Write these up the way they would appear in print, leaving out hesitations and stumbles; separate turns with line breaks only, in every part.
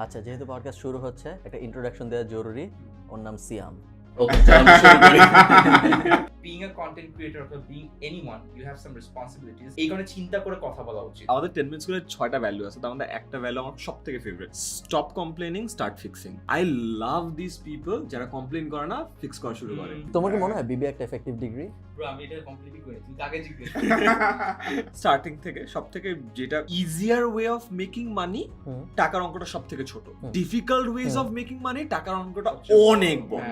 আচ্ছা, যেহেতু পডকাস্ট শুরু হচ্ছে একটা ইন্ট্রোডাকশন দেওয়া জরুরি। ওর নাম সিয়াম।
Being a content creator or being anyone, you have some responsibilities. এই কারণে চিন্তা করে কথা বলা উচিত।
আমাদের 10 মিনিটস করে 6টা ভ্যালু আছে, তার মধ্যে একটা ভ্যালু আমার সবথেকে favourite, stop complaining start fixing. I love this people যারা কমপ্লেইন করে না, ফিক্স করা শুরু করে।
তোমার কি মনে হয় বিবি একটা এফেক্টিভ ডিগ্রি?
ব্রো আমি এটা কমপ্লিটলি করি, তুমি আগে জিজ্ঞেস
স্টার্টিং থেকে সবথেকে যেটা easier way of making money, টাকার অঙ্কটা সবথেকে ছোট। Difficult ways of making money, টাকার অঙ্কটা অনেক বড়।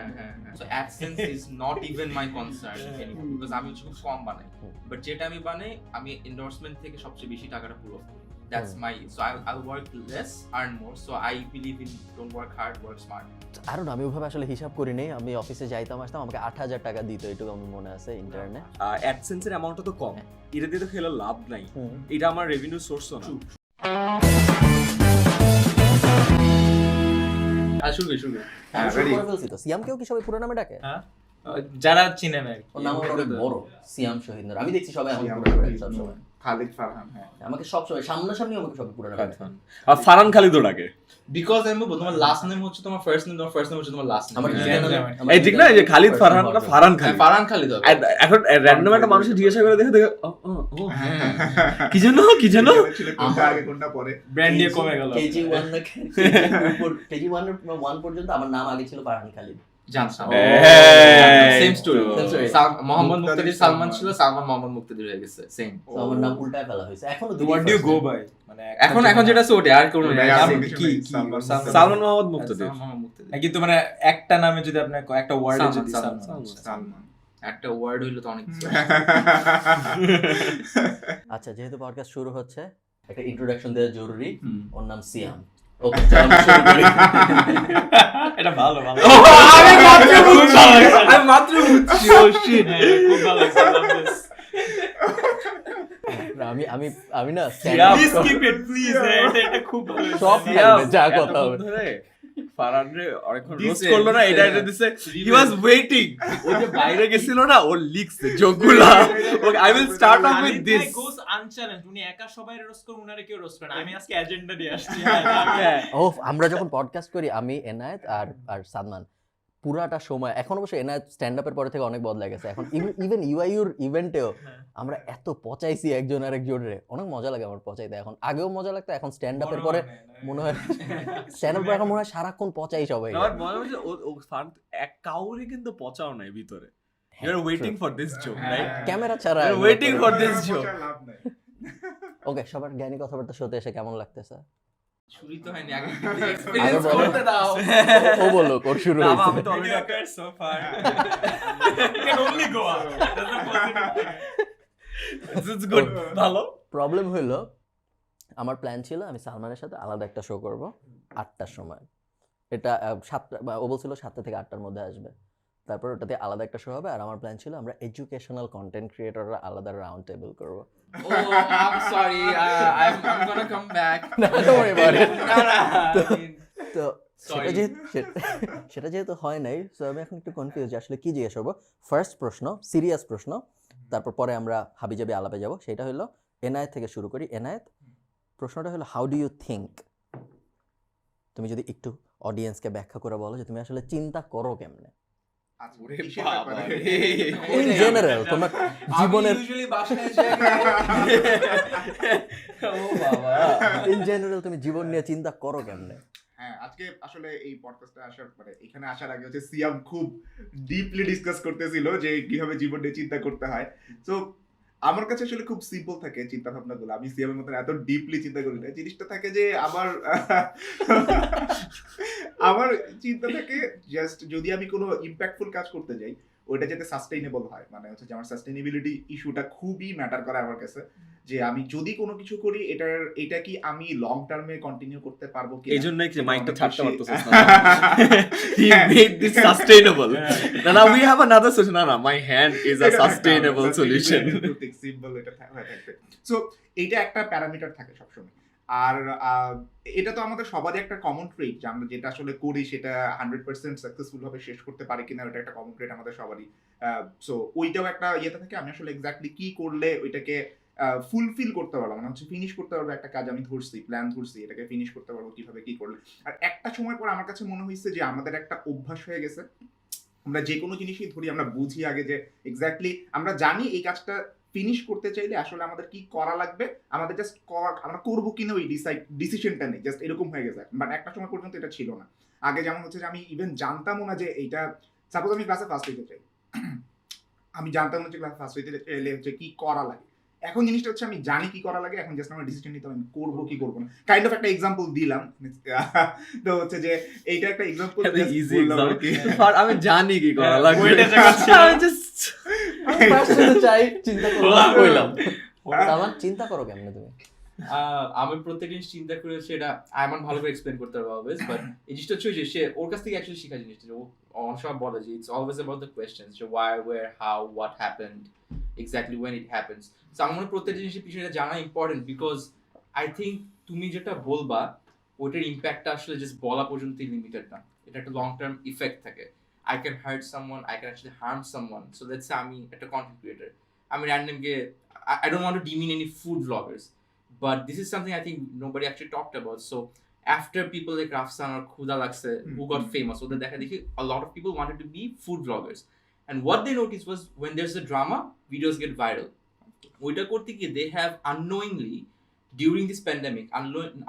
So AdSense is not even my concern anymore because আমি খুব কম বানাই, বাট যেটা আমি বানাই আমি এন্ডোর্সমেন্ট থেকে সবচেয়ে বেশি টাকাটা পুল অফ করি। That's my, so I'll work less, earn more. So I believe in don't work hard, work smart.
আরো আমি ওইভাবে আসলে হিসাব করি নেই। আমি অফিসে যাইতাম আসতাম, আমাকে 8,000 টাকা দিত, এটুকু আমার মনে আছে ইন্টারনে।
অ্যাডসেন্সের অ্যামাউন্টটা তো কম, এটা দিয়ে তো খেলে লাভ নাই, এটা আমার রেভিনিউ সোর্সও না।
শুরু
সিয়ামকেও কি সবাই পুরো নামে ডাকে?
যারা চিনে না।
ওর নাম অনেক বড়, সিয়াম শহীদ। আমি দেখছি সবাই আমাকে পুরো নামে ডাকে সবসময়।
খালিদ ফারহান, হ্যাঁ
আমাকে সবসময় সামনাসামনি আমাকে সবাই পুরো নামে ডাকে।
আর ফারহান খালিদও ডাকে,
বিকজ আমি বলবো তোমার লাস্ট নেম হচ্ছে তোমার ফার্স্ট নেম, তোমার ফার্স্ট নেম হচ্ছে তোমার লাস্ট নেম।
এই ঠিক না, এই যে খালিদ ফারহান না ফারহান খালিদ,
ফারহান খালিদ হবে।
এখন র্যান্ডম একটা মানুষকে জিজ্ঞাসা করে দেখে ও হ্যাঁ কি জানো
কোনটা আগে কোনটা পরে
ব্র্যান্ড দিয়ে কমে গেল।
কেজি 1 না কেজি 1 পর্যন্ত আমার নাম আগে ছিল ফারহান খালিদ।
জানতাম সেম স্টোরি। মোহাম্মদ মুক্তাদির সালমান ছিল, সালমান মোহাম্মদ মুক্তাদির হয়ে গেছে, সেম।
তো আমার নাম উল্টায় ফেলা হয়েছে। এখনো
what do you go by, মানে
এখন যেটা আছে ওটা, আর কোন
কি সালমান মোহাম্মদ মুক্তাদির
কিন্তু মানে একটা নামে যদি আপনি একটা ওয়ার্ডে যদি
সালমান একটা ওয়ার্ড হইলো তো অনেক কিছু।
আচ্ছা, যেহেতু পডকাস্ট শুরু হচ্ছে একটা ইন্ট্রোডাকশন দেওয়া জরুরি। ওর নাম সিয়াম। ওকে,
এটা ভালো
আমি মাত্র বুঝছি। ও শিট,
খুব ভালো লাগছে।
আমি না
প্লিজ কিপ ইট প্লিজ, এটা খুব ভালো
সব যা কথা হবে।
ফারহান রে অনেকক্ষণ রোস্ট করলো না, এটা দিছে হি ওয়াজ ওয়েটিং। ও যে বাইরে গেছিল না, ও লিখছে যোগগুলা। Okay, I will start off with this.
Goes unchallenged, উনি একা সবাই রোস্ট করে, উনারে কেউ রোস্ট করে না। আমি আজকে এজেন্ডা দিয়ে আসছি।
ও, আমরা যখন পডকাস্ট করি, আমি এনায়েত আর সালমান পুরাটা সময়, এখন অবশ্য এনায়েত স্ট্যান্ড আপের পরে থেকে অনেক বদলে গেছে। এখন ইভেন ইউআইউর ইভেন্টেও আমরা এত পচাইছি একজন আরেকজনের, অনেক মজা লাগে আমার পচাইতে। এখন আগেও মজা লাগতো, এখন স্ট্যান্ড আপের পরে মনে হয় স্ট্যান্ড আপের পরে এখন মনে হয় সারাক্ষণ পচাই সবাই।
আমার মনে হয় যে ও ফারহান এক কাউরে কিন্তু পচাও নাই ভিতরে। You are waiting for this joke, right?
Camera ছাড়া
you are waiting for this joke.
Okay, সবার জ্ঞানী কথাবার্তা শোতে এসে কেমন লাগতেছে?
শুরু তো হয়নি, আগে এক্সপেরিয়েন্স করতে দাও।
ও বলো, ওর শুরু হইছে।
আমি তো already okay so far
can only go up,
it's good. ভালো।
প্রবলেম হলো, আমার প্ল্যান ছিল আমি সালমানের সাথে আলাদা একটা শো করব 8টার সময়। এটা 7টা, ও বলছিল 7টা থেকে 8টার মধ্যে আসবে। তারপর ওটাতে আলাদা একটা শো হবে। আর আমার প্ল্যান ছিল আমরা এডুকেশনাল কন্টেন্ট ক্রিয়েটররা আলাদা রাউন্ড টেবিল করব।
Oh, I'm sorry. I'm gonna come back.
Don't worry about it. তো
Sorry.
সেটা যেহেতু হয় নাই, সো আমি এখন একটু কনফিউজ আসলে কি জিজ্ঞেস করবো। ফার্স্ট প্রশ্ন, সিরিয়াস প্রশ্ন, তারপর পরে আমরা হাবিজাবি আলাপে যাব। সেটা হলো এনায়েত থেকে শুরু করি। এনায়েত, প্রশ্নটা হলো হাউ ডু ইউ থিঙ্ক? তুমি যদি একটু অডিয়েন্সকে ব্যাখ্যা করে বলো যে তুমি আসলে চিন্তা করো কেমনে ইন জেনারেল তোমার জীবনের। ইন জেনারেল তুমি জীবন নিয়ে চিন্তা করো কেমনে?
হ্যাঁ, আজকে আসলে এই পডকাস্টে আসার এখানে আসার আগে হচ্ছে সিয়াম খুব ডিপলি ডিসকাস করতেছিল যে কিভাবে জীবন নিয়ে চিন্তা করতে হয়। তো আমার কাছে আসলে খুব সিম্পল থাকে চিন্তা ভাবনাগুলো। আমি সিয়ামের মতন এত ডিপলি চিন্তা করি না। জিনিসটা থাকে যে আমার চিন্তা থাকে জাস্ট যদি আমি কোনো ইম্প্যাক্টফুল কাজ করতে যাই, ওইটা যাতে সাস্টেইনেবল হয়। মানে হচ্ছে যে আমার সাস্টেইনেবিলিটি ইস্যুটা খুবই ম্যাটার করে আমার কাছে, যে আমি যদি কোনো কিছু করি এটা কি আমি লং টার্মে কন্টিনিউ করতে পারবো কি।
এইজন্যই যে মাইকটা ছাড়তে পারতেছিস না। He made this sustainable. Now we have another solution. না, my hand is a sustainable solution.
Simple এটা থাকবে। সো এইটা একটা প্যারামিটার থাকে সবসময়। আর এটা তো আমাদের সবারই একটা কমন ট্রেট, যে আমরা যেটা আসলে করি সেটা 100% সাকসেসফুল ভাবে শেষ করতে পারি কিনা, ওটা একটা কমন ট্রেট আমাদের সবারই। সো ওইটাও একটা ইয়েতে থাকে আমি আসলে এক্স্যাক্টলি কি করলে ওইটাকে ফুলফিল করতে পারবো, মানে হচ্ছে ফিনিশ করতে পারবো একটা কাজ আমি ধরছি, প্ল্যান ধরছি, এটাকে ফিনিশ করতে পারবো কিভাবে কি করলে। আর একটা সময় পর আমার কাছে মনে হয়েছে যে আমাদের একটা অভ্যাস হয়ে গেছে, আমরা যে কোনো জিনিসই ধরি আমরা বুঝি আগে যে এক্স্যাক্টলি আমরা জানি এই কাজটা ফিনিশ করতে চাইলে আসলে আমাদের কি করা লাগবে, আমাদের জাস্ট আমরা করবো কিনা ওই ডিসিশনটা নেই, জাস্ট এরকম হয়ে গেছে। বাট একটা সময় পর্যন্ত এটা ছিল না। আগে যেমন হচ্ছে যে আমি ইভেন জানতামও না যে এইটা, সাপোজ আমি ক্লাসে ফার্স্ট হইতে চাই, আমি জানতাম না যে ক্লাস ফার্স্ট হইতে চাইলে হচ্ছে কি করা লাগে। এখন জিনিসটা হচ্ছে আমি জানি কি করা লাগে, এখন জাস্ট আমার ডিসিশন নিতে আমি করবো কি করবো না। কাইন্ড অফ একটা এক্সাম্পল দিলাম, তো হচ্ছে যে এইটা একটা এক্সাম্পল
ইজি এক্সাম্পল, আমি জানি কি করা লাগবে,
ওইটা জায়গা ছিল।
আমি জাস্ট
চাই চিন্তা করলাম কইলাম। সালমান, চিন্তা করো কেমনে তুমি?
আমি প্রত্যেক জিনিস চিন্তা করেছি, এটা আয়মান ভালো করে এক্সপ্লেন করতে পারবো অলওয়েজ, বাট এই জিনিসটা হচ্ছে যে সে ওর কাছ থেকে অ্যাকচুয়ালি শেখা জিনিসটা, যে ও অনেক সময় বলে যে it's always about the questions, যে why, where, how, what happened, exactly when it happens. So আমার মনে হয় প্রত্যেক জিনিসের পিছনে জানা ইম্পর্টেন্ট, বিকজ আই থিঙ্ক তুমি যেটা বলবা ওইটার ইম্প্যাক্টটা আসলে জাস্ট বলা পর্যন্তই লিমিটেড না, এটা একটা লং টার্ম ইফেক্ট থাকে। I can heart someone, I can actually harm someone. So let's say আমি একটা কন্টেন্ট ক্রিয়েটর, আমি র্যান্ডম গিয়ে, I don't want to demean any food vloggers, but this is something I think nobody actually talked about. So after people like Rafsan or Khuda Lagse who got famous, so that a lot of people wanted to be food vloggers, and what they noticed was when there's a drama, videos get viral. Oita korte giye they have unknowingly during this pandemic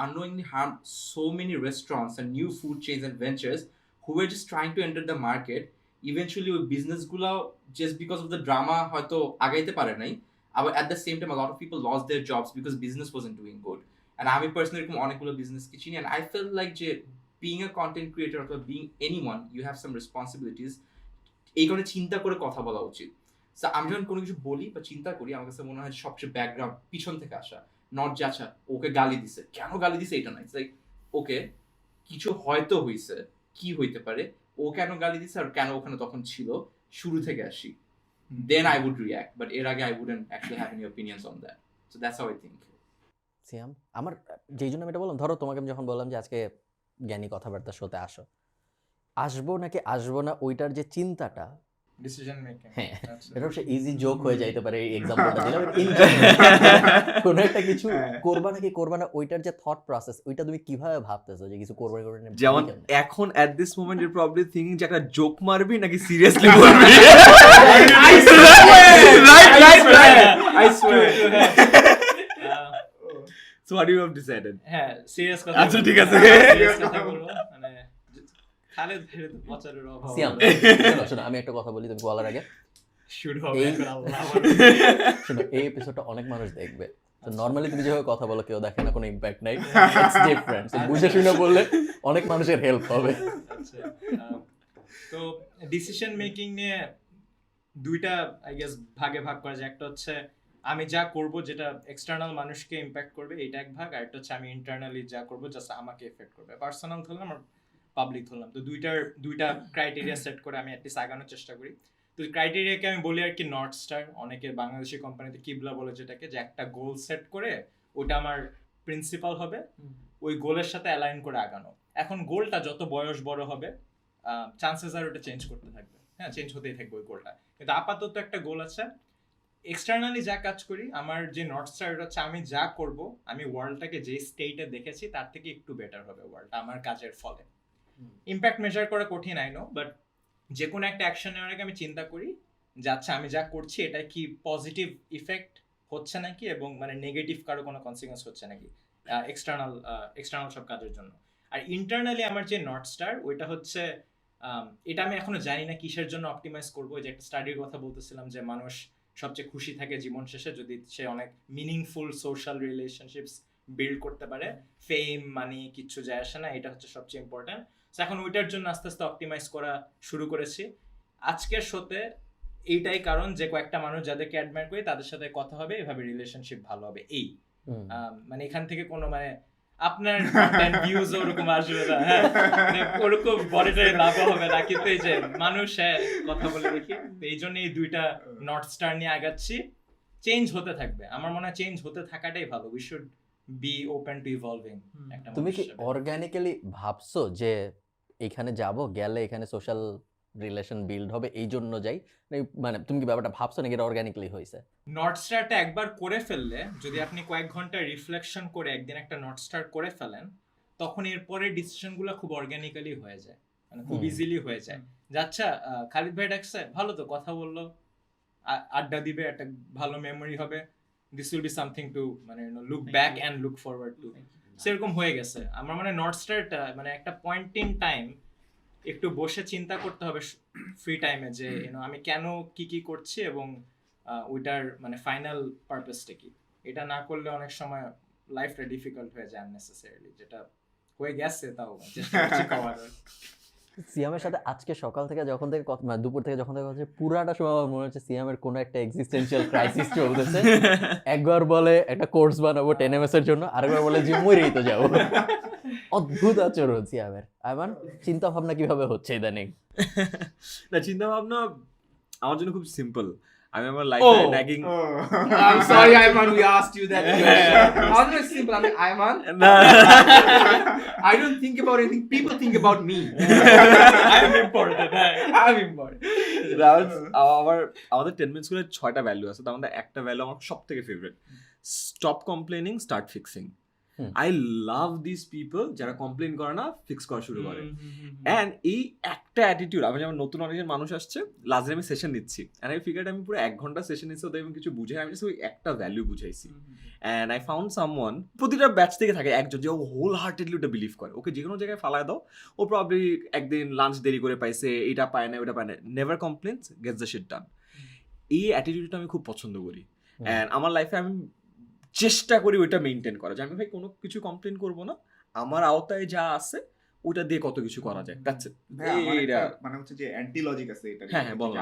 unknowingly harmed so many restaurants and new food chains and ventures who were just trying to enter the market. Eventually ওই business গুলো just because of the drama হয়তো আগাইতে পারে নাই, but at the same time a lot of people lost their jobs because business wasn't doing good. And আমি personally এরকম অনেকগুলো business কি চিনি, and I felt like যে being a content creator or being anyone, you have some responsibilities. এই কারণে চিন্তা করে কথা বলা উচিত। So আমি যখন কোনো কিছু বলি বা চিন্তা করি, আমার কাছে মনে হয় সবচেয়ে ব্যাকগ্রাউন্ড পিছন থেকে আসা, নট যে আচ্ছা ওকে গালি দিছে, কেন গালি দিছে এটা না, ইটস লাইক ওকে কিছু হয়তো হইছে, কি হইতে পারে, ও কেন গালি দিছে আর কেন ওখানে তখন ছিল, শুরু থেকে আসি, then I would react, but এর আগে I wouldn't actually have any opinions on that. So that's how I think.
সিয়াম, আমার যেই জন্য আমি এটা বললাম, ধরো তোমাকে আমি যখন বললাম যে আজকে জ্ঞানী কথাবার্তা শোতে আসবো নাকি আসবো না, ওইটার যে চিন্তাটা,
ডিসিশন মেকিং,
হ্যাঁ, এটা হচ্ছে ইজি জোক হয়ে যাইতে পারে এই এক্সাম্পলটা দিলাম। কোনো একটা কিছু করবা নাকি করবা না, ওইটার যে থট প্রসেস, ওইটা তুমি কিভাবে ভাবতেছো যে কিছু করবে করবে না?
যেমন এখন at this moment you probably thinking যে একটা জোক মারবি নাকি সিরিয়াসলি বলবি।
I swear.
So what do you have decided?
হ্যাঁ, সিরিয়াস কথা।
আচ্ছা, ঠিক আছে।
সিরিয়াস কথা বলবো, মানে খালেদ ভাইয়ের তো বছরের অভাব।
সিয়াম, শোনো আমি একটা কথা বলি তুমি বলার আগে।
শুরু হবে এখন, আল্লাহ।
শোনো, এই এপিসোডটা অনেক মানুষ দেখবে, তো নরমালি তুমি যেভাবে কথা বলো কেউ দেখে না, কোনো ইম্প্যাক্ট নাই, ইটস ডিফারেন্ট। বুঝে শুনে বললে অনেক মানুষের হেল্প হবে।
আচ্ছা, তো ডিসিশন মেকিং নিয়ে দুইটা আই গেস ভাগে ভাগ করা যায়। একটা হচ্ছে আমি যা করব যেটা এক্সটার্নাল মানুষকে ইম্প্যাক্ট করবে, এটা এক ভাগ। আর একটা হচ্ছে আমি ইন্টারনালি যা করব জাস্ট আমাকে এফেক্ট করবে, পার্সোনাল ধরলাম আর পাবলিক ধরলাম। তো দুইটা ক্রাইটেরিয়া সেট করে আমি অ্যাটলিস্ট আগানোর চেষ্টা করি। তো ক্রাইটেরিয়াকে আমি বলি আর কি নর্থ স্টার, অনেকে বাংলাদেশি কোম্পানিতে কিবলা বলে যেটাকে, যে একটা গোল সেট করে ওটা আমার প্রিন্সিপাল হবে, ওই গোলের সাথে অ্যালাইন করে আগানো। এখন গোলটা যত বয়স বড় হবে চান্সেস আর ওটা চেঞ্জ করতে থাকবে, হ্যাঁ, চেঞ্জ হতেই থাকবে ওই গোলটা। কিন্তু আপাতত একটা গোল আছে। এক্সটার্নালি যা কাজ করি, আমার যে নর্থ স্টার হচ্ছে আমি যা করব, আমি ওয়ার্ল্ডটাকে যে স্টেটে দেখেছি তার থেকে একটু বেটার হবে ওয়ার্ল্ডটা আমার কাজের ফলে। ইম্প্যাক্ট মেজার করা কঠিন, আই নো, বাট যে কোনো একটা অ্যাকশন নেওয়ার আগে আমি চিন্তা করি যে আচ্ছা আমি যা করছি এটা কি পজিটিভ ইফেক্ট হচ্ছে নাকি, এবং মানে নেগেটিভ কারো কোনো কনসিকুয়েন্স হচ্ছে নাকি এক্সটার্নাল সব কাজের জন্য। আর ইন্টারনালি আমার যে নর্থ স্টার, ওইটা হচ্ছে এটা আমি এখনো জানি না কিসের জন্য অপটিমাইজ করবো। যে একটা স্টাডির কথা বলতেছিলাম যে মানুষ সবচেয়ে খুশি থাকে জীবন শেষে যদি সে অনেক মিনিংফুল সোশ্যাল রিলেশনশিপস বিল্ড করতে পারে। ফেম, মানি কিচ্ছু যায় আসে না, এটা হচ্ছে সবচেয়ে ইম্পর্টেন্ট। সো এখন ওইটার জন্য আস্তে আস্তে অপটিমাইজ করা শুরু করেছি। আজকের শোতে এইটাই কারণ যে কয়েকটা মানুষ যাদেরকে অ্যাডমায়ার করি তাদের সাথে কথা হবে, এভাবে রিলেশনশিপ ভালো হবে। এই মানে এখান থেকে কোনো মানে আপনার কন্টেন্ট ভিউজ ওরকম আসবে না, হ্যাঁ, মানে ওরকম বডিটাই লাভ হবে না, কিন্তু এই যে মানুষ কথা বলে দেখি, এই জন্য এই দুইটা নর্থ স্টার নিয়ে আগাচ্ছি। চেঞ্জ হতে থাকবে, আমার মনে হয় চেঞ্জ হতে থাকাটাই ভালো। We should be open to evolving.
তুমি কি অর্গানিক্যালি ভাবছো যে এখানে যাব, গেলে এখানে সোশ্যাল রিলেশন বিল্ড হবে এই জন্য যাই, মানে তুমি কি ব্যাপারটা ভাবছো নাকি এটা অর্গানিকলি হয়েছে?
নর্থ স্টারটা একবার করে ফেললে, যদি আপনি কয়েক ঘন্টা রিফ্লেকশন করে একদিন একটা নর্থ স্টার করে ফেলেন, তখন এরপরে ডিসিশনগুলো খুব অর্গানিক্যালি হয়ে যায়, মানে খুব ইজিলি হয়ে যায়। আচ্ছা খালিদ ভাই ডাকছে, ভালো তো কথা বললো, আড্ডা দিবে, একটা ভালো মেমোরি হবে, this will be something to মানে look back and look forward to. সেরকম হয়ে গেছে আমার, মানে নর্থ স্টারটা মানে একটা পয়েন্ট ইন টাইম একটু বসে চিন্তা করতে হবে ফ্রি টাইমে যে আমি কেন কি করছি এবং ওইটার মানে ফাইনাল পারপাসটা কি। এটা না করলে অনেক সময় লাইফটা ডিফিকাল্ট হয়ে যায় আননেসেসারিলি, যেটা হয়ে গেছে, তাও চেষ্টা করছি কমার।
সিয়ামের সাথে আজকে সকাল থেকে যখন থেকে মানে দুপুর থেকে যখন থেকে হচ্ছে পুরাটা সময় আমার মনে হচ্ছে সিয়ামের কোনো একটা এক্সিস্টেন্সিয়াল ক্রাইসিস চলতেছে। একবার বলে একটা কোর্স বানাবো 10 MS এর জন্য, আরেকবার বলে যে মরেই তো যাবো। অদ্ভুত আচরণ সিয়ামের। আইমান, চিন্তা ভাবনা কিভাবে হচ্ছে ইদানিং?
না, চিন্তা ভাবনা আমার জন্য খুব সিম্পল। আমি আমার লাইফে nagging
I'm sorry, Ayman, we asked you that question. I was very simple. I mean, Ayman, I don't think about anything. People think about me.
I'm important. I'm important.
আমাদের 10 মিনিটস করে 6টা value আছে, তার মধ্যে একটা value আমার সব থেকে favourite, stop complaining, start fixing. I love this people যারা কমপ্লেন করে না, ফিক্স করা শুরু করে। অ্যান্ড এই একটা অ্যাটিটিউড, আমি যেমন নতুন অনেকজন মানুষ আসছে, লাস্টে আমি সেশন নিচ্ছি, অ্যান্ড আমি ফিগার আমি পুরো 1 ঘন্টা সেশন নিচ্ছি, ওদের আমি কিছু বুঝাই, আমি ওই একটা ভ্যালু বুঝাইছি। অ্যান্ড আই ফাউন্ড সামওয়ান, প্রতিটা ব্যাচ থেকে থাকে একজন যে ও হোল হার্টেডলি ওটা বিলিভ করে, ওকে যে কোনো জায়গায় ফালায় দাও, ও প্রবলি একদিন লাঞ্চ দেরি করে পাইছে, এটা পায় না ওটা পায় না, never complains, gets the shit done. এই অ্যাটিটিউডটা আমি খুব পছন্দ করি। অ্যান্ড আমার লাইফে আমি চেষ্টা করি ওইটা মেনটেন করা, যে আমি ভাই কোনো কিছু কমপ্লেন করবো না, আমার আওতায় যা আছে ওটা দিয়ে কত কিছু করা যায়।
মানে হচ্ছে যে অ্যান্টি লজিক আছে এটা,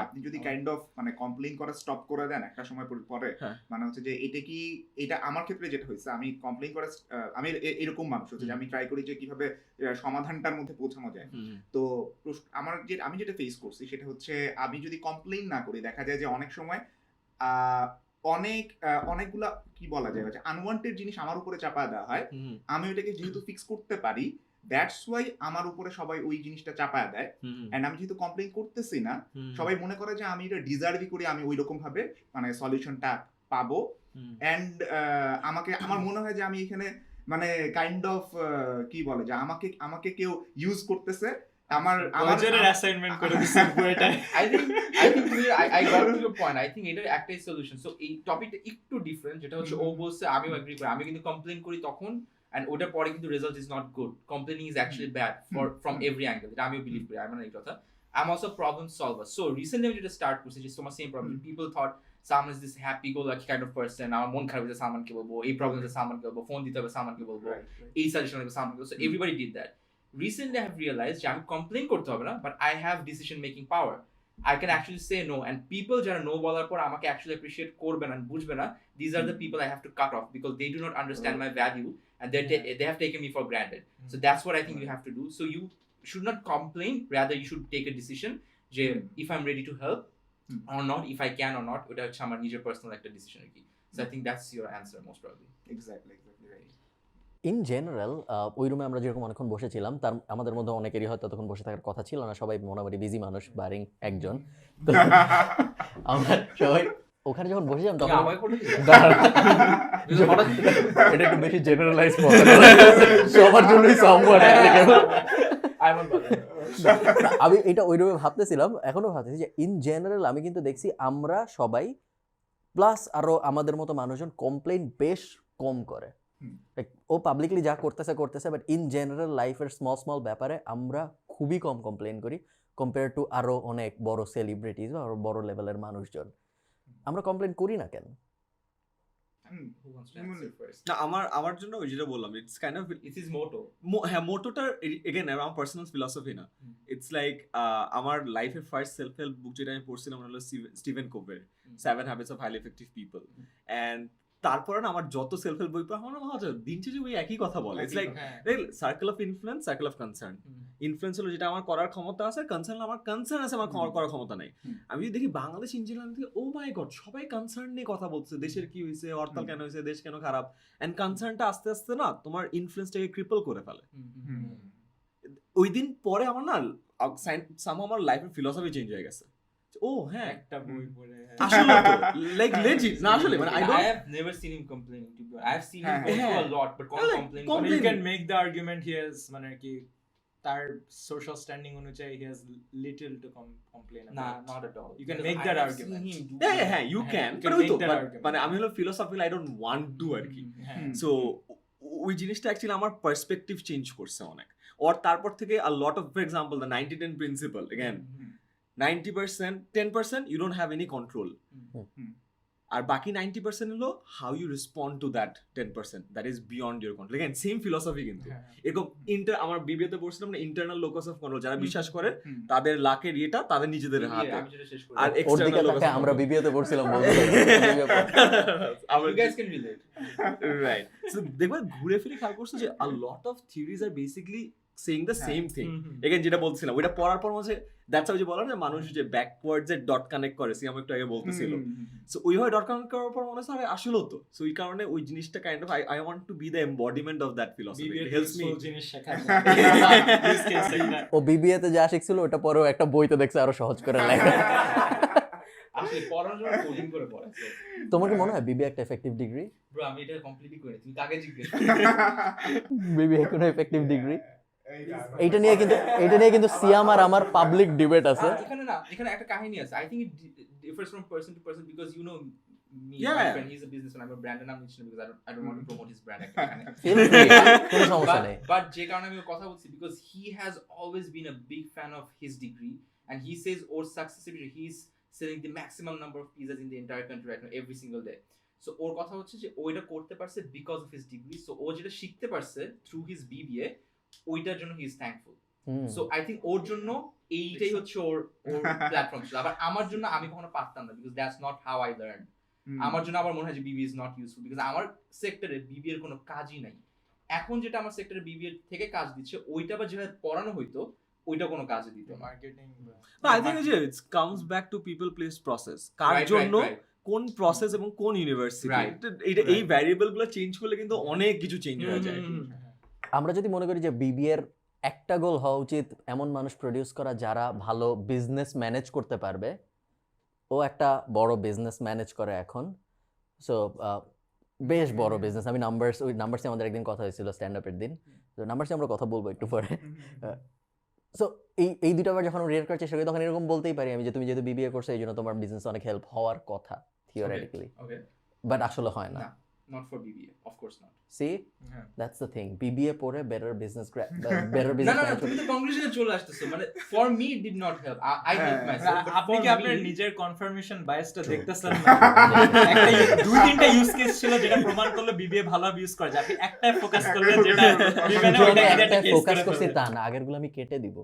আপনি যদি কাইন্ড অফ মানে কমপ্লেইন করা স্টপ করে দেন একটা সময় পরে, মানে হচ্ছে যে এটা আমার ক্ষেত্রে যেটা হয়েছে, আমি কমপ্লেইন করা, আমি এরকম মানুষ হচ্ছে যে আমি ট্রাই করি যে কিভাবে সমাধানটার মধ্যে পৌঁছানো যায়। তো আমি যেটা ফেস করছি সেটা হচ্ছে, আমি যদি কমপ্লেইন না করি, দেখা যায় যে অনেক সময় অনেকগুলা কি বলা যায় আনওয়ান্টেড জিনিস আমার উপরে চাপায় দেওয়া হয়। আমি ওইটাকে যেহেতু ফিক্স করতে পারি, দ্যাটস ওয়াই আমার উপরে সবাই ওই জিনিসটা চাপায় দেয়। এন্ড আমি যেহেতু কমপ্লেইন করতেছি না, সবাই মনে করে যে আমি এটা ডিজার্ভই করি, আমি ওই রকম ভাবে মানে সলিউশনটা পাবো। এন্ড আমার মনে হয় যে আমি এখানে মানে কাইন্ড অফ কি বলে যে আমাকে কেউ ইউজ করতেছে। আমার
অ্যাসাইনমেন্ট করে দিছেন পুরোটা।
I think I got to your point. I think এটার একটাই সলিউশন। সো এই টপিকটা একটু ডিফারেন্ট, যেটা হচ্ছে ও বলছে আমিও এগ্রি করি, আমি কিন্তু কমপ্লেইন করি তখন, and ওটার পরে কিন্তু result is not good. Complaining is actually bad from every angle, এটা আমিও বিলিভ করি। আমি না এই কথা, I'm also a problem solver. So recently আমি যেটা স্টার্ট করছি, যে তোমার same problem, people thought Salman is this happy go lucky kind of person, আমার মন খারাপ হয়েছে সালমানকে বলবো, এই প্রবলেম হচ্ছে সালমানকে বলবো, ফোন দিতে হবে সালমানকে বলবো, এই সাজেশন লাগবে সালমানকে বলবো। So everybody did that. Recently I have realized যে আমি কমপ্লেইন করতে হবে না, but I have decision making power. I can actually say no, and people যারা no বলার পর আমাকে actually appreciate করবে না, বুঝবে না, these are the people I have to cut off because they do not understand my value and they have taken me for granted. So that's what I think you have to do. So you should not complain, rather you should take a decision যে if I'm ready to help or not, if I can or not, ওটা হচ্ছে আমার নিজের personal একটা decision আর কি। So I think that's your answer most probably.
Exactly right.
In general ওই রুমে আমরা যেরকম অনেকক্ষণ বসেছিলাম, তার আমাদের মধ্যে অনেকেরই হয়তো তখন বসে থাকার কথা ছিল না, সবাই মোটামুটি বিজি মানুষ বারিং একজন। তো আমরা সবাই ওখানে যখন বসেছিলাম তখন এটা একটু বেশি জেনারেলাইজ করা, সবার জন্যই সম্ভব। আমি এটা ওই রুমে ভাবতেছিলাম, এখনো ভাবতেছি যে ইন জেনারেল আমি কিন্তু দেখছি আমরা সবাই প্লাস আরো আমাদের মতো মানুষজন কমপ্লেইন বেশ কম করে। ও পাবলিকলি যা করতেছে, বাট ইন জেনারেল লাইফের স্মল ব্যাপারে আমরা খুবই কম কমপ্লেইন করি কম্পেয়ার টু আরো অনেক বড় সেলিব্রিটিজ বা আরো বড় লেভেলের মানুষজন। আমরা কমপ্লেইন করি না কেন?
Who wants to answer first?
না, আমার জন্য ওই যেটা বললাম, it's kind of
It is motto.
হ্যাঁ, মোটোটা এগেন আমার পার্সোনাল ফিলসফি না, ইটস লাইক আমার লাইফের ফার্স্ট সেলফ হেল্প বুক যেটা আমি পড়ছিলাম হলো স্টিভেন কোভের 7 Habits of Highly Effective People, and তারপরে না আমার যত সেলফ হেল্প বই পড়া আমার মনে হয় দিন শেষে ওই একই কথা বলে। It's like circle of influence, circle of concern. Influence হলো যেটা আমার করার ক্ষমতা আছে, কনসার্ন আমার কনসার্ন আছে, আমার করার ক্ষমতা নাই। আমি যদি দেখি বাংলাদেশ ইঞ্জিনিয়ার থেকে ও মাই গড সবাই কনসার্ন নিয়ে কথা বলছে, দেশের কি হয়েছে, হরতাল কেন হয়েছে, দেশ কেন খারাপ, এন্ড কনসার্নটা আস্তে আস্তে না তোমার ইনফ্লুয়েন্সটাকে ক্রিপল করে ফেলে। ওই দিন পরে আমার না somehow আমার লাইফের ফিলোসফি চেঞ্জ হয়ে গেছে। ও হ্যাঁ
একটা বই পড়ে
আসলে তো লাইক লেজিট না আসলে মানে I
I
don't
have never seen him complaining to be honest. I have seen him
হ্যাঁ,
go through
হ্যাঁ।
a lot, but কোনো
Like,
complain
complain-
you can make the argument he has মানে কি তার social standing অনুযায়ী he has little to complain about.
Nah, not at all.
You can
Because
make
I
that
have
argument.
seen him do
হ্যাঁ you
হ্যাঁ,
can
you
but
can
ওই তো
make that
but
argument.
মানে আমি হলো philosophical I don't want to আর কি
হ্যাঁ।
So ওই জিনিসটা অ্যাকচুয়ালি আমার পার্সপেক্টিভ চেঞ্জ করছে অনেক আর তারপর থেকে a lot of for example the 90-10 principle again 90% 10% you don't have any control আর বাকি 90% হলো how you respond to that 10% that is beyond your control again same philosophy কিন্তু এরকম আমার বিবিএতে পড়ছিলাম না ইন্টারনাল লোকাস অফ কন্ট্রোল যারা বিশ্বাস করে তাদের লাকের ইয়েটা তাদের নিজেদের হাতে
আমি যেটা শেষ করি।
আর
ওর দিকে
এক্সটার্নাল লোকাস
তাকায় আমরা বিবিএতে পড়ছিলাম বলতে
You guys can relate.
right so দেখবে ঘুরে ফিরে খেয়াল করছো যে a lot of theories are basically saying the same thing again যেটা বলছিলাম ওটা পড়ার পর মনে দ্যাটস হাউ যে বলা না মানুষ যে ব্যাকওয়ার্ডস এর ডট কানেক্ট করে সিয়াম একটু আগে বলতেছিল সো ওইভাবে ডট কানেক্ট করার পর মনে হয় আসলেও তো সো এই কারণে ওই জিনিসটা kind of I want to be the embodiment of that philosophy it helps me
জিনিস শেখা
ও বিবিএতে যা শিখছিল ওটা পরেও একটা বইতে দেখছে আরো সহজ করে লেখা
আসলে পড়ানোর জন্য কোডিং করে পড়াচ্ছে।
তোমার কি মনে হয় বিবিএ একটা এফেক্টিভ ডিগ্রি?
ব্রো আমি এটা কমপ্লিটলি করি তুমি কাকে জিজ্ঞেস
বিবিএ কোনো এফেক্টিভ ডিগ্রি? এইটা নিয়ে কিন্তু সিয়াম আর আমার পাবলিক ডিবেট আছে।
এখানে একটা কাহিনী আছে। I think it differs from person to person because you know me,
Yeah.
my friend, he's a businessman. I'm a brand and I'm mentioning because I don't want to promote his brand.
Feel free, কোনো সমস্যা নেই।
But যে কারণে আমি ওর কথা বলছি because he has always been a big fan of his degree and he says or success he's selling the maximum number of pizzas in the entire country right now every single day. So ওর কথা হচ্ছে যে ওইটা করতে পারছে because of his degree. So ও যেটা শিখতে পারছে through his BBA ওইটার জন্য he is thankful. So I think ওর জন্য এইটাই হচ্ছে ওর প্ল্যাটফর্ম ছিল। আবার আমার জন্য আমি কখনো পারতাম না because that's not how I learned. আমার জন্য আবার মনে হয় যে BBA is not useful because আমার সেক্টরে BBA এর কোনো কাজই নাই। এখন যেটা আমার সেক্টরে BBA থেকে কাজ দিচ্ছে ওইটা বা যেভাবে পড়ানো হইতো ওইটা কোনো কাজে দিত না।
Marketing
I think it comes back to people place process কার জন্য কোন প্রসেস এবং কোন ইউনিভার্সিটি এই ভ্যারিয়েবল গুলো চেঞ্জ করলে কিন্তু অনেক কিছু চেঞ্জ হয়ে যায়।
আমরা যদি মনে করি যে বিবিএ এর একটা গোল হওয়া উচিত এমন মানুষ প্রডিউস করা যারা ভালো বিজনেস ম্যানেজ করতে পারবে, ও একটা বড় বিজনেস ম্যানেজ করে এখন। সো বেশ বড় বিজনেস। আমি নাম্বারসে আমাদের একদিন কথা হয়েছিল স্ট্যান্ড আপের দিন, তো নাম্বারসে আমরা কথা বলবো একটু পরে। সো এই দুটো আবার যখন রিয়েক্ট করার চেষ্টা করি তখন এরকম বলতেই পারি আমি যে তুমি যেহেতু বিবিএ করছো এই জন্য তোমার বিজনেস অনেক হেল্প হওয়ার কথা থিওরিটিক্যালি, বাট আসলে হয় না।
Not for BBA, of course not.
See, that's the thing. BBA পড়ে better business
No, তুমি তো কনক্লুশনে চলে আসতেছো। মানে for me it did not help. I helped myself.
আপনি কি আপনার নিজের কনফার্মেশন বায়াসটা দেখতেছেন না? একটা দুই তিনটা ইউজ কেস ছিল যেটা প্রমাণ করলো বিবিএ ভালো ইউজ করে যায়। আপনি একটাই ফোকাস করলে যেটা বিবিএ না ওটা একটা কেস
ফোকাস করছি তা না, আগেরগুলো আমি কেটে দিব।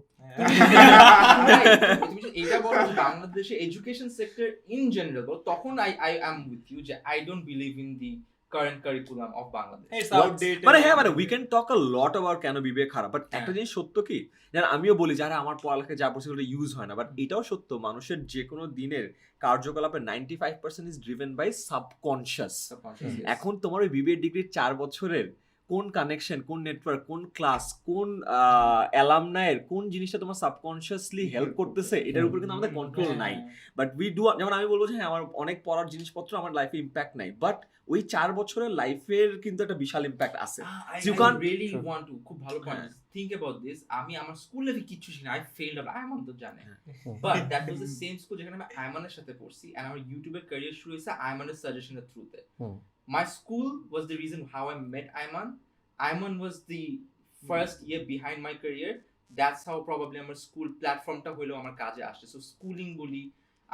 তুমি যদি এটা বলো যে বাংলাদেশে এডুকেশন সেক্টর ইন জেনারেল তখন I am with you যে I don't believe in the current curriculum of Bangladesh.
It's outdated.
মানে হ্যাঁ মানে we can talk a lot about কেন বিবিএ খারাপ, বাট একটা জিনিস সত্য কি জানেন, আমিও বলি যারা আমার পড়ালেখা যা পড়ছে ওটা ইউজ হয় না, বাট এটাও সত্য মানুষের যে কোনো দিনের কার্যকলাপের 95% ইজ ড্রিভেন বাই সাবকনশিয়াস। এখন তোমার ওই বিবিএ ডিগ্রির 4 বছরের কোন কানেকশন, কোন নেটওয়ার্ক, কোন ক্লাস, কোন অ্যালামনাইয়ের কোন জিনিসটা তোমার সাবকনশিয়াসলি হেল্প করতেছে এটার উপর কিন্তু আমাদের কন্ট্রোল নাই। বাট উই ডু, যেমন আমি বলবো যে হ্যাঁ আমার অনেক পড়ার জিনিসপত্র আমার লাইফে ইম্প্যাক্ট নাই, বাট ওই 4 বছরের লাইফের কিন্তু একটা বিশাল ইম্প্যাক্ট আছে।
I really want to, খুব ভালো পয়েন্ট। Think about this, আমি আমার স্কুল লাইফে কিছু শিখিনি, I failed a lot, Ayman তো জানে, but that was the same school যেখানে আমি আয়মানের সাথে পড়ছি and আমার ইউটিউবের ক্যারিয়ার শুরু হয়েছে আয়মানের সাজেশনের থ্রুতে। My school was the reason how I met Ayman. Ayman was the first year behind my career. That's how probably আমার স্কুল প্ল্যাটফর্মটা হলো আমার কাজে আসছে। সো স্কুলিং বলি,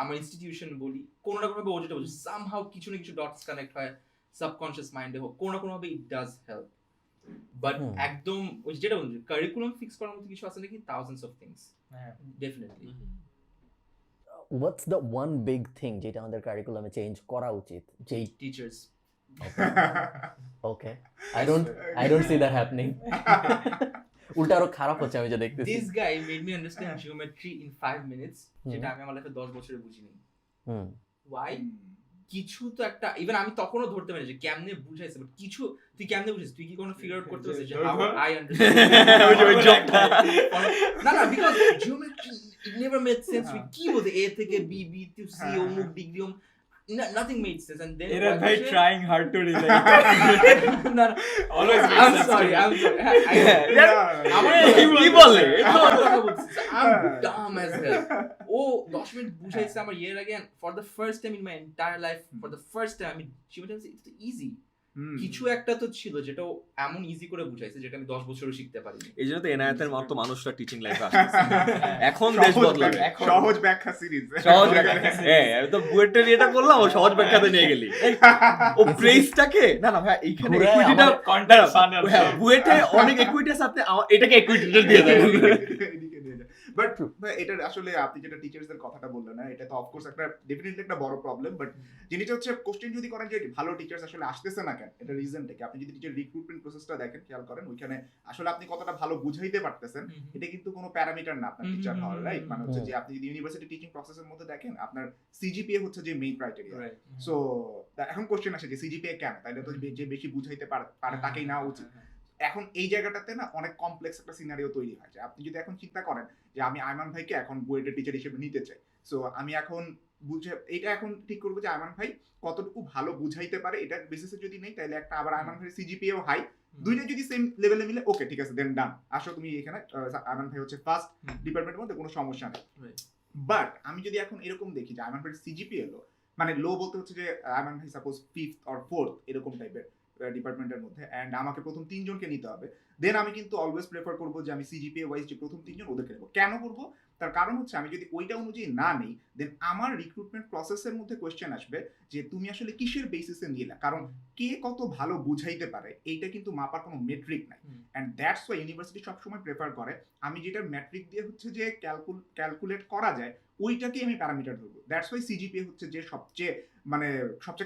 আমার ইনস্টিটিউশন বলি, কোনো না কোনোভাবে ও যেটা বলছি সামহাউ কিছু না কিছু ডটস কানেক্ট হয় সাবকনশিয়াস মাইন্ডে হোক, কোনো না কোনোভাবে ইট ডাজ হেল্প। বাট একদম ওই যেটা বলছি কারিকুলাম ফিক্স করার মতো কিছু আছে নাকি? Thousands of things, definitely.
What's the one big thing যেটা আমাদের কারিকুলামে চেঞ্জ করা উচিত? যেই
teachers.
Okay. I don't see that happening. উল্টা আরো খারাপ হচ্ছে আমি যা দেখতেছি।
This guy made me understand geometry in 5 minutes, যেটা আমি আমার লাইফে 10 বছরে বুঝিনি। Why? কিছু তো একটা ইভেন আমি তখনও ধরতে পারি যে কেমনে বুঝাইছে, বাট কিছু তুই কেমনে বুঝিস, তুই কি কোনো ফিগার আউট করতে পারছিস যে হাউ আই আন্ডারস্ট্যান্ড না না because geometry it never made sense, কি বলতে এ থেকে বি, বি টু সি, অমুক degree, nothing made sense. And then
Era bhai trying hard to relate.
No,
Always makes
I'm
sense
sorry.
to me.
I'm dumb as hell. Oh, 10 minutes বুঝাইছে আমার year again for the first time in my entire life, for the first time. I mean, she would say it's easy. কিছু একটা তো ছিল যেটা এমন easy করে বুঝাইছে যেটা আমি 10 বছরও শিখতে পারিনি।
এই জন্য তো এনায়েতের মতো মানুষরা টিচিং লাইফে আসছে। এখন দেশ বদলাবে।
সহজ ব্যাখ্যা সিরিজ,
সহজ ব্যাখ্যা। হ্যাঁ, আমি তো বুয়েটের এটা করলাম, ও সহজ ব্যাখ্যাতে নিয়ে গেলি। ও প্রেসটাকে না না ভাই এইখানে ইকুইটিটা
কন্টেন্ট ফানেল।
হ্যাঁ, বুয়েটে অনেক ইকুইটি আছে, আপনি এটাকে ইকুইটিটা দিয়ে দেন।
বাট এটা আসলে আপনি যেটা টিচার্সদের কথাটা বললেন না, এটা তো অফকোর্স একটা ডেফিনেটলি একটা বড় প্রবলেম। বাট জিনিসটা হচ্ছে কোশ্চেন যদি করেন যে ভালো টিচার্স আসলে আসতেছে না কেন, এটা রিজনটা কি, আপনি যদি টিচার রিক্রুটমেন্ট প্রসেসটা দেখেন, খেয়াল করেন ওইখানে আসলে আপনি কতটা ভালো বুঝাইতে পারতেছেন, এটা কিন্তু কোনো প্যারামিটার না আপনার টিচার হওয়ার, রাইট? মানে হচ্ছে যে আপনি যদি ইউনিভার্সিটি টিচিং প্রসেসের মধ্যে দেখেন, আপনার সিজিপিএ হচ্ছে যে মেইন ক্রাইটেরিয়া। সো এখন কোশ্চেন আসে যে সিজিপিএ কেন, তাইলে তো যে বেশি বুঝাইতে পারে তাকেই নেওয়া উচিত। এখন এই জায়গাটাতে না অনেক কমপ্লেক্স একটা সিনারিও তৈরি হয়। আপনি যদি এখন চিন্তা করেন যে আমি আয়মান ভাইকে এখন বুয়েটের টিচার হিসেবে নিতে চাই, সো আমি এখন এটা এখন ঠিক করবো যে আয়মান ভাই কতটুকু ভালো বুঝাইতে পারে, এটার বেসিসে যদি নেই তাহলে একটা আবার আয়মান ভাইয়ের সিজিপিএও হাই, দুইটা যদি সেম লেভেলে মিলে ওকে ঠিক আছে, দেন ডান, আসো তুমি এখানে আয়মান ভাই হচ্ছে ফার্স্ট ডিপার্টমেন্টের মধ্যে, কোনো সমস্যা নেই। বাট আমি যদি এখন এরকম দেখি যে আয়মান ভাইয়ের সিজিপিএ লো, মানে লো বলতে হচ্ছে যে আয়মান ভাই সাপোজ 5th or 4th এরকম টাইপের ডিপার্টমেন্টের মধ্যে, এন্ড আমাকে প্রথম 3 জনকে নিতে হবে, দেন আমি কিন্তু অলওয়েজ প্রেফার করবো যে আমি সিজিপিএ ওয়াইজ যে প্রথম 3 জন ওদেরকে নেবো। কেন করবো? তার কারণ হচ্ছে আমি যদি ওইটা অনুযায়ী না নেই, দেন আমার রিক্রুটমেন্ট প্রসেসের মধ্যে কোয়েশ্চেন আসবে যে তুমি আসলে কিসের বেসিসে নিলা, কারণ কে কত ভালো বুঝাইতে পারে এইটা কিন্তু মাপার কোনো মেট্রিক নাই। এন্ড দ্যাটস ওয়াই ইউনিভার্সিটি সবসময় প্রেফার করে আমি যেটার মেট্রিক দিয়ে হচ্ছে যে ক্যালকুলেট করা যায় ওইটাকেই আমি প্যারামিটার ধরবো। দ্যাটস ওয়াই সিজিপিএ হচ্ছে যে সবচেয়ে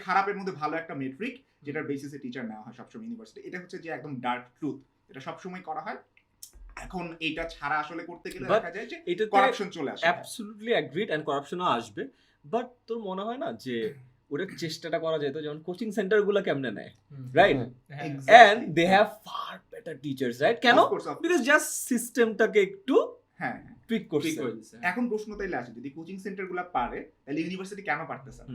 খারাপের মধ্যে ভালো একটা মেট্রিক, যেটার বেসিসে টিচার নেওয়া হয় সবসময় ইউনিভার্সিটি। এটা হচ্ছে যে একদম ডার্ক ট্রুথ, এটা সবসময় করা হয়। এখন এইটা ছাড়া আসলে করতে গেলে দেখা যায় যে
এটা
করাপশন চলে আসে।
অ্যাবসলিউটলি এগ্রিড, এন্ড করাপশনও আসবে। বাট তোর মনে হয় না যে ওটা চেষ্টাটা করা যেত, যেমন কোচিং সেন্টারগুলো কেমনে নেয়, right? And they have far better teachers, right? কেন? বিকজ জাস্ট সিস্টেমটাকে একটু
হ্যাঁ
টুইক করছে।
এখন প্রশ্ন তাইলে আসে, যদি কোচিং সেন্টারগুলো পারে তাহলে ইউনিভার্সিটি কেন পারতেছে না?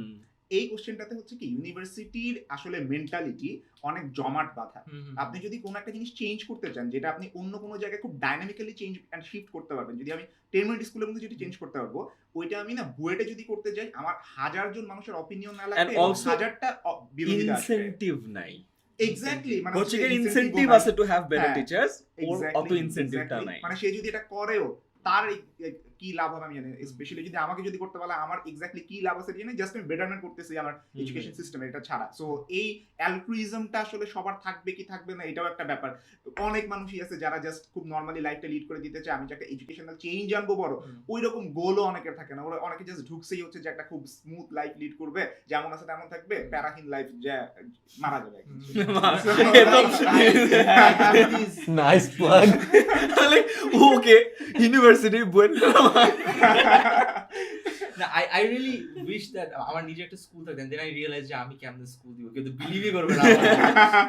এই কোশ্চেনটাতে হচ্ছে কি, ইউনিভার্সিটির আসলে মেন্টালিটি অনেক জমাট বাঁধা। আপনি যদি কোনো একটা জিনিস চেঞ্জ করতে চান, যেটা আপনি অন্য কোনো জায়গায় খুব ডাইনামিক্যালি চেঞ্জ এন্ড শিফট করতে পারবেন, যদি আমি 10 মিনিট স্কুলের মধ্যে যেটা চেঞ্জ করতে পারবো, ওইটা আমি না বুয়েটে যদি করতে যাই, আমার 1000 জন মানুষের অপিনিয়ন না লাগে, 1000টা বিরোধিতা আসবে,
ইনসেন্টিভ নাই।
এক্স্যাক্টলি, মানে
কোচিংয়ের ইনসেন্টিভ আছে টু হ্যাভ বেটার টিচার্স, ওর অত ইনসেন্টিভটা নাই।
মানে সে যদি এটা করেও তার কি লাভ হবে আমি জানি, স্পেশালি যদি আমাকে যদি করতে বলে আমার এক্স্যাক্টলি কি লাভ আছে জানি, জাস্ট আমি বেটারমেন্ট করতেছি আমার এডুকেশন সিস্টেম, এটা ছাড়া। সো এই অ্যালট্রুইজমটা আসলে সবার থাকবে কি থাকবে না এটাও একটা ব্যাপার। অনেক মানুষই আছে যারা জাস্ট খুব নরমালি লাইফটা লিড করে দিতে চায়, আমি যে একটা এডুকেশনাল চেঞ্জ আনবো বড়, ওই রকম গোলও অনেকের থাকে না। ওরা অনেকে জাস্ট ঢুকছেই হচ্ছে যে একটা খুব স্মুথ লাইফ লিড করবে, যেমন আছে তেমন থাকবে, প্যারাহীন লাইফ, যে মারা যাবে।
Nice plug.
Okay, university BUET.
I really wish that আমার নিজে একটা স্কুল থাকতেন, then I realized যে আমি কেমন স্কুল দিব, কেউ তো বিলিভই করবে না।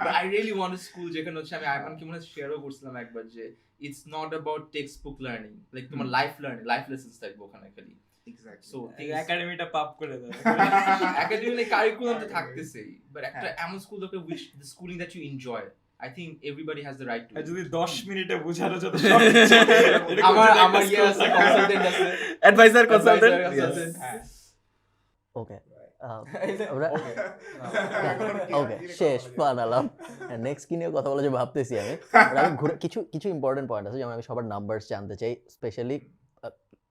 But I really want a school যেখানে হচ্ছে, আমি আইমানকে মনে হয় শেয়ারও করছিলাম একবার, যে it's not about textbook learning, like তোমার লাইফ লার্নিং, লাইফ লেসন্স থাকবে ওখানে খালি।
এক্স্যাক্টলি।
সো
একাডেমিটা পাপ করে দেয়।
একাডেমিক কারিকুলাম তো থাকতেছেই, বাট একটা এমন স্কুল দরকার which the schooling that you enjoy. I think everybody has the right to.
যদি 10 মিনিটে বোঝানো যেত
আমার ইয়ে আছে, কনসালটেন্ট আছে,
অ্যাডভাইজার কনসালটেন্ট।
ওকে ওকে, শেষ বানালাম। নেক্সট কি নিয়ে কথা বলা যে ভাবতেছি আমি। আমি ঘুরে কিছু ইম্পর্টেন্ট পয়েন্ট আছে, যেমন আমি সবার নাম্বারস জানতে চাই। স্পেশালি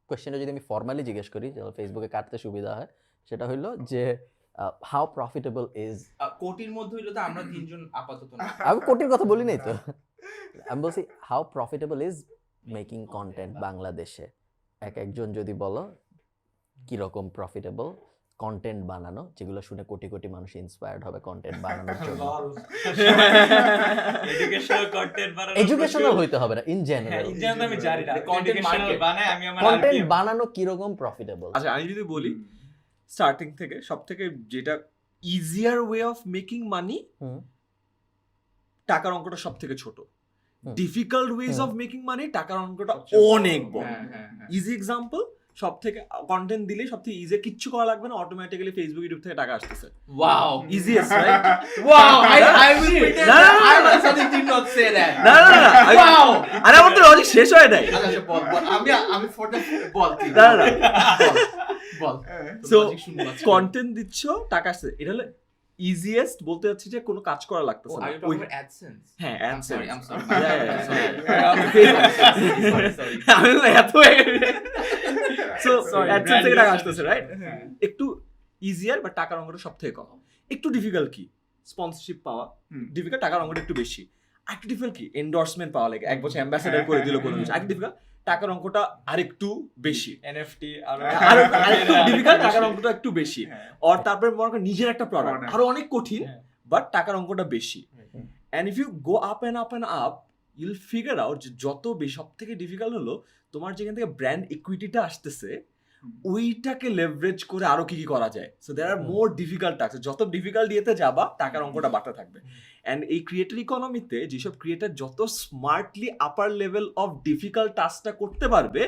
কোয়েশ্চেনটা যদি আমি ফর্মালি জিজ্ঞেস করি, যেন ফেসবুকে কাটতে সুবিধা হয়, সেটা হইলো যে হাউ প্রফিটেবল ইজ,
কোটির মধ্যে হইলো তো আমরা 3 জন আপাতত না।
আমি কোটির কথা বলি নাই তো, আমি বলছি how profitable is making content বাংলাদেশে। একজন যদি বলো কিরকম প্রফিটেবল কন্টেন্ট বানানো, যেগুলো শুনে কোটি কোটি মানুষ ইন্সপায়ার্ড হবে কন্টেন্ট বানানোর জন্য। এডুকেশনাল হইতে হবে না, ইন জেনারেল।
আমি জানি না
কন্টেন্ট
বানায়, আমি আমার
কন্টেন্ট বানানো কিরকম প্রফিটেবল।
আচ্ছা, আমি যদি বলি স্টার্টিং থেকে সব থেকে যেটা easier way of making money
hmm.
টাকার অঙ্কটা সব থেকে ছোট,
hmm.
Difficult ways
hmm.
Of making money টাকার অঙ্কটা
সবচেয়ে বড়।
অনেক বড়।
হ্যাঁ, হ্যাঁ, হ্যাঁ।
ইজি এক্সাম্পল, সব থেকে কন্টেন্ট দিলে সব থেকে ইজি, কিচ্ছু করা লাগবে না, অটোমেটিক্যালি ফেসবুক ইউটিউব থেকে টাকা আসতেছে।
Wow.
Easiest right?
Wow. I will pretend
No,
that
no, no,
I
no.
myself did not say that.
না না না,
Wow.
আরে আমার তো লজিক শেষ হয় নাই।
আচ্ছা বল আমি for the বল তুই।
না, না,
বল
So,
কন্টেন্ট
কন্টেন্ট দিচ্ছ, টাকা আসছে, এটা হলো ইজিয়েস্ট। বলতে চাচ্ছি যে কোনো কাজ করা লাগতেছে না।
Are you talking about AdSense?
হ্যাঁ,
I'm sorry. Sorry.
আমি এত সো
Sorry,
অ্যাডসেন্স থেকে
brand
টাকা
usage.
আসতেছে রাইট?
হ্যাঁ।
একটু ইজিয়ার, বাট টাকার অঙ্কটা সব থেকে কম। একটু ডিফিকাল্ট কি স্পন্সরশিপ পাওয়া, ডিফিকাল্ট টাকার অঙ্কটা একটু বেশি। আরেকটু ডিফিকাল্ট কি এন্ডোর্সমেন্ট পাওয়া, লাগে 1 বছর অ্যাম্বাসেডর করে দিল কোনো কিছু, আরেকটু ডিফিকাল্ট টাকার অঙ্কটা আরেকটু বেশি।
NFT
আরেকটু ডিফিকাল্ট টাকার অঙ্কটা একটু বেশি।
হ্যাঁ।
আর তারপরে মনে করেন নিজের একটা প্রোডাক্ট
Product.
আরো অনেক কঠিন,
হ্যাঁ।
বাট টাকার অঙ্কটা বেশি। And if you go up and up and up, you'll figure out যে যত বেশি, সব থেকে ডিফিকাল্ট হলো তোমার যেখান থেকে ব্র্যান্ড ইকুইটিটা আসতেছে, ওইটাকে লেভারেজ করে আরো কি কি করা যায়। So there are more difficult task, যত ডিফিকাল্ট ইয়েতে যাবা টাকার অঙ্কটা বাড়তে থাকবে। অ্যান্ড এই ক্রিয়েটর ইকোনমিতে যেসব ক্রিয়েটর যত smartly upper level of difficult টাস্কটা করতে পারবে,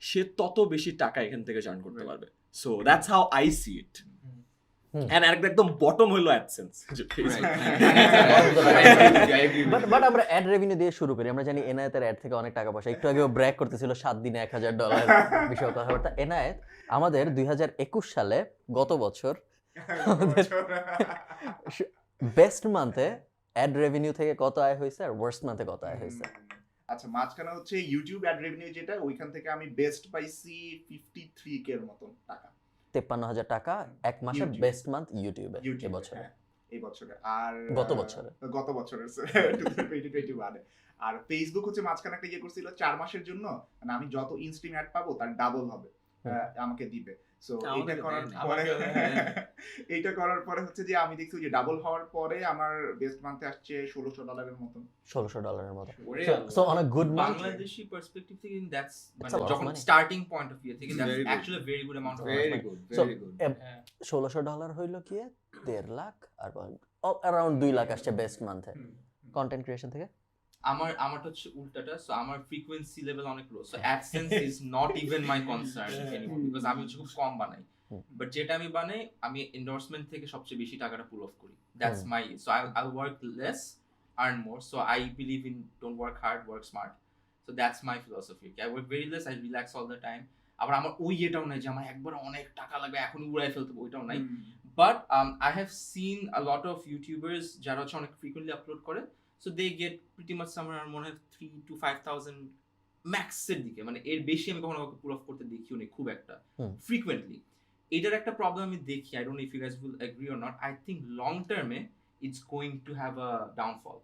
সে তত বেশি টাকা এখান থেকে জার্ন করতে পারবে। So that's how I see it. And আরেকটা একদম বটম হলো অ্যাডসেন্স।
বাট আমরা অ্যাড রেভিনিউ দিয়ে শুরু করি। আমরা জানি এনায়েতের অ্যাড থেকে অনেক টাকা পয়সা। একটু আগেও ব্র্যাক করতেছিল 7 দিনে $1000 বিষয়ে কথাবার্তা। এনায়েত, আমাদের 2021 সালে গত বছর বেস্ট মান্থে অ্যাড রেভিনিউ থেকে কত আয় হয়েছে আর ওয়ার্স্ট মান্থে কত আয় হয়েছে?
আচ্ছা, মাঝখানে হচ্ছে ইউটিউব অ্যাড রেভিনিউ, যেটা ওইখান থেকে আমি বেস্ট পাইছি 53K এর মতো টাকা।
53,000 টাকা এক মাসের
YouTube.
বেস্ট মান্থ ইউটিউবে এবছরে।
হ্যাঁ, এই বছরে। আর
গত বছরে।
গত বছরের 2021 আর ফেসবুক হচ্ছে মাঝখানে একটা ইয়ে করছিল 4 মাসের জন্য, মানে আমি যত ইনস্ট্রিম অ্যাড পাবো তার ডাবল হবে, আমাকে দিবে। সো এইটা করার পরে এইটা করার পরে হচ্ছে যে আমি দেখছি যে ডাবল হওয়ার পরে আমার বেস্ট মান্থে আসছে $1,600 এর মতো।
$1,600 মতো।
ওরে
so on a good month,
Bangladeshi perspective থেকে that's
It's a lot of
যখন
money.
Starting point of view থেকে that's
Very good.
Actually very good amount of
very good,
So,
very good.
$1,600 হইল কি 1.5 লাখ, আর অ্যারাউন্ড 2 লাখ আসছে বেস্ট মান্থে কন্টেন্ট ক্রিয়েশন থেকে।
আমারটা হচ্ছে উল্টাটা। সো আমার ফ্রিকোয়েন্সি লেভেল অনেক low. So AdSense is not even my concern anymore, because আমি হচ্ছে খুব কম বানাই। বাট যেটা আমি বানাই, আমি এন্ডোর্সমেন্ট থেকে সবচেয়ে বেশি টাকাটা পুল অফ করি। That's my, so I work less, earn more. So I believe in don't work hard, work smart. So that's my philosophy. I work very less, I relax all the time. আবার আমার ওই এটাও নাই যে আমার একবার অনেক টাকা লাগবে এখন উড়াই ফেলতে হবে, ওইটাও নাই। But I have seen a lot of YouTubers যারা হচ্ছে অনেক ফ্রিকুয়েন্টলি আপলোড করে, so they get pretty much somewhere মনে হয় 3,000 to 5,000 ম্যাক্সের দিকে, মানে এর বেশি আমি কখনো পুল অফ করতে দেখিও নি খুব একটা ফ্রিকুয়েন্টলি। এটার একটা প্রবলেম আমি দেখি, I don't know if you guys will agree or not. I think long টার্মে it's going to have a downfall.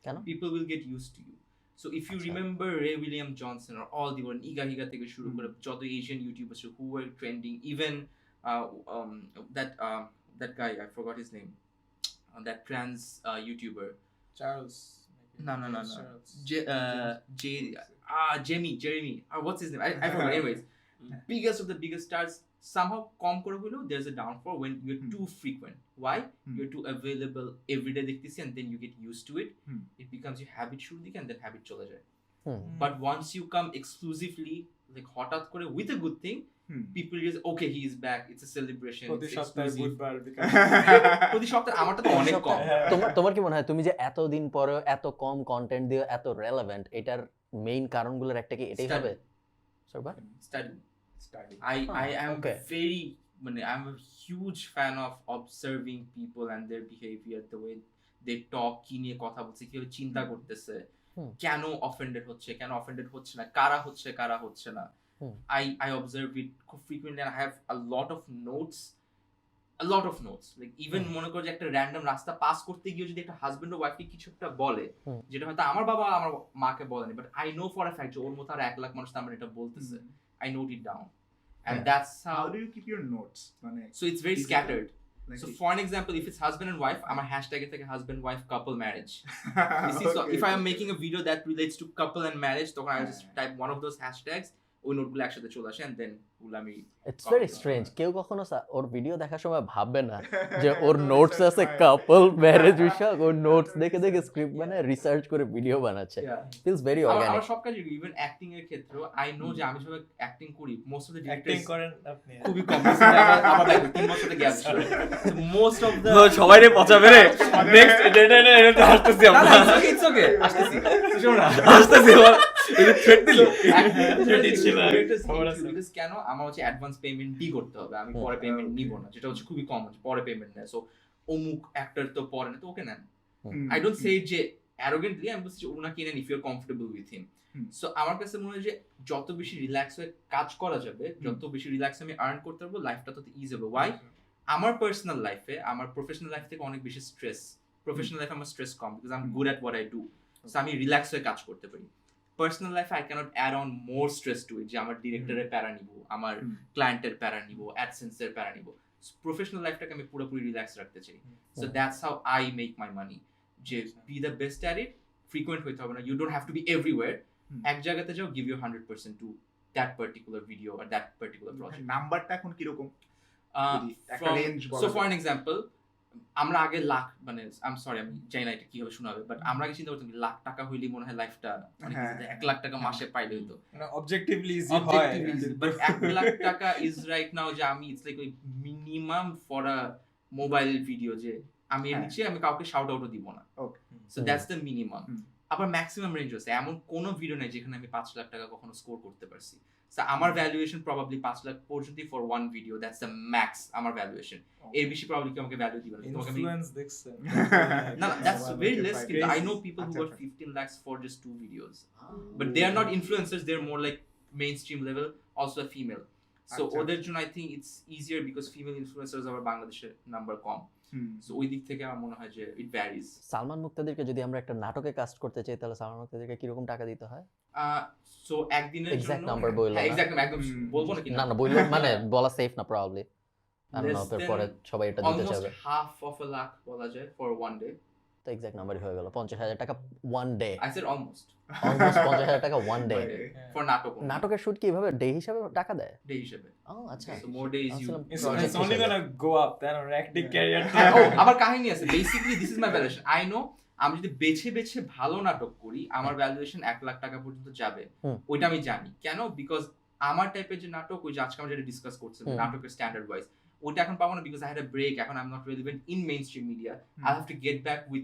কেন?
People will get use to you. So if you remember Ray William Johnson আর all the Nigahiga থেকে শুরু করে যত Asian YouTubers who were trending, even that guy, I forgot his name, that trans YouTuber.
Charles.
No. Jeremy. What's his name? I forgot. Anyways, biggest of the biggest stars, somehow কম করে হলেও there's a downfall when you're too frequent. Why? You're too available every day দেখতেছি, and then you get used to it. It becomes your habit শুরুর দিকে, and then habit চলে যায়. But once you come exclusively, like হঠাৎ করে with a good thing, people just okay, he is back, it's a celebration,
প্রতি
it's
সপ্তাহে
exclusive.
বুধবার
প্রতি সপ্তাহে আমারটা তো অনেক কম।
তোমার কি মনে হয় তুমি যে এতদিন পরে এত কম কন্টেন্ট দিয়ে এত রেলেভেন্ট, এটার মেইন কারণগুলোর একটা কি এটাই হবে?
Study. I am very, I'm a huge fan of observing people and their behavior, the way they talk, কি নিয়ে কথা বলছে, কিভাবে চিন্তা করতেছে, কেন অফেন্ডেড হচ্ছে না, কারা হচ্ছে না। I observe it frequently, and I have a lot of notes. Like even মনে করো যে একটা র্যান্ডম রাস্তা পাস করতে গিয়ে যদি একটা হাজবেন্ড ও ওয়াইফকে কিছু একটা বলে, যেটা হয়তো আমার বাবা আমার মাকে বলেনি, but I know for a fact যে ওর মতো আর 1 লাখ মানুষ আমার এটা বলতেছে, I note it down. And that's
how do you keep your notes?
So it's very scattered. So for an example, if it's husband and wife, আমার hashtag থেকে husband wife couple marriage. You see, so if I am making a video that relates to couple and marriage, then I just type one of those hashtags, ওই নোটগুলো একসাথে চলে আসে and then ওগুলো আমি
it's very strange. কেউ কখনো ওর video দেখার সময় ভাববে না যে ওর নোটস আছে কাপল ম্যারেজ বিষয়, ওর নোটস দেখে দেখে স্ক্রিপ্ট বানায় রিসার্চ করে ভিডিও বানাচ্ছে। Feels very organic.
আমার সব কাজ ইভেন অ্যাক্টিং এর ক্ষেত্রেও আই নো যে আমি সব অ্যাক্টিং করি, most of the
acting
directors
করেন আপনি?
খুবই কম। আমার ভাই 3 বছরের গ্যাপ ছিল। মোস্ট অফ দ্য
সবাইরে পচাবে রে নেক্সট এটা আসতেছি
না
আমরা
না ইটস ওকে আসতেছি শোনো না
আসতেছি এটা থ্রেট দিলি
বিকজ কেন আমার হচ্ছে অ্যাডভান্স পেমেন্ট ডি করতে হবে, আমি পরে পেমেন্ট নিব না, যেটা হচ্ছে খুবই কমন পরে পেমেন্ট নেয়। সো অমুক অ্যাক্টর তো পরে না, তো ওকে নেন। আই ডোন্ট সে যে অ্যারোগেন্টলি, আমি বলছি ওনাকে নেন if you are comfortable with him. So আমার কাছে মনে হয় যে যত বেশি রিল্যাক্স হয়ে কাজ করা যাবে, যত বেশি রিল্যাক্স আমি আর্ন করতে পারবো, লাইফটা তত ইজি হবে। ওয়াই? আমার পার্সোনাল লাইফে আমার প্রফেশনাল লাইফ থেকে অনেক বেশি স্ট্রেস। প্রফেশনাল লাইফে আমার স্ট্রেস কম because I am good at what I do. So আমি রিল্যাক্স হয়ে কাজ করতে পারি। পার্সোনাল লাইফে I can't add on more stress to it, যে আমার ডিরেক্টরের প্যারা নিব, আমার ক্লায়েন্টের প্যারা নিব, অ্যাডসেন্সের প্যারা নিব। প্রফেশনাল লাইফটাকে আমি পুরোপুরি রিল্যাক্স রাখতে চাই। So that's how I make my money. যে be the best at it, frequent হইতে হবে না, you don't have to be everywhere. এক জায়গাতে যাও, give you 100% to that particular video আর দ্যাট পার্টিকুলার প্রজেক্ট।
নাম্বারটা এখন কিরকম? একটা রেঞ্জ বলা
সো ফর
যায়।
অ্যান এক্সাম্পল, আমরা আগে লাখ, মানে আই এম সরি আমি জানি না এটা কিভাবে শোনাবে, বাট আমরা আগে চিন্তা করতাম লাখ টাকা হইলেই মনে হয় লাইফটা অনেক
হ্যাঁ,
ইজি, 1 লাখ টাকা মাসে পাইলে হইতো।
মানে অবজেক্টিভলি ইজি হয়,
Objectively easy, but 1 lakh টাকা is right now যে আমি it's like a minimum for a mobile video, যে আমি এর নিচে আমি কাউকে শাউট আউটও দিব না।
Okay.
So that's the minimum.
হুম।
আবার ম্যাক্সিমাম রেঞ্জ আছে, এমন কোন ভিডিও নাই যেখানে আমি 5 লাখ টাকা কখনো স্কোর করতে পারছি। So আমার ভ্যালুয়েশন প্রবাবলি 5 লাখ পর্যন্ত for one video, that's the max আমার ভ্যালুয়েশন। এর বেশি প্রবাবলি কেউ আমাকে ভ্যালু দিবে না। তোমাকে আমি
ইনফ্লুয়েন্স দেখছেন?
no, that's very less.
Crazy.
I know people who got
Acha.
15 lakhs for just 2 videos, but they are not influencers. They're more like mainstream level, also a female. So
Acha.
ওদের জন্য I think it's easier because female influencers are বাংলাদেশের number কম। So ওই দিক থেকে আমার মনে হয় যে it varies.
সালমান মুক্তাদিরকে যদি আমরা একটা নাটকে কাস্ট করতে চাই, তাহলে সালমান মুক্তাদিরকে কিরকম টাকা দিতে হয়?
So একদিনের
Exact
জন্য
number বললো
হ্যাঁ,
না?
exact number, একদম বলবো নাকি
না না বললে মানে বলা সেফ না probably. I don't know,
Less
পরে
than
সবাই এটা দিতে
almost
চাইবে।
half of a lakh বলা যায় for one day.
তো এক্সাক্ট নাম্বারই হয়ে গেল 50,000 টাকা one day.
I said almost.
Almost 50,000 টাকা ওয়ান ডে।
For নাটক only.
নাটকের শুট কি এভাবে ডে হিসাবে টাকা দেয়?
day হিসেবে।
ও আচ্ছা।
So more days you.
আসলে
It's
project
only
হিসেবে।
gonna go up, then our acting career.
আবার কাহিনী আছে। Basically this is my valuation. I know আমি যদি বেছে বেছে ভালো নাটক করি, আমার ভ্যালুয়েশন 1 লাখ টাকা পর্যন্ত যাবে। ওইটা আমি জানি। কেন? বিকজ আমার টাইপের যে নাটক, ওই যে আজকে আমরা যেটা ডিসকাস করছি, নাটকের স্ট্যান্ডার্ড ওয়াইজ, ওইটা এখন পাবো না because I had a break. এখন I am not relevant in mainstream media. I have to get back with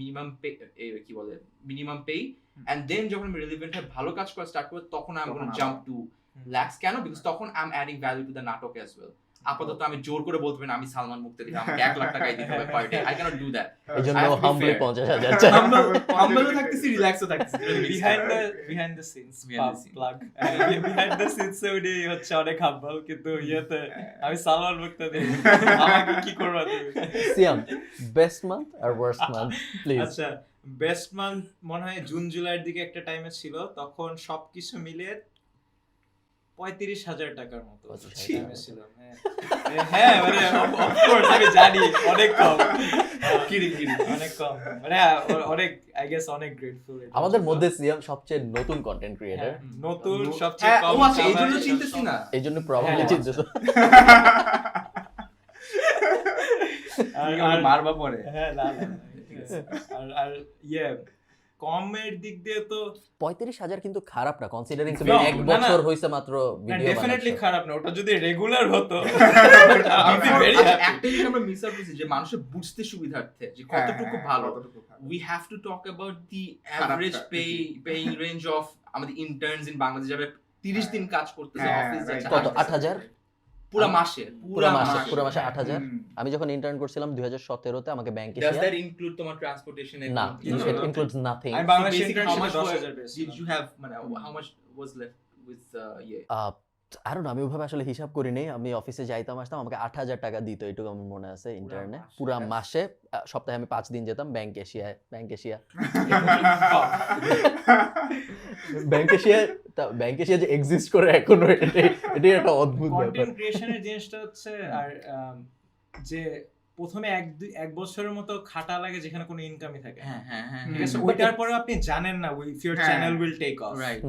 minimum pay, কি বলে মিনিমাম পে, এন্ড দেন যখন আমি রেলেভেন্ট হয়ে ভালো কাজ করা স্টার্ট করব, তখন I am gonna jump to lakhs. কেন? বিকজ তখন I am adding value to the নাটক অ্যাজ ওয়েল। আপাতত আমি জোর করে বলতে পারি না আমি সালমান মুক্তাদির, আমাকে 1 লাখ টাকাই দিতে হবে per day. I can't do that.
এইজন্য
I have to be
humbly
fair.
50,000 চাই।
হাম্বলও থাকতেছি, রিল্যাক্সও থাকতেছি।
behind the scenes
Behind the scenes.
plug. behind the scenes এ উনি হচ্ছে অনেক হাম্বল, কিন্তু ইয়েতে আমি সালমান মুক্তাদি, আমাকে কি করবা তুমি?
সিয়াম, বেস্ট মান্থ আর ওয়ার্স্ট মান্থ প্লিজ।
আচ্ছা, বেস্ট মান্থ মনে হয় জুন জুলাইয়ের দিকে একটা টাইমে ছিল, তখন সবকিছু মিলে 35,000 টাকার মতো
35,000
time এ ছিল। হ্যাঁ মানে অফকোর্স আমি জানি অনেক কম, অনেক কম, মানে অনেক আই গেস অনেক গ্রেটফুল।
আমাদের মধ্যে সিয়াম সবচেয়ে নতুন কন্টেন্ট ক্রিয়েটর,
নতুন সবচেয়ে
হ্যাঁ,
কম।
ও আচ্ছা, এই জন্য চিন্তাছি না।
এই জন্য প্রবলেম
হ্যাঁ।
চিন্তিত।
আর
মারবা পরে।
হ্যাঁ না না, ঠিক আছে। আর ইয়ে কমের দিক দিয়ে তো
35,000 কিন্তু খারাপ না, কনসিডারিং তুমি
No,
এক
না,
বছর
না।
হইছে মাত্র ভিডিও
ডেফিনেটলি
বানাচ্ছো।
খারাপ না, ওটা যদি রেগুলার হতো আমি ভেরি
আচ্ছা,
হ্যাপি।
একটা জিনিস আমরা মিস আউট করছি, যে মানুষের বুঝতে সুবিধার্থে যে কতটুকু ভালো। We have to talk about the average paying range of আমাদের interns in বাংলাদেশ, যারা 30 দিন কাজ করতেছে
হ্যাঁ,
অফিস যাচ্ছে,
কত?
8,000
8,000?
পুরো মাসে।
পুরো মাসে 8,000। আমি যখন ইন্টার্ন করছিলাম 2017-তে, আমাকে ব্যাংকে
Does that include তোমার ট্রান্সপোর্টেশন?
না, it includes nothing.
আমি Bangladesh
Basically,
intern
how much
10,000
did you have, মানে how much was left with
I don't know, আমি ওইভাবে আসলে হিসাব করিনি। আমি অফিসে যাইতাম আসতাম, আমাকে 8,000 টাকা দিত, এইটুকু আমার মনে আছে ইন্টার্নে।
মাসে?
পুরা মাসে, সপ্তাহে আমি 5 দিন যেতাম ব্যাংক এশিয়া। ব্যাংক এশিয়া যে এক্সিস্ট করে এখনো, এটাই একটা অদ্ভুত ব্যাপার।
কন্টেন্ট ক্রিয়েশনের জিনিসটা হচ্ছে, আর যে প্রথমে এক বছরের মতো খাটা লাগে যেখানে কোনো ইনকামই থাকে না।
হ্যাঁ
ঠিক আছে, ওইটার পরে আপনি জানেন না if your
হ্যাঁ,
channel will take off.
Right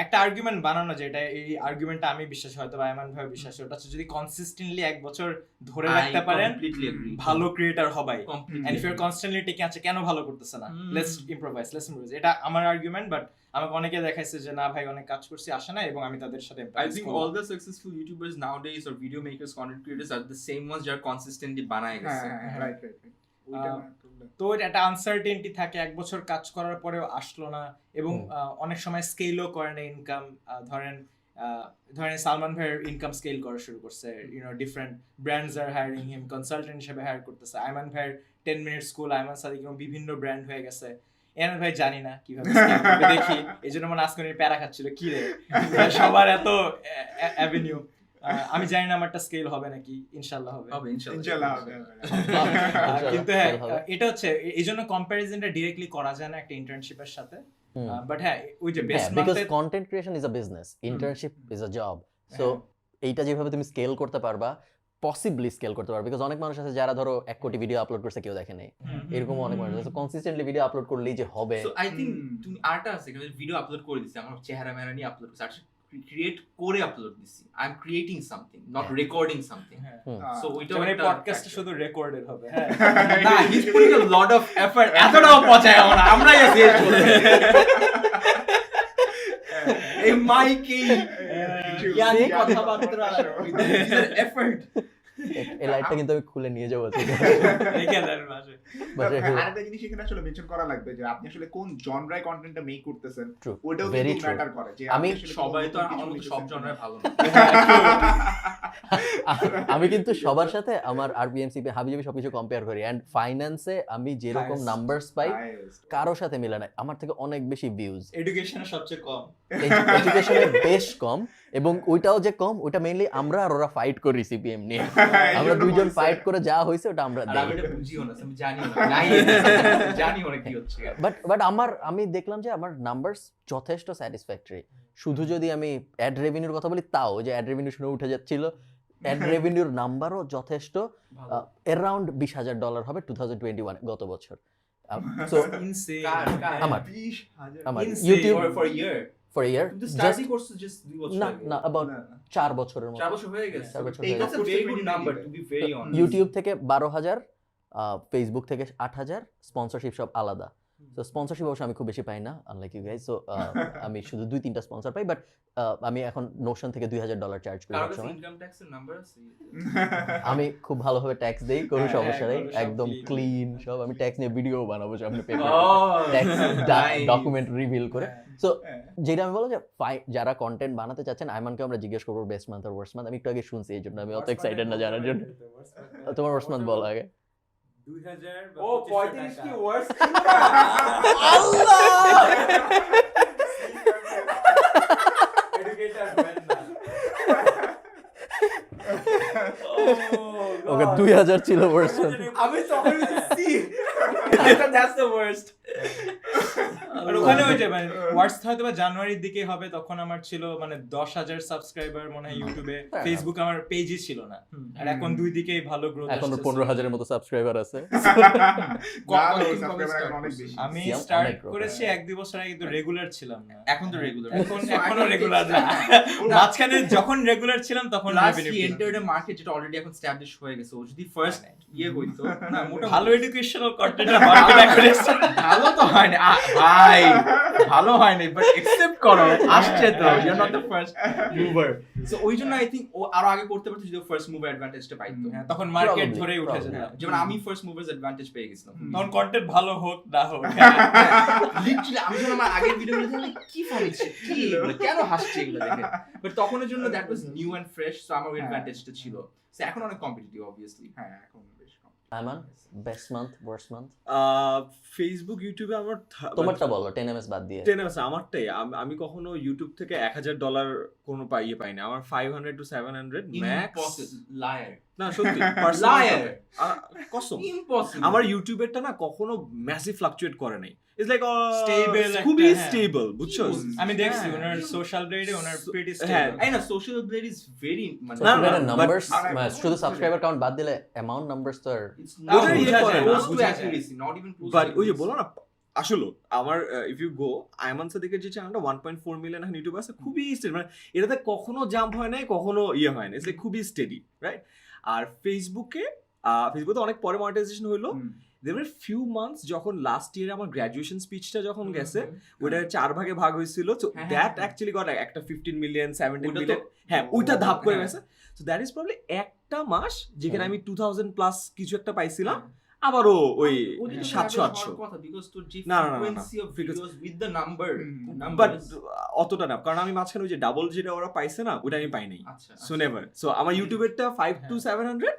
একটা আর্গুমেন্ট বানানো, যেটা এই আর্গুমেন্টটা আমি বিশ্বাস, হয়তো বা আয়মান ভাই বিশ্বাস, ওটা হচ্ছে যদি কনসিস্টেন্টলি এক বছর ধরে রাখতে পারেন ভালো creator হবাই। And if you're constantly taking, আচ্ছা কেন ভালো করতেছে না, let's improvise. এটা আমার আর্গুমেন্ট, বাট আমাকে অনেকে দেখাইছে যে না ভাই অনেক কাজ করছি, আসে না, এবং আমি তাদের সাথে
I think all the successful YouTubers nowadays or video makers, content creators are the same ones that are consistently বানায় গেছে।
রাইট ওইটা না problem।
তো একটা আনসার্টেনটি থাকে, এক বছর কাজ করার পরেও আসলো না, এবং অনেক সময় স্কেলও করে না ইনকাম। ধরেন সালমান ভাইয়ের ইনকাম স্কেল করা শুরু করছে, ডিফারেন্ট ব্র্যান্ডস আর হায়ারিং হিম, কনসালটেন্ট হিসেবে হায়ার করতেছে। আয়মান ভাইয়ের 10 মিনিট স্কুল, আয়মান সাদিক, বিভিন্ন ব্র্যান্ড হয়ে গেছে। এনার ভাই জানি না কিভাবে scale করবে, দেখি এই জন্য মনে আজকে প্যারা খাচ্ছিল, কি রে সবার এত অ্যাভিনিউ। আমি জানি না আমারটা স্কেল হবে নাকি, ইনশাল্লাহ হবে।
ইনশাআল্লাহ হবে।
কিন্তু হ্যাঁ, এটা হচ্ছে এই জন্য কম্প্যারিজনটা ডিরেক্টলি করা যায় না একটা ইন্টার্নশিপের সাথে। বাট হ্যাঁ, ওই যে বেস্ট
বিকজ
মান্থে
content creation is a business, internship is a job. So এইটা যেভাবে তুমি স্কেল করতে পারবা, পসিবলি স্কেল করতে পারবে, বিকজ অনেক মানুষ আছে যারা ধরো 1 কোটি ভিডিও আপলোড করছে কেউ দেখে নাই, এরকম অনেক মানুষ আছে। কনসিস্টেন্টলি ভিডিও আপলোড করলেই যে হবে,
সো আই থিংক তুমি আরটা আছে ভিডিও আপলোড করে দিছি, আমার চেহারা মেহারা নিয়ে আপলোড করছি, ক্রিয়েট করে আপলোড দিছি। I am creating something, not recording something. So ওইটা
মানে
একটা
পডকাস্টটা শুধু রেকর্ডেড হবে। হ্যাঁ,
না, he is putting a lot of effort. এতটাও পচায় আমরা, আমরাই আছি এই চলে এই মাইকে জ্ঞানী কথাবার্তা এফর্ট।
এই লাইটটা কিন্তু আমি খুলে নিয়ে যাবো।
রেখে দেন মাঝে।
আরেকটা জিনিস এখানে আসলে মেনশন করা লাগবে যে আপনি আসলে কোন জনরায় কন্টেন্টটা মেক করতেছেন,
True.
ওটাও
Very
কিন্তু
true.
ম্যাটার করে। যে
আমি
সবাই তো আর আমার মতো সব জনরায় ভালো না।
আমি কিন্তু সবার সাথে আমার আরবিএমসিপি হাবিজাবি সবকিছু কম্পেয়ার করি, এন্ড ফাইন্যান্সে আমি যেরকম
Highest.
নাম্বারস পাই কারোর সাথে মিলে না, আমার থেকে অনেক বেশি ভিউজ।
এডুকেশনে সবচেয়ে কম,
এডুকেশনে বেশ কম, এবং ওইটাও যে কম, ওইটা মেইনলি আমরা আর ওরা ফাইট করি সিপিএম নিয়ে। আমরা দুইজন ফাইট করে যা হয়েছে ওটা আমরা
আর
দেই।
আমি এটা বুঝিও না, আমি জানিও না, নাই জানি অনেক কি হচ্ছে।
বাট আমি দেখলাম যে আমার নাম্বারস যথেষ্ট স্যাটিসফ্যাক্টরি। শুধু যদি আমি অ্যাড রেভিনিউর কথা বলি, তাও যে অ্যাড রেভিনিউ শুনে উঠে যাচ্ছিল, অ্যাড রেভিনিউর নাম্বারও যথেষ্ট অ্যারাউন্ড $20,000 হবে 2021 গত বছর। So
insane.
আমার
20,000
ইউটিউব
ফর ইয়ার
ফর ইয়ার
কিন্তু স্টাডি কোর্স জাস্ট 2 বছর
না
আগে।
না অ্যাবাউট 4 বছরের মতো।
4 বছর হয়ে গেছে।
4 বছর
এই
হয়ে
That's
গেছে।
a very good number to be very honest.
YouTube থেকে 12,000, ফেসবুক থেকে 8,000, স্পন্সরশিপ সব আলাদা। সো স্পন্সরশিপ অবশ্য আমি খুব বেশি পাই না, আনলাইক ইউ গাইজ। সো আমি শুধু 2-3টা স্পন্সর পাই, বাট আমি এখন নোশন থেকে $2,000 চার্জ করি
কারো
এক
কাছে
সময়।
ইনকাম ট্যাক্সের নাম্বার আছে?
আমি খুব ভালোভাবে ট্যাক্স দেই, কোনো
হ্যাঁ,
সমস্যা নেই,
হ্যাঁ, সব
একদম
clean।
ক্লিন সব। আমি ট্যাক্স নিয়ে ভিডিও বানাবো সামনে paper,
Oh,
tax
nice.
Document reveal করে। সো
হ্যাঁ।
যেটা আমি বললাম যে যারা কন্টেন্ট বানাতে চাচ্ছেন, আইমানকে আমরা জিজ্ঞেস করবো বেস্ট মান্থ আর ওয়ার্স্ট মান্থ। আমি একটু আগে শুনছি, এই জন্য আমি অত এক্সাইটেড না জানার জন্য। তোমার ওয়ার্স্ট মান্থ বলো আগে।
2000
ও 35 কি ওয়ার্স
ওকে 2000 ছিল ওয়ার্স্ট মান্থ।
আমি তখন সি দ্যাটস দ্য ওয়ার্স্ট।
আর ওখানে ওই যে মানে ওয়ার্স হয়তো বা জানুয়ারির দিকে হবে, তখন আমার ছিল মানে 10,000 সাবস্ক্রাইবার মনে হয় ইউটিউবে। ফেসবুক আমার পেজই ছিল না, আর এখন দুই দিকেই ভালো গ্রোথ
এখন
আসছে।
15,000 এর মতো সাবস্ক্রাইবার আছে।
আমি
সিয়াম
স্টার্ট
অনেক growth
করেছি 1-2 বছর আগে, কিন্তু রেগুলার ছিলাম না।
এখন তো রেগুলার।
এখনো রেগুলার না। মাঝখানে যখন রেগুলার ছিলাম তখন
লাস্ট
revenue
হি
পেতাম।
এন্টার্ড এ মার্কেট যেটা অলরেডি এখন এস্টাবলিশ হয়ে গেছে। ও যদি ফার্স্ট ইয়ে হইতো না, মোটা
ভালো এডুকেশনাল কন্টেন্ট মার্কেট করেছে।
ভালো তো হয় না ভাই, ভালো হয় না, বাট একসেপ্ট করো, আসছে তো, you are not the first mover. So ওই জন্য আই থিংক ও আরো আগে করতে পারতো যদি ফার্স্ট মুভার অ্যাডভান্টেজটা পাইতো।
হ্যাঁ, তখন মার্কেট
Probably,
ধরেই উঠে
probably.
যেত।
যেমন আমি ফার্স্ট মুভার্স অ্যাডভান্টেজ পেয়ে গেছিলাম।
তখন কন্টেন্ট ভালো হোক না হোক,
লিটারালি আমি যখন আমার আগের ভিডিওগুলো দেখলাম কি ফানি কি এগুলো, কেন হাসছে এগুলো দেখে, বাট তখনের জন্য that was new and fresh. So আমার অ্যাডভান্টেজটা ছিল। সো এখন অনেক কম্পিটিটিভ অবভিয়াসলি।
হ্যাঁ, এখন বেশ কম।
Ayman best month worst month
Facebook ইউটিউবে আমার
তোমারটা বলো, 10ms বাদ দিয়ে।
আমারটাই আমি কখনো ইউটিউব থেকে $1,000 কোনো ইয়ে পাইনি। আমার 500 to 700 ম্যাক্স।
লায়ার
না সত্যি,
Liar.
কসম।
ইম্পসিবল।
আমার ইউটিউবেরটা না কখনো ম্যাসিভ ফ্লাকচুয়েট করে নাই। ইটস লাইক
Stable
খুবই
একটা, হ্যাঁ।
স্টেবল, বুঝছো?
আমি দেখছি ওনার সোশ্যাল গ্রেডে ওনার প্রিটি
হ্যাঁ।
স্টেবল।
এই না সোশ্যাল ব্লেড ইজ ভেরি মানে
না,
সাবস্ক্রাইবার
but-
নাম্বারস, শুধু সাবস্ক্রাইবার কাউন্ট বাদ দিলে অ্যামাউন্ট নাম্বারস তো আর
It's
ওটা
not
ইয়ে করে না,
close to
বুঝা যায়।
accuracy, not even close to
but ওই যে
accuracy.
বলো না আসলে আমার ইফ ইউ গো আয়মান সাদিকের যে চ্যানেলটা 1.4 মিলিয়ন এখন ইউটিউব আছে, খুবই স্টেডি, মানে এটাতে কখনো জাম্প হয় নাই, কখনো ইয়ে হয় না, ইটস খুবই স্টেডি, রাইট? আর ফেসবুকে অনেক পরে মনিটাইজেশন হলো। there were few months যখন লাস্ট ইয়ারে আমার গ্র্যাজুয়েশন স্পিচটা যখন গেছে, ওটা 4 ভাগে ভাগ হয়েছিল, সো দ্যাট অ্যাকচুয়ালি গট একটা 15 মিলিয়ন 17 মিলিয়ন, হ্যাঁ ওইটা ধাপ করে গেছে। সো দ্যাট ইজ প্রবলি একটা মাস যেখানে আমি 2000 প্লাস কিছু একটা পাইছিলাম, আবারও ওই 700-800
কথা, because তোর যে
না,
frequency of
because-
videos with the number,
but
numbers,
অতটা না, কারণ আমি মাঝখানে ওই যে ডাবল যেটা ওরা পাইছে না, ওটা আমি পাই নাই।
আচ্ছা,
সো নেভার, সো আমার ইউটিউবেরটা 5 to 700,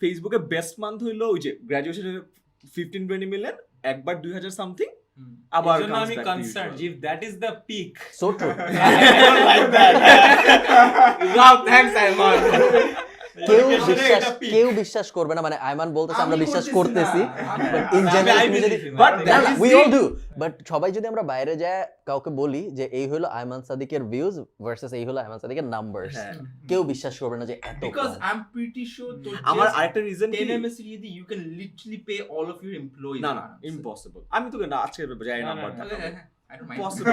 ফেসবুকে বেস্ট মান্থ হইলো ওই যে গ্র্যাজুয়েশনের 15-20 মিলিয়ন, একবার 2000 সামথিং, আবার
এজন্য আমি concern if that is the peak.
So true.
wow, thanks Salman.
কেউ বিশ্বাস করবে না, মানে আয়মান বলতেছে আমরা
আমি
বিশ্বাস
করতেছি
করতেছি,
না, আমি-
বাট ইন জেনারেল তুমি যদি
But that is
we
the-
all do, but সবাই যদি আমরা বাইরে যায় কাউকে বলি যে এই হলো আয়মান সাদিকের ভিউজ ভার্সেস এই হলো আয়মান সাদিকের নাম্বারস,
হ্যাঁ।
কেউ বিশ্বাস করবে না যে এত
Because
com.
I'm pretty sure তোর
আমার
just
আরেকটা রিজন
10 MSc দিয়ে you can literally pay all of your employees.
না না ইম্পসিবল, আমি তোকে না আজকে যাই
না,
নাম্বার
না,
I don't mind.
পসিবল।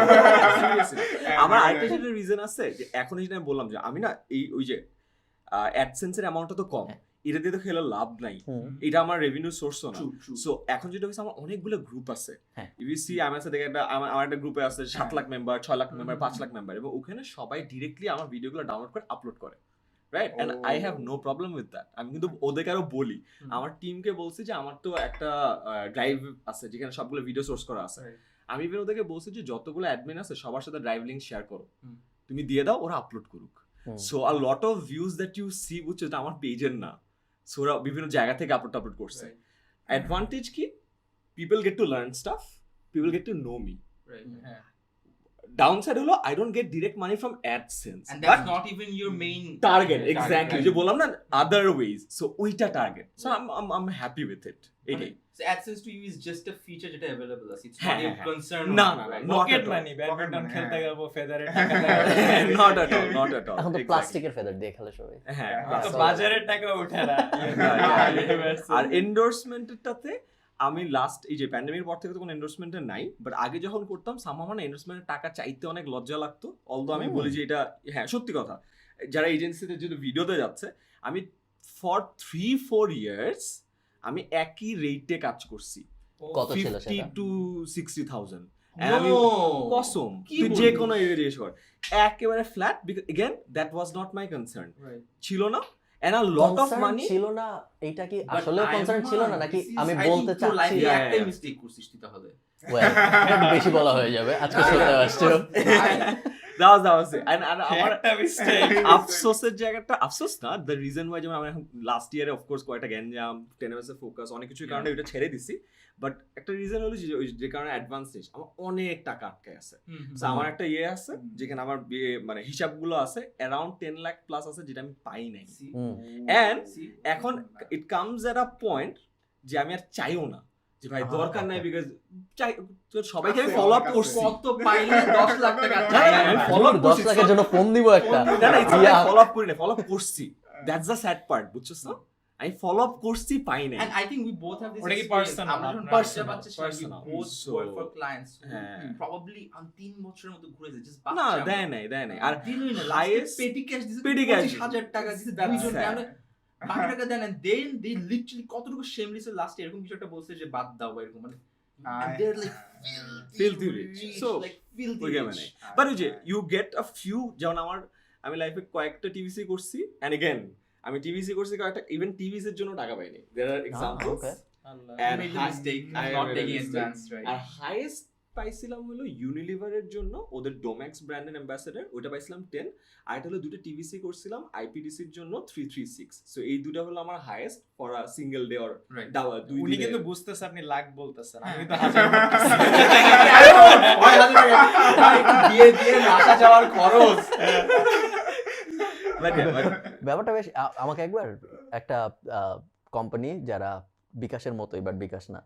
আমার আরেকটা যেটা রিজন আছে যে এখন এই যে আমি বললাম যে আমি না এই ওই যে অ্যাডসেন্সের অ্যামাউন্টটা তো কম, এটা দিয়ে তো খেলে লাভ নাই, এটা আমার রেভিনিউ সোর্সও না।
True, true.
সো এখন যেটা হচ্ছে আমার অনেকগুলো গ্রুপ আছে,
হ্যাঁ।
ইফ ইউ সি আমার সাথে আমার একটা গ্রুপে আছে 7 lakh member, 6 lakh member, 5 lakh member, এবং ওখানে সবাই ডিরেক্টলি আমার ভিডিওগুলো ডাউনলোড করে আপলোড করে, right? And I have no problem with that. আমি কিন্তু ওদেরকে আরো বলি, আমার টিমকে বলছি যে আমার তো একটা ড্রাইভ আছে যেখানে সবগুলো ভিডিও সোর্স করা আছে, আমি ইভেন ওদেরকে বলছি যে যতগুলো অ্যাডমিন আছে সবার সাথে ড্রাইভ লিংক শেয়ার করো, তুমি দিয়ে দাও, ওরা আপলোড করুক। So a lot of views that you see, বুঝছো, এটা আমার পেজের না, সো ওরা বিভিন্ন জায়গা থেকে আপলোড করছে। অ্যাডভান্টেজ কি, people get to learn stuff, people get to know me.
Right.
Downside হলো I don't get direct money from AdSense,
And that's not even your main
target, exactly
right?
যে বললাম না আদার ওয়েজ, সো ওইটা target, so I am happy with it. এটাই
So AdSense to you is just a feature যেটা available আছে, it's
হ্যাঁ,
not your
হ্যাঁ।
concern.
না, না,
right?
not
pocket
at all.
Money, badminton
Pocket
খেলতে
money,
যাবো, ফেদারের টাকা দেওয়া।
Not at all, not at all.
এখন তো প্লাস্টিকের ফেদার দিয়ে খেলে সবাই।
হ্যাঁ,
তো
plastic।
বাজারের টাকা ওঠে না।
আর এন্ডোর্সমেন্টটাতে আমি লাস্ট এই যে প্যান্ডেমিকের পর থেকে তো কোনো এন্ডোর্সমেন্টে নাই, বাট আগে যখন করতাম সামহাও না এন্ডোর্সমেন্টের টাকা চাইতে অনেক লজ্জা লাগতো, অলদো আমি বলি যে এটা হ্যাঁ সত্যি কথা, যারা এজেন্সিতে যদি ভিডিওতে যাচ্ছে, আমি ফর 3-4 ইয়ার্স আমি একই রেটে কাজ করছি,
কত ছিল
50
সেটা?
to 60,000।
No.
আমি কসম,
কি
তুই যে
বলিস?
কোনো এরিয়া জিজ্ঞেস কর, একেবারে flat, because again that was not my concern,
Right.
ছিল না, and a lot of
Concern
money.
ছিল না, এইটা কি
But
আসলে কনসার্ন ছিল না, নাকি
this is-
আমি
I think
বলতে
তোর
চাচ্ছি?
life এ
Yeah,
একটাই
yeah.
mistake করছিস তুই তাহলে।
Well, এটা বেশি বলা হয়ে যাবে, আজকে শুনতে আসছো।
That was it. And আমার
একটা mistake।
আফসোসের জায়গাটা, আফসোস না, দ্য রিজন ওয়াই, যেমন আমরা এখন লাস্ট ইয়ারে অফকোর্স কয়েকটা গ্যাঞ্জাম, 10 এর ফোকাস, অনেক কিছুর কারণে ওইটা ছেড়ে দিছি, বাট একটা রিজন হলো যে কারণে অ্যাডভান্স নিস আমার অনেক টাকা আটকে আছে। So আমার একটা ইয়ে আছে যেখানে আমার মানে হিসাবগুলো আছে অ্যারাউন্ড 10 লাখ প্লাস আছে, যেটা আমি পাই নাই। And এখন it comes at a point যে আমি আর চাইও না যে ভাই দরকার নাই, বিকজ সবাইকে আমি ফলো আপ করছি,
কত পাইলে 10 লাখ টাকা
আমি follow up
10
করছি,
লাখের জন্য ফোন দিব একটা।
ফলো আপ করি না, ফলো আপ করছি, দ্যাটস দ্য স্যাড পার্ট, বুঝছস না? আমি ফলো আপ করছি, পাই নাই।
And I think we both have this
ওটা কি
experience.
personal?
আমরা যখন
Personal,
বাচ্চা ছিলাম, we
personal.
both
So,
work for clients who
হ্যাঁ।
probably 3 বছরের মতো ঘুরেছে, just
না
বাচ্চা
দেয় নাই। আর
দিলই না,
highest
পেটি ক্যাশ দিছে,
petty cash
25,000 টাকা দিছে,
That's
দুইজন
sad.
আমরা বাকি টাকা দেন, and then they literally কতটুকু shameless লাস্ট এরকম কিছু একটা বলছে যে বাদ দাও বা এরকম, মানে and they're like
Filthy rich. So,
like filthy
ওই
rich.
মানে বাট ওই যে ইউ গেট আ ফিউ, যেমন আমি লাইফে কয়েকটা টিভিসি করছি, এন্ড এগেন আমি টিভিসি করছি কয়েকটা, ইভেন টিভিস এর জন্য টাকা পাইনি, দেয়ার আর এক্সাম্পলস।
okay.
আল্লাহ।
You
And
made the mistake of
I
not
made a
taking
mistake.
advance, right?
R highest পাইছিলাম হলো ইউনিলিভারের জন্য, ওদের ডোম্যাক্স ব্র্যান্ডের অ্যাম্বাসেডর, ওটা পাইছিলাম 10। আর এটা হলো দুটো টিভিসি করছিলাম আইপিডিসির জন্য 336। সো এই দুটো হলো আমার highest for a single day or
Right.
দুই
উনি
দিনে।
কিন্তু বুঝতেছে আপনি লাখ বলতেছেন, আমি তো
হ্যাঁ।
হাজার বলতেছি।
দিয়ে আসা যাওয়ার খরচ।
But yeah, but
ব্যাপারটা বেশ আমাকে একবার একটা কোম্পানি যারা বিকাশের মতোই, বাট বিকাশ না,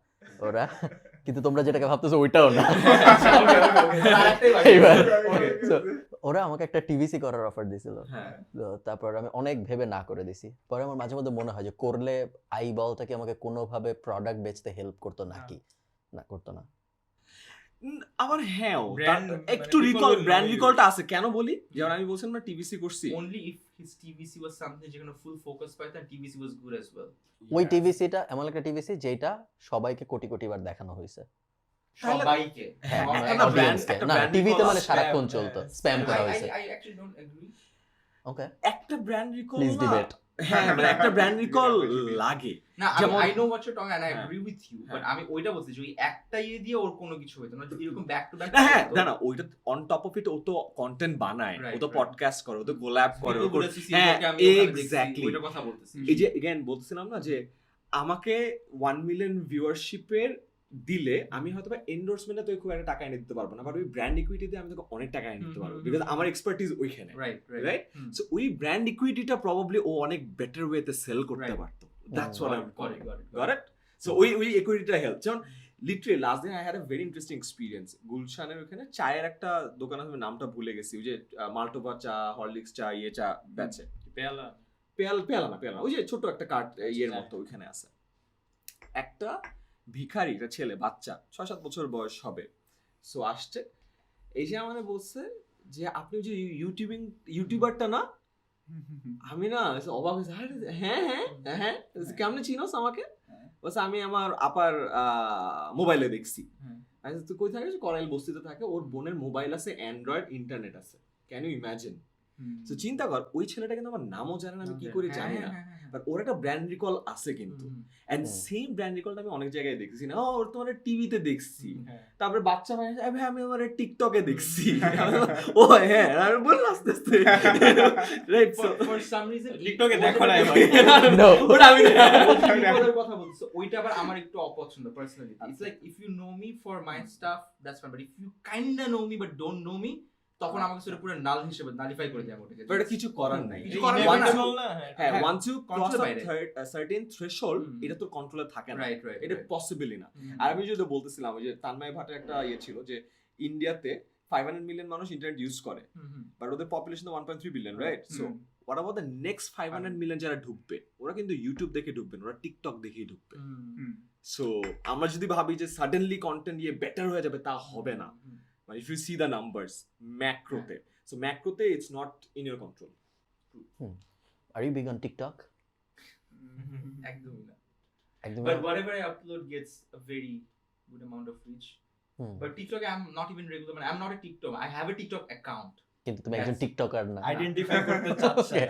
ওরা কিন্তু তোমরা যেটাকে ভাবতেছো ওইটাও না।
এইবার
So, ওরা আমাকে একটা টিভিসি করার অফার দিছিল,
হ্যাঁ
তো তারপর আমি অনেক ভেবে না করে দিছি। পরে আমার মাঝে মধ্যে মনে হয় যে করলে আই বলটা কি আমাকে কোনোভাবে প্রোডাক্ট বেচতে হেল্প করতো নাকি, না করতো না।
আবার হ্যাঁ
Brand,
একটু
মানে
recall
people will
brand
know you.
রিকলটা আছে। কেন বলি, যেমন আমি বলছিলাম না টিভিসি করছি,
only if his TVC was something যেখানে full focus পাইতো and TVC was good as well.
ওই টিভিসিটা এমন একটা টিভিসি যেটা সবাইকে কোটি কোটি বার দেখানো হয়েছে।
সবাইকে
হ্যাঁ,
একটা
মানে
brand-
audience-কে।
একটা
না
brand
টিভিতে
recall
মানে
spam,
সারাক্ষণ চলতো, স্প্যাম করা হয়েছে।
I actually don't agree.
ওকে,
একটা ব্র্যান্ড রিকল
প্লিজ ডিবেট।
হ্যাঁ মানে একটা ব্র্যান্ড রিকল লাগে।
না
যেমন-
I know what you're talking and I
হ্যাঁ।
agree with you, but
হ্যাঁ।
আমি ওইটা বলছি যে ওই একটা ইয়ে দিয়ে ওর কোনো কিছু হইতো না, যদি এরকম ব্যাক টু ব্যাক
হ্যাঁ না ওইটা অন টপ অফ ইট ও তো কন্টেন্ট বানায়,
Right,
ও তো
right.
পডকাস্ট করে, ও তো কোল্যাব করে, ও করে-
হ্যাঁ
হ্যাঁ,
আমি ওখানে দেখছি,
exactly.
ওইটা কথা বলতেছি।
এই যে এগেইন বলছিলাম না যে আমাকে 1 মিলিয়ন ভিউয়ারশিপের দিলে আমি হয়তো বা এন্ডোর্সমেন্টে তো খুব একটা টাকা এনে দিতে পারবো না, বাট ওই ব্র্যান্ড ইকুইটি দিয়ে আমি তোকে অনেক টাকা এনে দিতে পারবো, বিকজ আমার এক্সপার্টিজ ওইখানে,
রাইট
রাইট? সো ওই ব্র্যান্ড ইকুইটিটা প্রবাবলি ও অনেক বেটার ওয়েতে সেল করতে
Right.
পারতো। That's what I M
got it.
Got it. So ওই ইকুইটিটা হেল্প। যেমন লিটারালি লাস্ট দিন I had a very interesting experience. গুলশানের ওখানে চায়ের একটা দোকান আছে, আমি নামটা ভুলে গেছি, ওই যে মাল্টোবা চা, হরলিক্স চা, ইয়ে চা বেচে,
পেয়ালা
পেয়ালা না ওই যে ছোট একটা কার্ড ইয়ের মতো ওইখানে আছে। একটা ভিখারি, একটা ছেলে, বাচ্চা 6-7 বছর বয়স হবে, সো আসছে, এই যে আমাদের বলছে যে আপনি ওই যে ইউটিউবারটা না? আমি না অবাক হয়েছে, হ্যাঁ হ্যাঁ হ্যাঁ কেমনে চিনোস আমাকে? বলছে আমি আমার আপার মোবাইলে দেখছি। তুই কই থাকিস? করাইল বস্তিতে থাকে, ওর বোনের মোবাইল আছে, অ্যান্ড্রয়েড, ইন্টারনেট আছে। Can you imagine? তো চিন্তা কর, ওই ছেলেটা কিন্তু আমার নামও জানে না, আমি কি করে জানি না, বাট ওর একটা ব্র্যান্ড রিকল আছে কিন্তু। এন্ড সেম ব্র্যান্ড রিকলটা আমি অনেক জায়গায় দেখছি না, ওর তোমার টিভিতে দেখছি, তারপরে বাচ্চা ভাই ভাই আমি আমার টিকটকে দেখছি, ও হ্যাঁ আমি বললাম আস্তে আস্তে, right? So
for some reason
টিকটকে দেখো না এবার।
নো,
ওটা আমি
কথা বলছো, ওইটা আবার আমার একটু অপছন্দ personally. It's like if you know me for my stuff that's fine, but if you kinda know me but don't know me, তখন আমাকে সেটা পুরো নাল হিসেবে নালিফাই করে দেয় ওটাকে।
বাট কিছু করার নাই,
কিছু করার নাই।
হ্যাঁ ওয়ান্স ইউ ক্রস
control
আ
বাইরে।
সার্টেন থ্রেশহোল্ড, এটা তোর কন্ট্রোলে থাকে না,
রাইট রাইট,
এটা পসিবলই না। আর আমি যদি বলতেছিলাম ওই যে তানময় ভাটের একটা ইয়ে ছিল যে ইন্ডিয়াতে 500 মিলিয়ন মানুষ ইন্টারনেট ইউজ করে, বাট ওদের population 1.3 billion, right? So what about the next 500 million যারা ঢুকবে, ওরা কিন্তু ইউটিউব দেখে ঢুকবে না, ওরা টিকটক দেখেই ঢুকবে। সো আমরা যদি ভাবি যে সাডেনলি কন্টেন্ট ইয়ে বেটার হয়ে যাবে, তা হবে না। মানে if you see the numbers ম্যাক্রোতে, সো ম্যাক্রোতে it's not in your control.
Are you big on TikTok?
একদমই না।
একদম।
But whatever I upload gets a very good amount of reach. But TikTok, I'm not even regular. I'm not a TikTok. I have a TikTok account.
কিন্তু তুমি একজন TikToker না।
Identify করতে চাচ্ছে।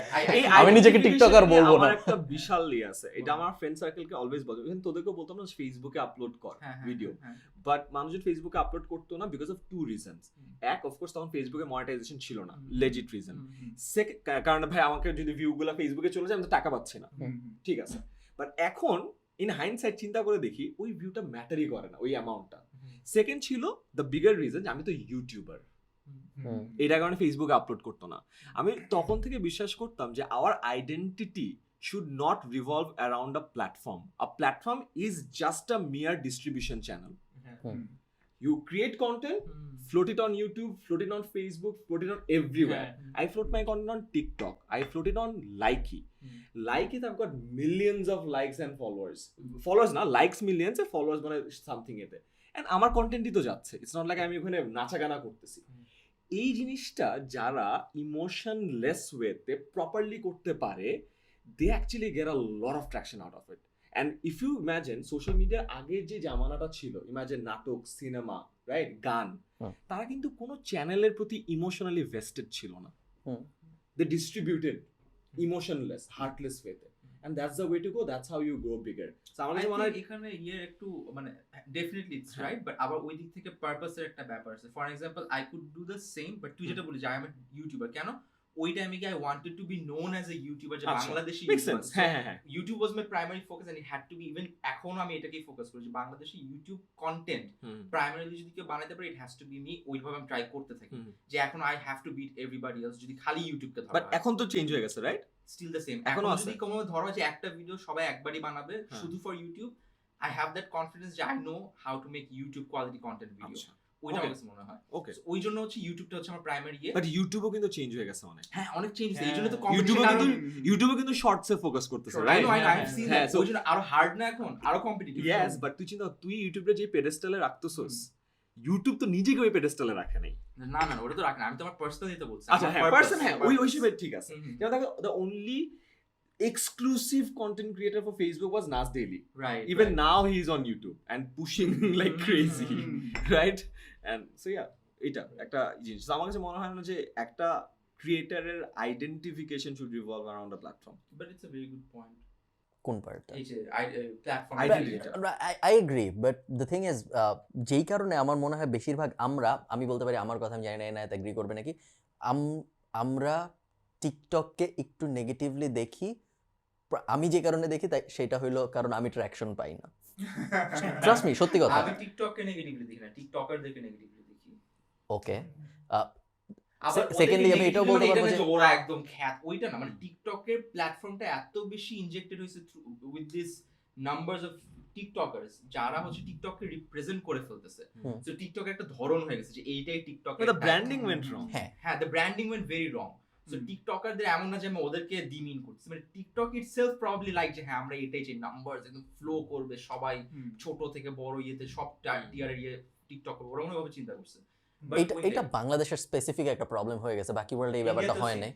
আমি নিজেকে টিকটকার বলবো না।
আমার একটা বিশাল ইয়ে আছে, এটা আমার ফ্রেন্ড সার্কেলকে অলওয়েজ বলতো, ইভেন তোদেরকেও বলতাম না ফেসবুকে আপলোড কর ভিডিও, বাট মানুষজন ফেসবুকে আপলোড করতো না বিকজ অফ 2 রিজনস। এক, অফকোর্স তখন ফেসবুকে মনিটাইজেশন ছিল না, লেজিট রিজন। সেকেন্ড, কারণ ভাই আমাকে যদি ভিউগুলো ফেসবুকে চলে যায় আমি তো টাকা পাচ্ছি না, ঠিক আছে? বাট এখন ইন হাইন্ডসাইট চিন্তা করে দেখি ওই ভিউটা ম্যাটারই করে না, ওই অ্যামাউন্টটা। সেকেন্ড ছিল দ্য বিগার রিজন, আমি তো ইউটিউবার, এটা কারণে ফেসবুকে আপলোড করতো না। আমি তখন থেকে বিশ্বাস করতাম যে our identity should not revolve around a platform. A platform is just a mere distribution channel. You create content, float it on YouTube, float it on Facebook, float it on everywhere. I float my content on TikTok. I float it on Likey. Likey, I've got millions of likes and followers. Followers na, likes millions, and followers মানে something এতে। And আমার কন্টেন্টই তো যাচ্ছে। It's not like আমি ওখানে নাচা গানা করতেছি। এই জিনিসটা যারা ইমোশনলেস ওয়েতে প্রপারলি করতে পারে, they actually get a lot of traction out of it. And if you imagine social media আগে যে জামানাটা ছিল, imagine নাটক, সিনেমা, রাইট, গান, তারা কিন্তু কোনো চ্যানেলের প্রতি ইমোশনালি ভেস্টেড ছিল না। They distributed emotionless, heartless ওয়েতে, and that's the way to go. That's how you grow bigger. So আমার কাছে মনে হয়
এখানে ইয়ে একটু মানে ডেফিনেটলি ইটস রাইট, বাট আবার ওই দিক থেকে পারপাসের একটা ব্যাপার আছে। For example, I could do the same, but তুই যেটা বলি যে আই এম এ ইউটিউবার, কেন ওই টাইমে কি I wanted to be known as a YouTuber, যে বাংলাদেশি ইউটিউবার। হ্যাঁ, YouTube was my primary focus and it had to be, even এখনো আমি এটাকেই ফোকাস করি যে বাংলাদেশি ইউটিউব কন্টেন্ট প্রাইমারিলি যদি কেউ বানাতে পারে, it has to be me. ওইভাবে আমি ট্রাই করতে থাকি যে এখন I have to beat everybody else, যদি খালি ইউটিউবকে ধরা।
বাট এখন তো চেঞ্জ হয়ে গেছে, রাইট?
Still the same.
এখনো
যদি কোনো ধরো যে একটা ভিডিও সবাই একবারই বানাবে শুধু for YouTube, I have that confidence যে I know how to make YouTube quality content video.
আচ্ছা
ওইটা
Okay.
আমার কাছে মনে হয়।
ওকে
So, ওই জন্য হচ্ছে ইউটিউবটা হচ্ছে আমার প্রাইমারি ইয়ে।
বাট ইউটিউবও কিন্তু চেঞ্জ হয়ে গেছে অনেক
হ্যাঁ অনেক চেঞ্জ হয়েছে, এই
হ্যাঁ।
জন্য তো
ইউটিউবে
competition
কিন্তু ইউটিউবে কিন্তু শর্টসে ফোকাস করতেছে
আরো- I
রাইট
know, I
হ্যাঁ,
have seen
হ্যাঁ,
that.
so-
ওই জন্য আরো হার্ড না এখন, আরো কম্পিটিটিভ।
ইয়েস বাট তুই চিন্তা কর, তুই ইউটিউবে যে পেডেস্টালে রাখতেছস ইউটিউব তো নিজেকে ওই পেডেস্টালে রাখে নাই
না না ওটা তো রাখ না, আমি তো আমার পার্সোনালি তো বলছি।
আচ্ছা
আমার
হ্যাঁ
purpose,
পার্সন হ্যাঁ ওই
purpose.
হিসেবে ঠিক আছে
হুম, হুম।
যেমন দেখো the only exclusive content creator for Facebook was Nas Daily.
Right,
Even
right.
now he is on YouTube and pushing like crazy, right? And so yeah, এটা একটা জিনিস So, আমার কাছে মনে হয় না যে একটা ক্রিয়েটরের identification should revolve around a platform
But it's a very good point.
কোন পার্টটা?
এই যে platform
Identity.
I agree, but the thing is, যেই কারণে আমার মনে হয় বেশিরভাগ আমি বলতে পারি আমার কথা, আমি জানি না এনায়েত এগ্রি করবে নাকি, আমরা টিকটককে একটু নেগেটিভলি দেখি। আমি যে কারণে দেখি তাই সেটা হইলো কারণ আমি ট্র্যাকশন পাই না। ট্রাস্ট মি, সত্যি কথা।
আমি টিকটককে নেগেটিভলি দেখি না, টিকটকারদেরকে নেগেটিভলি দেখি।
ওকে,
আবার
সেকেন্ডলি আমি এটাও বলতে পারবো যে
ওরা একদম খ্যাত ওইটা না, মানে টিকটকের প্ল্যাটফর্মটা এত বেশি ইনজেক্টেড হয়েছে উইথ দিস নাম্বারস অফ টিকটকার্স যারা হচ্ছে টিকটককে রিপ্রেজেন্ট করে ফেলতেছে। সো টিকটক একটা ধরন হয়ে গেছে যে এইটাই TikTok.
the branding went wrong.
হ্যাঁ, the branding went very wrong. So টিকটকারদের এমন না যে আমি ওদেরকে ডিমিন করছি, মানে টিকটক ইটসেলফ প্রবাবলি লাইক যে হ্যাঁ আমরা এটাই যে নাম্বারস একদম ফ্লো করবে, সবাই ছোট থেকে বড় ইয়েতে সব টিয়ারের ইয়ে টিকটক ওরা মনে চিন্তা করছে। But
এটা বাংলাদেশের স্পেসিফিক একটা প্রবলেম হয়ে গেছে, বাকি ওয়ার্ল্ডে এই ব্যাপারটা হয় নাই।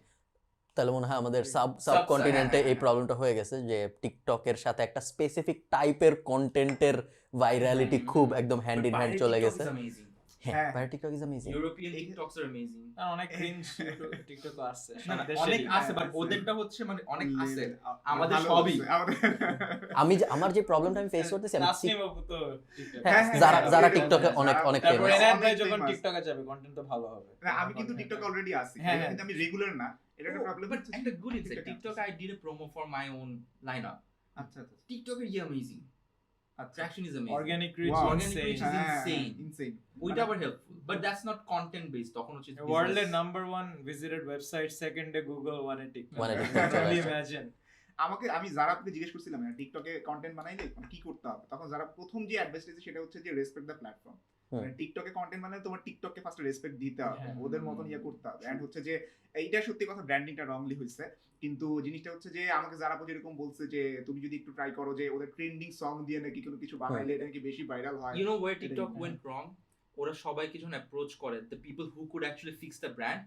তাহলে মনে হয় আমাদের সাব কন্টিনেন্টে এই প্রবলেমটা হয়ে গেছে যে টিকটকের সাথে একটা স্পেসিফিক টাইপের কন্টেন্টের ভাইরালিটি খুব একদম হ্যান্ড ইন হ্যান্ড চলে গেছে। হ্যাঁ, বাইরে TikTok is amazing.
European TikToks are amazing.
অনেক ক্রিঞ্জ টিকটক আছে
অনেক আছে, বাট ওদেরটা হচ্ছে মানে অনেক আছে, আমাদের সবই।
আমার যে প্রবলেমটা আমি ফেস করতেছি, আমি
নাসনিম আপু তো টিকটক
যারা টিকটকে অনেক
তারপর
ফেমাস।
এনায়েত ভাই যখন টিকটকে যাবে কন্টেন্ট তো ভালো হবে।
না, আমি কিন্তু টিকটক অলরেডি আছি,
হ্যাঁ,
কিন্তু আমি রেগুলার না, এটা একটা প্রবলেম।
But একটা good insight, TikTok I did a promo for my own lineup.
আচ্ছা আচ্ছা
TikTok is amazing. Attraction is amazing.
Organic reach
Wow.
Organic reach is insane.
Insane
ওইটা আবার helpful, but that's not content based. তখন হচ্ছে
ওয়ার্ল্ডের number 1 visited website, সেকেন্ডে Google, ওয়ানে TikTok.
One এ TikTok চলে আসে।
ইমাজিন
আমি যারাকে জিজ্ঞেস করছিলাম টিকটকে কন্টেন্ট বানাইলে কি করতে হবে, তখন যারা প্রথম যে অ্যাডভাইস দিয়েছে সেটা হচ্ছে যে রেসপেক্ট দ্য প্ল্যাটফর্ম। মানে টিকটকে কন্টেন্ট বানালে তোমার টিকটককে ফার্স্ট রেসপেক্ট দিতে হবে,
হ্যাঁ।
ওদের মতন ইয়ে করতে হবে। এন্ড হচ্ছে যে এইটা সত্যি কথা, ব্র্যান্ডিংটা রংলি হয়েছে, কিন্তু জিনিসটা হচ্ছে যে আমাকে যারা যেরকম বলছে যে তুমি যদি একটু ট্রাই করো যে ওদের ট্রেন্ডিং সং দিয়ে নাকি কোনো কিছু বানাইলে এটা নাকি বেশি ভাইরাল হয়।
You know where TikTok went wrong? ওরা সবাইকে যখন অ্যাপ্রোচ করে, the people who could actually fix the brand,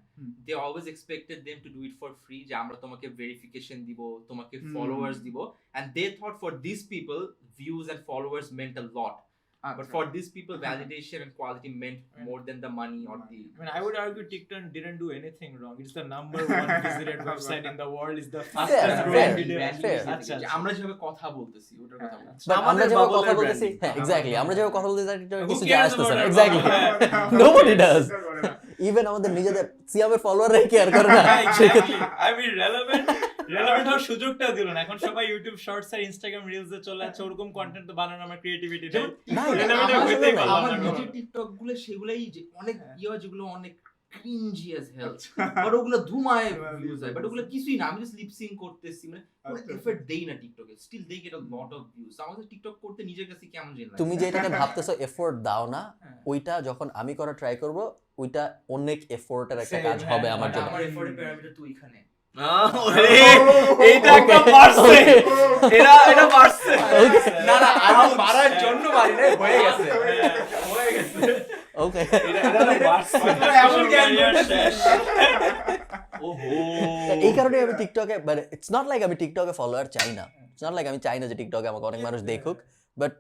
they always expected them to do it for free, যে আমরা তোমাকে ভেরিফিকেশন দিব, তোমাকে ফলোয়ার্স দিব, and they thought for these people views and followers meant a lot. But for these people, validation and quality meant more than the money or the.
I mean, I would argue TikTok didn't do anything wrong. It's the number 1 visited website in the world. It's the fastest growing video. আচ্ছা,
আমরা যেভাবে কথা বলতেছি ওটার কথা বলছি।
But আমরা যেভাবে
bubble
কথা
এর
বলতেছি,
branding.
হ্যাঁ এক্স্যাক্টলি, আমরা যেভাবে কথা বলতেছি টিকটকে
Who
কিছু
cares
যায় আসতেছে না।
about our
exactly,
bubble?
nobody does. Even আমাদের নিজেদের সিয়ামের ফলোয়াররাই কেয়ার করে না।
Exactly. I mean, relevant হওয়ার সুযোগটা দিল না। এখন সবাই ইউটিউব শর্টস আর ইনস্টাগ্রাম রিলস এ চলে যাচ্ছে, ওরকম কন্টেন্ট তো বানানোর আমার ক্রিয়েটিভিটি নেই।
আমার নিজের টিকটক গুলো সেগুলাই যে অনেক ইয়ে যেগুলো অনেক ক্রিঞ্জি অ্যাজ হেল, বাট ওগুলো ধুমায় ভিউজ হয়, বাট ওগুলো কিছুই না, আমি জাস্ট লিপ সিং করতেছি, মানে কোনো এফর্ট দেই না টিকটকে, still they get a lot of views. আমাদের টিকটক করতে নিজের কাছে কেমন জানি লাগে।
তুমি যেটাকে ভাবতেছো এফোর্ট দাও না, ওইটা যখন আমি করা ট্রাই করব, ওইটা অনেক এফোর্টের একটা কাজ হবে আমার জন্য।
আমার এফর্টের প্যারামিটার তো ওইখানে।
এটা একটা পারছে, এটা পারছে
না না, আমি মারার জন্য মারি না, হয়ে গেছে।
ওকে,
এটা পারছে
এমন জ্ঞান শেষ।
ওহো
এই কারণে আমি টিকটকে, মানে ইটস নট লাইক আমি টিকটকে ফলোয়ার চাই না, ইটস নট লাইক আমি চাই না যে টিকটকে আমাকে অনেক মানুষ দেখুক, বাট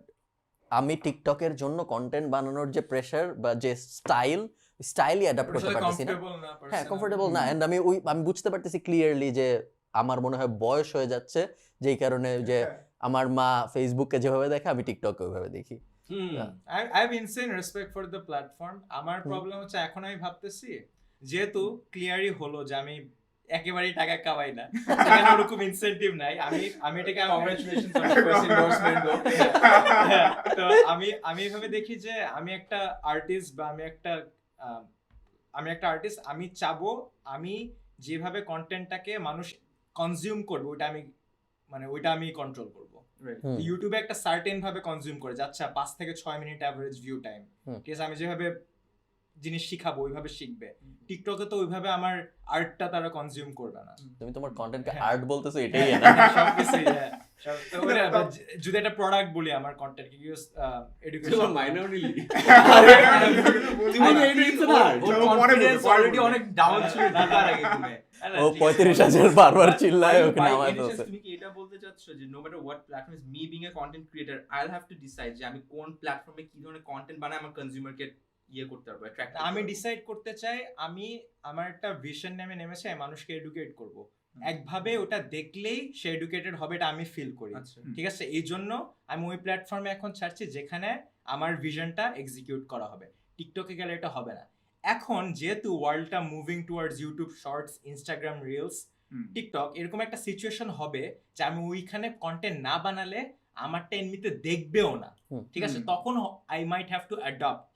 আমি টিকটকের জন্য কন্টেন্ট বানানোর যে প্রেশার বা যে স্টাইলই অ্যাডাপ্ট করতে পারতেছি না। হ্যাঁ, কমফোর্টেবল না, এন্ড আমি বুঝতে পারতেছি ক্লিয়ারলি যে আমার মনে হয় বয়স হয়ে যাচ্ছে, যেই কারণে যে আমার মা ফেসবুককে যেভাবে দেখে আমি টিকটকে ওইভাবে দেখি।
I have insane respect for the platform. আমার প্রবলেম হচ্ছে এখন আমি ভাবতেছি যেহেতু ক্লিয়ারই হলো যে আমি একেবারেই টাকা কামাই না, সেখানে ওরকম ইনসেন্টিভ নাই, আমি এটাকে কংগ্রাচুলেশনস অন ফার্স্ট এন্ডোর্সমেন্ট। তো আমি এভাবে দেখি যে আমি একটা আর্টিস্ট বা আমি একটা আর্টিস্ট, আমি চাবো আমি যেভাবে কন্টেন্টটাকে মানুষ কনজিউম করবে ওটা আমি মানে ওইটা আমি কন্ট্রোল করব। ইউটিউবে একটা সার্টেন ভাবে কনজিউম করে যাচ্ছে 5 থেকে 6 মিনিট অ্যাভারেজ ভিউ টাইম, ঠিক আছে, আমি যেভাবে জিনিস শিখাবো ওইভাবে শিখবে। টিকটকে তো ওইভাবে আমার আর্টটা তারা কনজিউম করবে না।
তুমি তোমার কন্টেন্টকে আর্ট বলতেছো, এটাই
সবকিছুই যদি একটা প্রোডাক্ট বলি আমার কন্টেন্ট কি এডুকেশন
মাইনরিলি
অলরেডি অনেক ডাউন ছিল ঢাকার আগে তুমি
ও 35,000 বারবার চিল্লায় ওকে নামায় দিতেছে।
তুমি কি এটা বলতে চাচ্ছ যে no matter what platform is me being a content creator I will have to decide যে আমি কোন প্ল্যাটফর্মে কি ধরনের কন্টেন্ট বানাই আমার কনজিউমারকে ইয়ে করতে পারবো, অ্যাট্রাক্ট।
আমি ডিসাইড করতে চাই আমি আমার একটা ভিশন নামে নেমেছে মানুষকে এডুকেট করব, একভাবে ওটা দেখলেই সে এডুকেটেড হবে, এটা আমি ফিল করি, ঠিক আছে। এই জন্য আমি ওই প্ল্যাটফর্মে এখন ছাড়ছি যেখানে আমার ভিশনটা এক্সিকিউট করা হবে। টিকটকে গেলে এটা হবে না। এখন যেহেতু ওয়ার্ল্ডটা moving towards YouTube shorts, Instagram reels, TikTok, এরকম একটা সিচুয়েশন হবে যে আমি ওইখানে কন্টেন্ট না বানালে আমারটা এমনিতে দেখবেও না, ঠিক আছে, তখন I might have to adopt.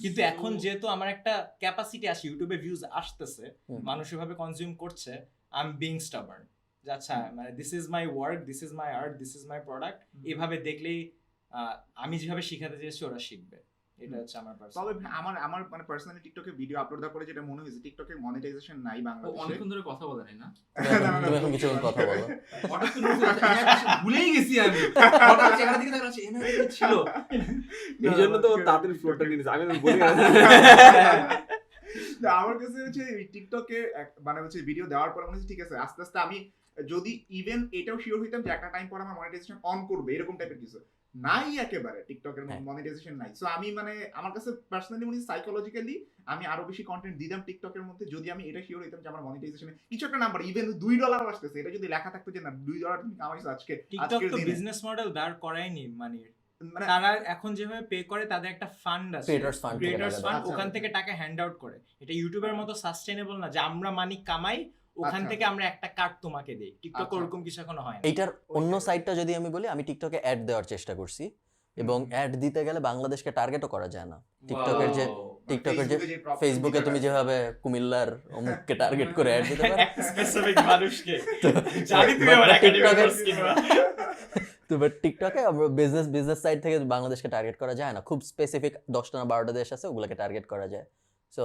কিন্তু এখন যেহেতু আমার একটা ক্যাপাসিটি আছে, ইউটিউবে ভিউজ আসতেছে, মানুষ এভাবে কনজিউম করছে, আই এম বিং স্টাবার্ন, আচ্ছা মানে this is my work, this is my art, this is my product, এভাবে দেখলেই আমি যেভাবে শিখাতে চেয়েছি ওরা শিখবে। এটা হচ্ছে আমার পার্সোনাল।
তবে আমার মানে পার্সোনালি টিকটকে ভিডিও আপলোড দেওয়ার পরে যেটা মনে হয়েছে টিকটকে মনিটাইজেশন নাই বাংলাদেশে।
অনেকক্ষণ ধরে কথা বলা না
তুমি এখন কিছু কথা বলো।
হঠাৎ করে ভুলেই গেছি আমি, হঠাৎ চেহারা দিকে তাকাচ্ছি এমন ছিল,
এইজন্য তো তাড়াতাড়ি ফ্লোরটা নিয়ে নিয়েছে, আমি বলি
আমার কাছে হচ্ছে টিকটকে মানে হচ্ছে ভিডিও দেওয়ার পর মনে হচ্ছে ঠিক আছে আস্তে আস্তে আমি যদি ইভেন এটাও শিওর হইতাম যে একটা টাইম পর আমার মনিটাইজেশন অন করবে এরকম টাইপের কিছু নাই, একেবারে টিকটকের মনিটাইজেশন নাই। সো আমি মানে আমার কাছে পার্সোনালি মনে হয় সাইকোলজিক্যালি আমি আরো বেশি কন্টেন্ট দিতাম টিকটকের মধ্যে যদি আমি এটা শিওর হইতাম যে আমার মনিটাইজেশনে কিছু একটা নাম্বার ইভেন $2 আসতেছে, এটা যদি লেখা থাকতো যে না $2 তুমি কামাইছো আজকে।
টিকটক তো বিজনেস মডেল দাঁড় করায়নি, মানে তারা এখন যেভাবে পে করে তাদের একটা ফান্ড আছে, ক্রিয়েটরস ফান্ড, ওখান থেকে টাকা হ্যান্ড আউট করে। এটা ইউটিউবের মতো সাস্টেনেবল না যে আমরা মানি কামাই ওখান থেকে আমরা একটা কাট তোমাকে দেই। টিকটক ওরকম কিছু এখনো হয় না।
এইটার অন্য সাইডটা যদি আমি বলি, আমি টিকটকে অ্যাড দেওয়ার চেষ্টা করছি এবং অ্যাড দিতে গেলে বাংলাদেশকে টার্গেটও করা যায় না। টিকটকের যে ফেসবুকে তুমি যেভাবে কুমিল্লার অমুককে টার্গেট করে অ্যাড দিতে পারো
স্পেসিফিক মানুষকে জানি তুমি আমার একাডেমিক কোর্স কিনবা,
তো বাট টিকটকে বিজনেস সাইড থেকে বাংলাদেশকে টার্গেট করা যায় না। খুব স্পেসিফিক 10টা না 12টা দেশ আছে, ওগুলোকে টার্গেট করা যায়। সো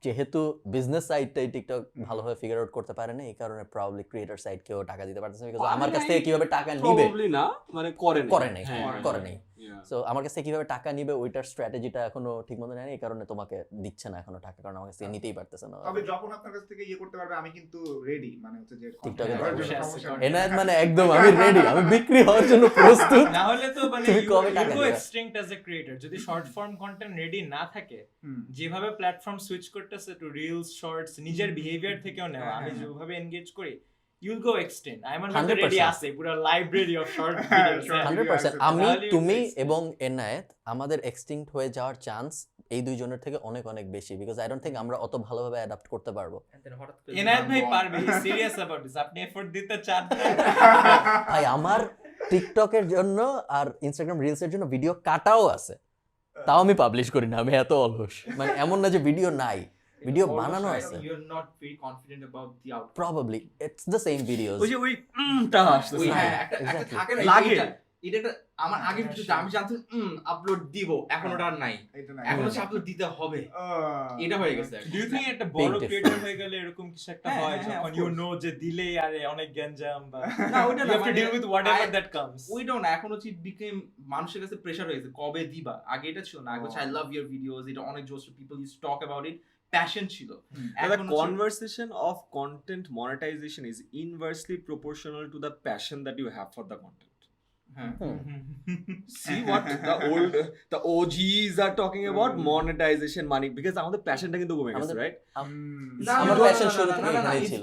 যেহেতু বিজনেস সাইডটাই টিকটক ভালোভাবে ফিগার আউট করতে পারে না, এই কারণে প্রবাবলি ক্রিয়েটর সাইড কেউ টাকা দিতে পারতেছে না, বিকজ আমার কাছ থেকে কিভাবে টাকা নিবে
না মানে করে নাই।
সো আমার কাছে কিভাবে টাকা নিবে ওইটার স্ট্র্যাটেজিটা এখনো ঠিকমতো নেয়নি, এই কারণে তোমাকে দিচ্ছে না এখনো টাকা, কারণ আমার কাছে নিতেই পারতেছে না।
তবে যখন আপনার কাছ থেকে করতে পারবে আমি কিন্তু রেডি, মানে হচ্ছে যে
টিকটকে এনায়েত মানে একদম আমি রেডি, আমি বিক্রি হওয়ার জন্য প্রস্তুত।
না হলে তো মানে
তুমি কবে টাকা
ইউ
দিবে?
এক্সট্রিংক্ট অ্যাজ এ ক্রিয়েটর যদি শর্ট ফর্ম কন্টেন্ট রেডি না থাকে, যেভাবে প্ল্যাটফর্ম সুইচ করতেছে টু রিলস, শর্টস, নিজের বিহেভিয়ার থেকেও নেওয়া, আমি যেভাবে এনগেজ করি you'll go extinct. I'm on ready আছে পুরো লাইব্রেরি অফ শর্ট ভিডিওস
100%। আমি, তুমি এবং এনায়েত আমাদের এক্সটিংক্ট হয়ে যাওয়ার চান্স এই দুইজনের থেকে অনেক অনেক বেশি, বিকজ আই ডোন্ট থিংক আমরা অত ভালোভাবে অ্যাডাপ্ট করতে পারবো।
এনায়েত ভাই পারবে, সিরিয়াস অ্যাবাউট দিস, আপনি এফোর্ট দিতে চান
ভাই আমার টিকটকের জন্য আর ইনস্টাগ্রাম রিলস এর জন্য ভিডিও কাটাও আছে, তাও আমি পাবলিশ করি না, আমি এত অলস। মানে এমন না যে ভিডিও নাই, ভিডিও বানানো আছে।
You're not very confident about the outcome.
Probably it's the same videos.
ওই যে ওইটা আসছে
ওই হ্যাঁ একটা থাকে না,
লাগে
এটা একটা আমার আগের ভিডিওতে আমি জানতাম আপলোড দিব, এখন ওটা আর নাই, এখন হচ্ছে আপলোড দিতে হবে, এটা হয়ে গেছে।
ডু ইউ থিংক একটা বড় ক্রিয়েটর হয়ে গেলে এরকম কিছু একটা হয় যখন ইউ নো যে দিলে আরে অনেক গ্যাঞ্জাম বা
না ওইটা না,
deal with whatever that comes,
we don't, এখন হচ্ছে বিকেম মানুষের কাছে প্রেসার হয়ে গেছে কবে দিবা। আগে এটা ছিল না, আগে হচ্ছে আই লাভ ইওর ভিডিওস, এটা অনেক জোস, people use to talk about it, passion ছিল।
The conversation of content monetization is inversely proportional to the passion that you have for the content. See what the OGs are talking about, monetization, money, because আমাদের প্যাশনটা কিন্তু কমে গেছে, right?
আমার passion শুরু থেকে এখানেই ছিল।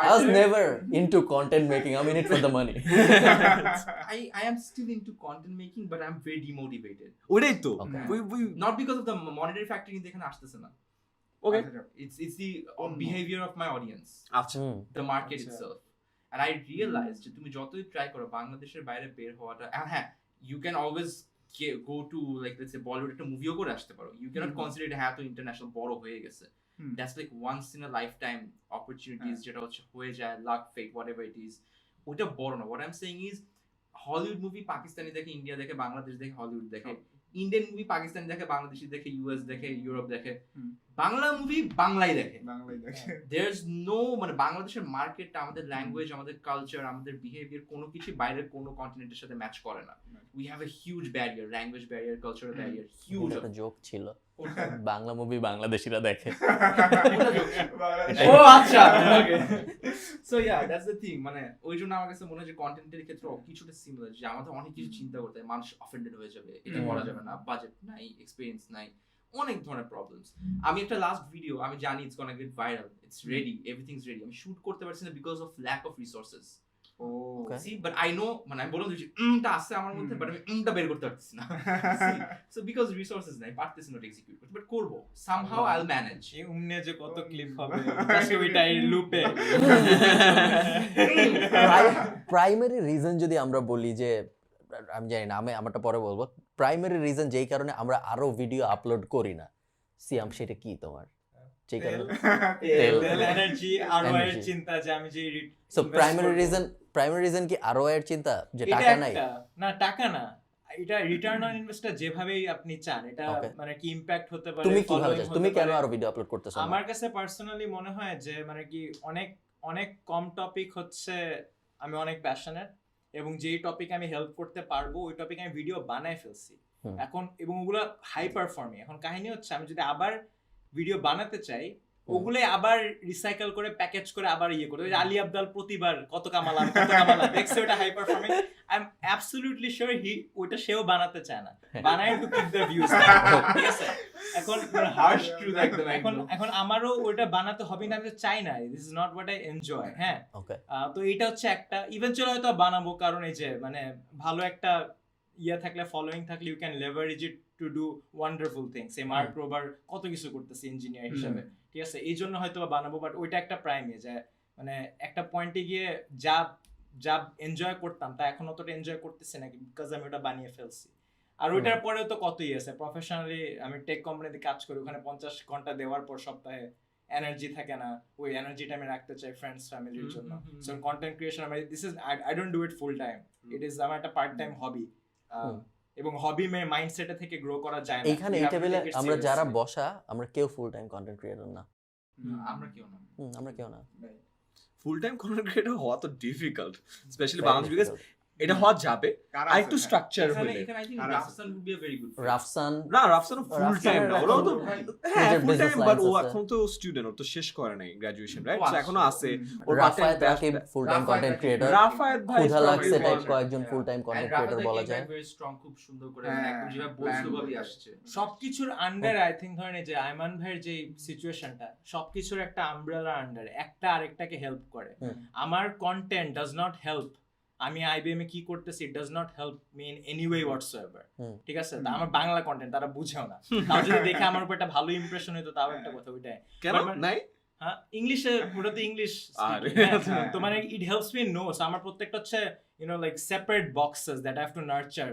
I was never into content making, I'm in it for the money.
I am still into content making, but I'm very demotivated.
ওইটাই তো
Not because of the monetary factor কিন্তু এখানে আসতেছে না।
Okay,
it's the behavior of my audience,
আচ্ছা,
the market itself. And I realized যে তুমি যতই ট্রাই করো বাংলাদেশের বাইরে বের হওয়াটা, হ্যাঁ you can always go to like let's say Bollywood একটা মুভিও করে আসতে পারো, you cannot consider it হ্যাঁ তো ইন্টারন্যাশনাল বড় হয়ে গেছে, that's like once in a lifetime opportunities, যেটা হচ্ছে হয়ে যায়, luck, fate, whatever it is, ওইটা বড় না। What I am saying is Hollywood movie Pakistani দেখে, ইন্ডিয়া দেখে, বাংলাদেশ দেখে, হলিউড দেখে, ইন্ডিয়ান মুভি পাকিস্তানি দেখে, বাংলাদেশি দেখে, ইউএস দেখে, ইউরোপ দেখে, বাংলা মুভি বাংলায় দেখে। দেয়ার ইজ নো, মানে বাংলাদেশের মার্কেটটা, আমাদের ল্যাঙ্গুয়েজ, আমাদের কালচার, আমাদের বিহেভিয়ার কোনো কিছু বাইরের কোনো কন্টিনেন্টের সাথে ম্যাচ করে না। We have a huge barrier, language barrier, cultural barrier, huge.
একটা জোক ছিল, বাংলা মুভি বাংলাদেশিরা দেখে।
ও আচ্ছা, so yeah that's the thing. মানে ওই জন্য আমার কাছে মনে হয় যে কন্টেন্টের ক্ষেত্রে কিছুটা সিমিলার, যে আমাদের অনেক কিছু চিন্তা করতে হয়, মানুষ অফেন্ডেড হয়ে যাবে, এটা করা যাবে না, বাজেট নাই, এক্সপেরিয়েন্স নাই, অনেক ধরনের প্রবলেমস। আমি একটা লাস্ট ভিডিও, আমি জানি it's gonna get viral, it's ready, everything's ready, আমি শুট করতে পারছি না because of lack of resources. See, but I know, মানে আমি বললাম যে টা আছে আমার মধ্যে, বাট আমি টা বের করতে পারতেছি না। So because resources নাই, পারতেছি না এক্সিকিউট করতে, বাট করব, somehow I'll manage।
এই উমনে যে কত ক্লিপ হবে জাস্ট ওইটাই লুপে।
প্রাইমারি রিজন যদি আমরা বলি যে, আমি জানি না, আমি আমারটা পরে বলবো, প্রাইমারি রিজন যেই কারণে আমরা আরো ভিডিও আপলোড করি না, সিয়াম, সেটা কি তোমার? যেই কারণে
এনার্জি আরওআই এর চিন্তা, যে আমি যে
সো প্রাইমারি রিজন কি আরওআই এর চিন্তা, যে
এটা
টাকা নাই?
না, টাকা না, এটা রিটার্ন অন ইনভেস্টটা যেভাবেই আপনি চান, এটা মানে কি ইমপ্যাক্ট হতে পারে।
তুমি কিভাবে চাও? তুমি কেন আরো ভিডিও আপলোড করতেছো?
আমার কাছে পার্সোনালি মনে হয় যে মানে কি অনেক কম টপিক হচ্ছে আমি অনেক প্যাশনেট, এবং যেই টপিক আমি হেল্প করতে পারবো ওই টপিক আমি ভিডিও বানায় ফেলছি এখন, এবং ওগুলো হাই পারফর্মিং। এখন কাহিনী হচ্ছে আমি যদি আবার ভিডিও বানাতে চাই, ওগুলো আবার রিসাইকেল করে প্যাকেজ করে আবার ইয়ে করে, ওই আলী আব্দাল প্রতিবার কত কামালাম দেখছে ওটা high performing, I am absolutely sure ওইটা সেও বানাতে চায় না, বানায় টু কিপ দ্য ভিউজ, ঠিক আছে? এখন হার্শ ট্রুথ একদম, এখন আমারও ওইটা বানাতে হবে না, আমি চাই না, this is not what I enjoy. হ্যাঁ, তো এটা হচ্ছে একটা, ইভেনচুয়ালি হয়তো বানাবো, কারণ এই যে মানে ভালো একটা ইয়া থাকলে, ফলোইং থাকলে, you can leverage it to do wonderful things. এই মার্ক রোবার কত কিছু করতেছে ইঞ্জিনিয়ার হিসেবে, ঠিক আছে? এই জন্য হয়তো বানাবো, বাট ওইটা একটা প্রাইমে, যে মানে একটা পয়েন্টে গিয়ে যা এনজয় করতাম তা এখন অতটা এনজয় করতেছি না, বিকজ আমি ওটা বানিয়ে ফেলছি। আর ওইটার পরেও তো কতই আছে, প্রফেশনালি আমি টেক কোম্পানিতে কাজ করি, ওখানে 50 ঘন্টা দেওয়ার পর সপ্তাহে এনার্জি থাকে না, ওই এনার্জিটা আমি রাখতে চাই ফ্রেন্ডস ফ্যামিলির জন্য। So content creation, this is, I don't do it full time, it is আমার একটা পার্ট টাইম হবি, এবং হবি মাইন্ডসেটে থেকে গ্রো করা যায় না।
এখানে এই টেবিলে আমরা যারা বসা, আমরা কেউ ফুল টাইম কন্টেন্ট ক্রিয়েটর না,
আমরা কেউ না।
ফুল টাইম কন্টেন্ট ক্রিয়েটর হওয়া তো ডিফিকাল্ট, স্পেশালি বাংলাদেশ, বিকজ এটা হওয়া যাবে আর একটু স্ট্রাকচার হলে।
এখানে I thing Rafsan would be a very good
Rafsan
full time না, ওরাও তো হ্যাঁ ফুল টাইম, বাট ও
আছে।
এখন তো স্টুডেন্ট, ও তো শেষ করে নাই গ্রাজুয়েশন, রাইট?
ও
সো এখনো আছে ওর
রাফায়েত
পাশে
Rakib full time content creator,
Rafayet ভাই
খুদা লাগছে
very
টাইপ
much.
কয়েকজন ফুল টাইম কন্টেন্ট ক্রিয়েটর বলা যায়।
very strong, খুব সুন্দর করে, মানে একদম যেভাবে বলছো ভাবে আসছে
সবকিছুর আন্ডার। আই থিংক ধরেন যে আইমান ভাইয়ের যে সিচুয়েশনটা, সবকিছুর একটা আমব্রেলা আন্ডার, একটা আরেকটাকে হেল্প করে। আমার কন্টেন্ট ডাজ নট হেল্প, আমি আইবিএম এ কি করতেছি, it does not help me in any way whatsoever, ঠিক আছে? তা আমার বাংলা কন্টেন্ট তারা বুঝেও না, তাও যদি দেখে আমার উপর একটা ভালো ইমপ্রেশন হইতো, তাও একটা কথা, ওইটাই
কেন নাই?
হ্যাঁ, ইংলিশে, ওটা তো ইংলিশ, তো মানে ইট হেল্পস মি নো। আমার প্রত্যেকটা হচ্ছে you know like separate boxes that I have to nurture.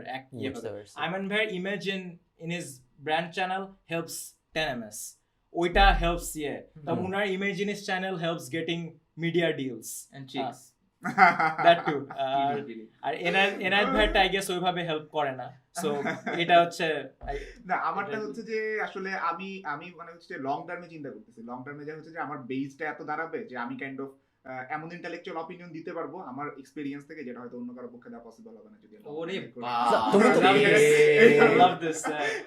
Ayman ভাইয়ের imagine in his brand channel helps 10ms, ওইটা হেল্পস তো উনার imagine is channel helps getting media deals
and chicks
that too, আর এনআইট ভাইটা আই গেস ওইভাবে হেল্প করে না। সো এটা হচ্ছে
না, আমারটা হচ্ছে যে আসলে আমি মানে হচ্ছে যে লং টার্মে চিন্তা করতেছি। লং টার্মে যা হচ্ছে যে আমার বেসটা এত দাঁড়াবে যে আমি কাইন্ড অফ এমন ইন্টেলেকচুয়াল অপিনিয়ন দিতে পারবো আমার এক্সপেরিয়েন্স থেকে, যেটা হয়তো অন্য কারো পক্ষে দেওয়া পসিবল হবে না। যদি
ওরে
তুমি তো
I love this,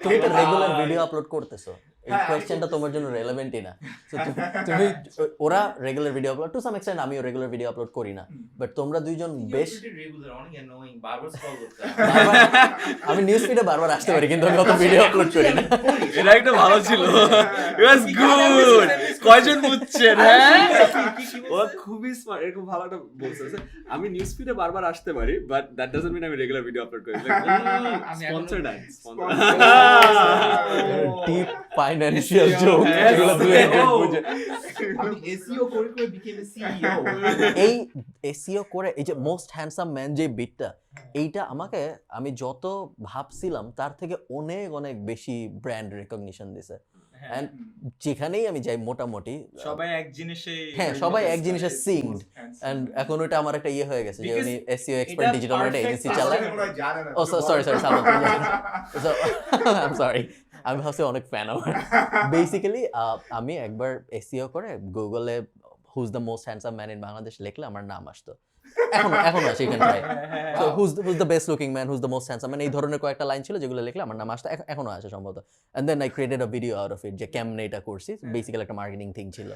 তুমি তো রেগুলার ভিডিও আপলোড করতেছো, এই কোশ্চেনটা তোমার জন্য রেলেভেন্টই না। তুমি ওরা regular video upload, to some extent আমিও রেগুলার ভিডিও আপলোড করি না, বাট তোমরা দুইজন বেশ
রেগুলার, অনেক অ্যানোয়িং, বারবার স্ক্রল করতে
আমি নিউজ ফিডে বারবার আসতে পারি, কিন্তু আমি অত ভিডিও আপলোড করি না।
এটা একটা ভালো ছিল, ইট ওয়াজ গুড। কয়জন বুঝছেন? হ্যাঁ, ও খুবই স্মার্ট, এরকম ভালো একটা বলছে। আমি নিউজ ফিডে বারবার আসতে পারি, বাট দ্যাট ডাজন্ট মিন আমি রেগুলার ভিডিও আপলোড করি। Sponsored ad,
deep financial joke, এগুলো দুই একজন বুঝে।
আমি এসইও করে করে বিকেম এ সিইও।
এই এসইও করে এই যে মোস্ট হ্যান্ডসাম ম্যান যে বিটটা, এইটা আমাকে, আমি যত ভাবছিলাম তার থেকে অনেক অনেক বেশি ব্র্যান্ড রেকগনিশন দিছে। এন্ড যেখানেই আমি যাই মোটামুটি
সবাই এক জিনিসে
হ্যাঁ সবাই এক জিনিসে সিংড এন্ড এখন ওটা আমার একটা ইয়ে হয়ে গেছে যে উনি SEO expert digital marketing agency চালায় ও সরি আই এম সরি আমি ভাবছি অনেক ফ্যান আমার বেসিক্যালি আমি একবার এসইও করে গুগলে who's the most handsome man in Bangladesh লিখলে আমার নাম আসতো এখন আসে এখানে try so who's the best looking man who's the most handsome man এই ধরনের কয়েকটা লাইন ছিল যেগুলো লিখলে আমার নাম আসতো এখনো আসে সম্ভবত and then I created a video out of it যে কেমনে এটা করছি বেসিক্যালি একটা মার্কেটিং থিং ছিল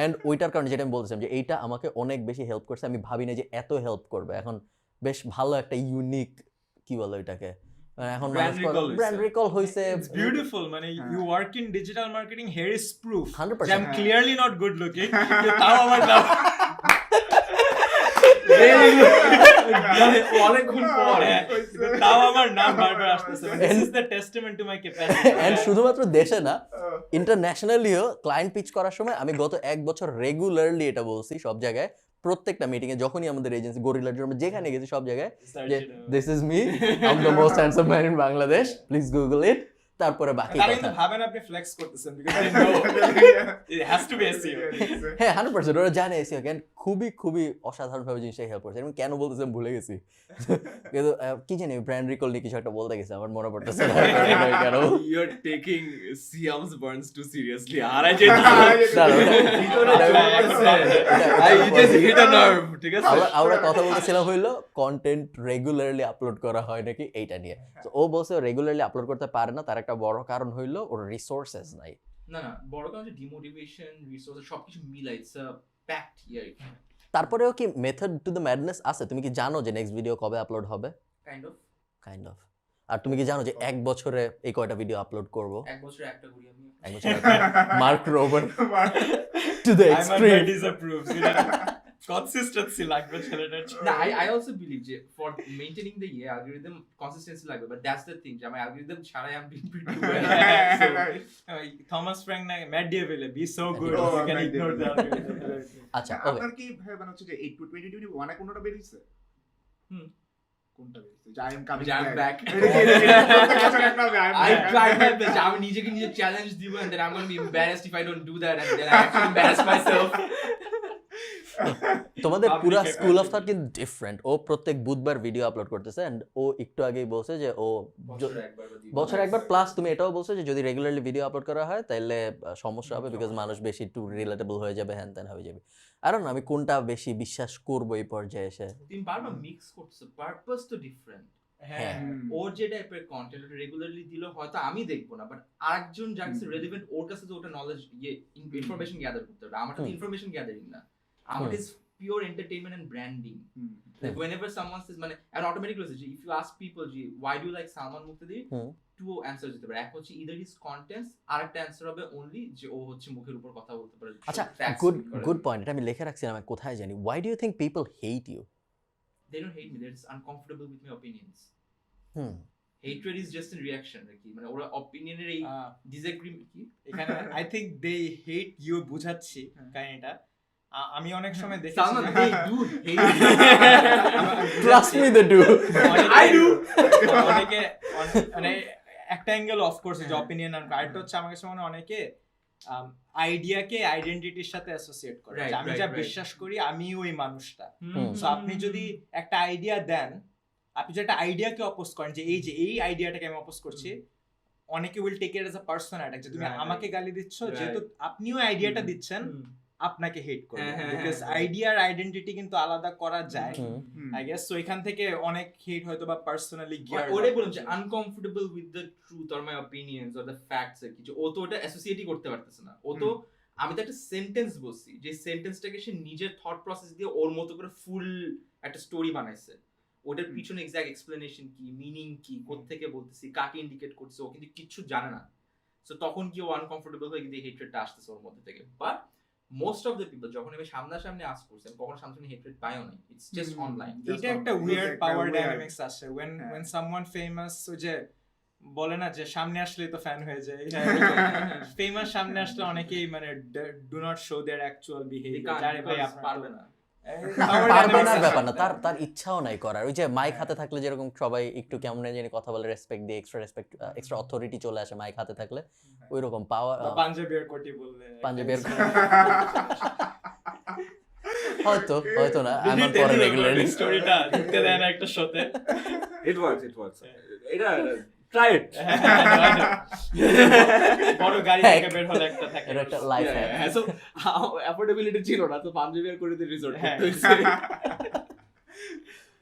এন্ড ওইটার কারণে যেটা আমি বলছিলাম যে এইটা আমাকে অনেক বেশি হেল্প করছে আমি ভাবি না যে এত হেল্প করবে এখন বেশ ভালো একটা ইউনিক কি বলে ওইটাকে এখন ব্র্যান্ড রিকল হইছে
বিউটিফুল মানে you work in digital marketing here is proof
100%
I am clearly not good looking তাও আমার নাম
অনেকক্ষণ পরে
তাও আমার নাম বারবার আসতেছে this is the testament to my capacity
and শুধুমাত্র দেশে না ইন্টারন্যাশনালিও ক্লায়েন্ট পিচ করার সময় আমি গত 1 বছর রেগুলারলি এটা বলছি সব জায়গায় প্রত্যেকটা মিটিং এ যখনই আমাদের এজেন্সি গরিলার জন্য যেখানে গেছি সব জায়গায় যে this is me I am the most handsome man in Bangladesh please Google it তারপরে বাকি
তারা
কথা
কিন্তু ভাবেন আপনি ফ্লেক্স করতেছেন because they know it has to be SEO
হ্যাঁ 100% ওরা জানে এসিও কেন খুবই অসাধারণভাবে জিনিসটা হেল্প করছে আমি কেন বলতেছি আমি ভুলে গেছি কিন্তু কি জানি ব্র্যান্ড রিকল নিয়ে কিছু একটা বলতে গেছে আমার মনে পড়তেছে না কেন
you are taking Siam's burns too seriously or I just I just hit a nerve ঠিক আছে
আমরা কথা বলতেছিলাম হইলো কন্টেন্ট রেগুলারলি আপলোড করা হয় নাকি এইটা নিয়ে তো ও বলছে রেগুলারলি আপলোড করতে পারে না তার একটা বড় কারণ হইলো ওর রিসোর্সেস নাই
না বড় কারণ হচ্ছে ডিমোটিভেশন রিসোর্স সবকিছু মিলাই ইটস আ প্যাক্ট ইয়ার
তারপরেও কি মেথড টু দ্য ম্যাডনেস আছে তুমি কি জানো যে নেক্সট ভিডিও কবে আপলোড হবে কাইন্ড অফ আর তুমি কি জানো যে 1 বছরে এই কয়টা ভিডিও আপলোড করব
1 বছরে একটা করি আমি
1 বছরে Mark Rober to the extreme
it is a proof consistency লাগবে ছেলেটার
না I also believe যে for maintaining the algorithm consistency লাগবে but that's the thing যে আমার algorithm ছাড়াই I'm doing pretty well
Thomas Frank না Matt D'Avella be so good you can ignore the algorithm
আচ্ছা
আপনার কি মানে হচ্ছে যে 8 to 2021 এ কোনটা বের হইছে কোনটা বের হইছে I am coming
back I tried my best আমি নিজেকে নিজে চ্যালেঞ্জ দিব and then I'm going to be embarrassed if I don't do that and then I actually embarrass myself
তোমাদের পুরো স্কুল অফ থট কিন্তু ডিফারেন্ট ও প্রত্যেক বুধবার video upload করতেছে এন্ড ও একটু আগেই বলছে যে ও বছরে একবার প্লাস তুমি এটাও বলছো যে যদি রেগুলারলি ভিডিও আপলোড করা হয় তাহলে সমস্যা হবে বিকজ মানুষ বেশি টু রিলেটেবল হয়ে যাবে হ্যান ত্যান হয়ে যাবে আর না আমি কোনটা বেশি বিশ্বাস করব এই পর্যায়ে এসে
তুমি বারবার মিক্স করছো পারপাস তো ডিফারেন্ট
হ্যাঁ
ওর যে টাইপের কন্টেন্ট রেগুলারলি দিলে হয়তো আমি দেখবো না বাট আরেকজন যার কাছে রেলেভেন্ট ওর কাছে তো ওটা নলেজ ইনফরমেশন গ্যাদার করতে হবে আমার তো ইনফরমেশন গ্যাদারিং না আমার is pure entertainment and branding like whenever someone says মানে and automatically if you ask people why do you like Salman Muqtadi two answers দিতে পারে এক হচ্ছে either his contents আরেকটা অ্যানসার হবে only যে ও হচ্ছে মুখের উপর কথা বলতে পারে
আচ্ছা গুড পয়েন্ট এটা আমি লিখে রাখছিলাম আমি কোথায় জানি why do you think people hate you
they don't hate me they're just uncomfortable with my opinions hatred is just a reaction কি মানে ওরা opinioner এই disagreement কি
এখানে I think they hate you বুঝাচ্ছি কাহিনীটা আমি অনেক সময় দেখি
Salman they do hate
trust me they do
I do
অনেকে মানে একটা অ্যাঙ্গেল অফ কোর্স যে অপিনিয়ন আর আরেকটা হচ্ছে আমার কাছে মনে হয় অনেকে আইডিয়াকে আইডেন্টিটির সাথে অ্যাসোসিয়েট করে আমি যা বিশ্বাস করি আমি ওই মানুষটা সো আপনি যদি একটা আইডিয়া দেন আপনি যে একটা আইডিয়াকে অপোজ করেন যে এই আইডিয়াটাকে আমি অপোজ করছি অনেকে will take it as a personal attack যে তুমি আমাকে গালি দিচ্ছ যেহেতু আপনিও আইডিয়াটা দিচ্ছেন আপনাকে হেট করবে বিকজ আইডিয়ার আইডেন্টিটি কিন্তু আলাদা করা যায় আই গেস সো এখান থেকে অনেক হেট হয়তো বা পার্সোনালি গিয়ার
ওটাই বললাম যে uncomfortable with the truth or my অপিনিয়নস or the facts এর কিছু ও তো ওটা অ্যাসোসিয়েটই করতে পারতেছে না ও তো আমি তো একটা সেন্টেন্স বলছি যে সেন্টেন্সটাকে সে নিজের থট প্রসেস দিয়ে ওর মতো করে ফুল একটা স্টোরি বানাইছে ওটার পিছনে এক্সাক্ট এক্সপ্লেনেশন কি মিনিং কি কোত্থেকে বলতেছি কাকে ইন্ডিকেট করছে ও কিন্তু কিছু জানে না সো তখন কি ও আনকমফোর্টেবল হয়ে কিন্তু হেট্রেডটা আসতেছে ওর মধ্যে থেকে but most of the people যখন আমি সামনাসামনি আস্ক করছি কখনো সামনাসামনি হেট্রেড পাইও নাই ইটস জাস্ট অনলাইন
এটা একটা উইয়ার্ড পাওয়ার ডাইনামিক্স আছে when someone famous যে বলে না যে সামনে আসলে তো ফ্যান হয়ে যায় ফেমাস সামনে আসলে অনেকেই মানে do not show their actual behaviour যারে ভাই আপনার পারবে না
পারবে না ব্যাপার না, তার তার ইচ্ছাও নাই করার। ওই যে মাইক হাতে থাকলে যেরকম সবাই একটু কেমন জানি কথা বলে, রেসপেক্ট দিয়ে এক্সট্রা অথরিটি চলে আসে মাইক হাতে থাকলে, ওই রকম পাওয়ার
পাঞ্জাবির কোটি বললে
পাঞ্জাবের হয়তো না আমার পরে রেগুলারলি
স্টোরিটা দিতে দেয় না একটা শোতে।
ইট ওয়ার্কস এটা ট্রাই ইট।
বড় গাড়ি থেকে বের হলে একটা থাকে,
এটা একটা লাইফ হ্যাক।
সো অ্যাফোর্ডেবিলিটি ছিল না, তো পাঞ্জাবি আর করে রিসোর্ট করতে হইছে।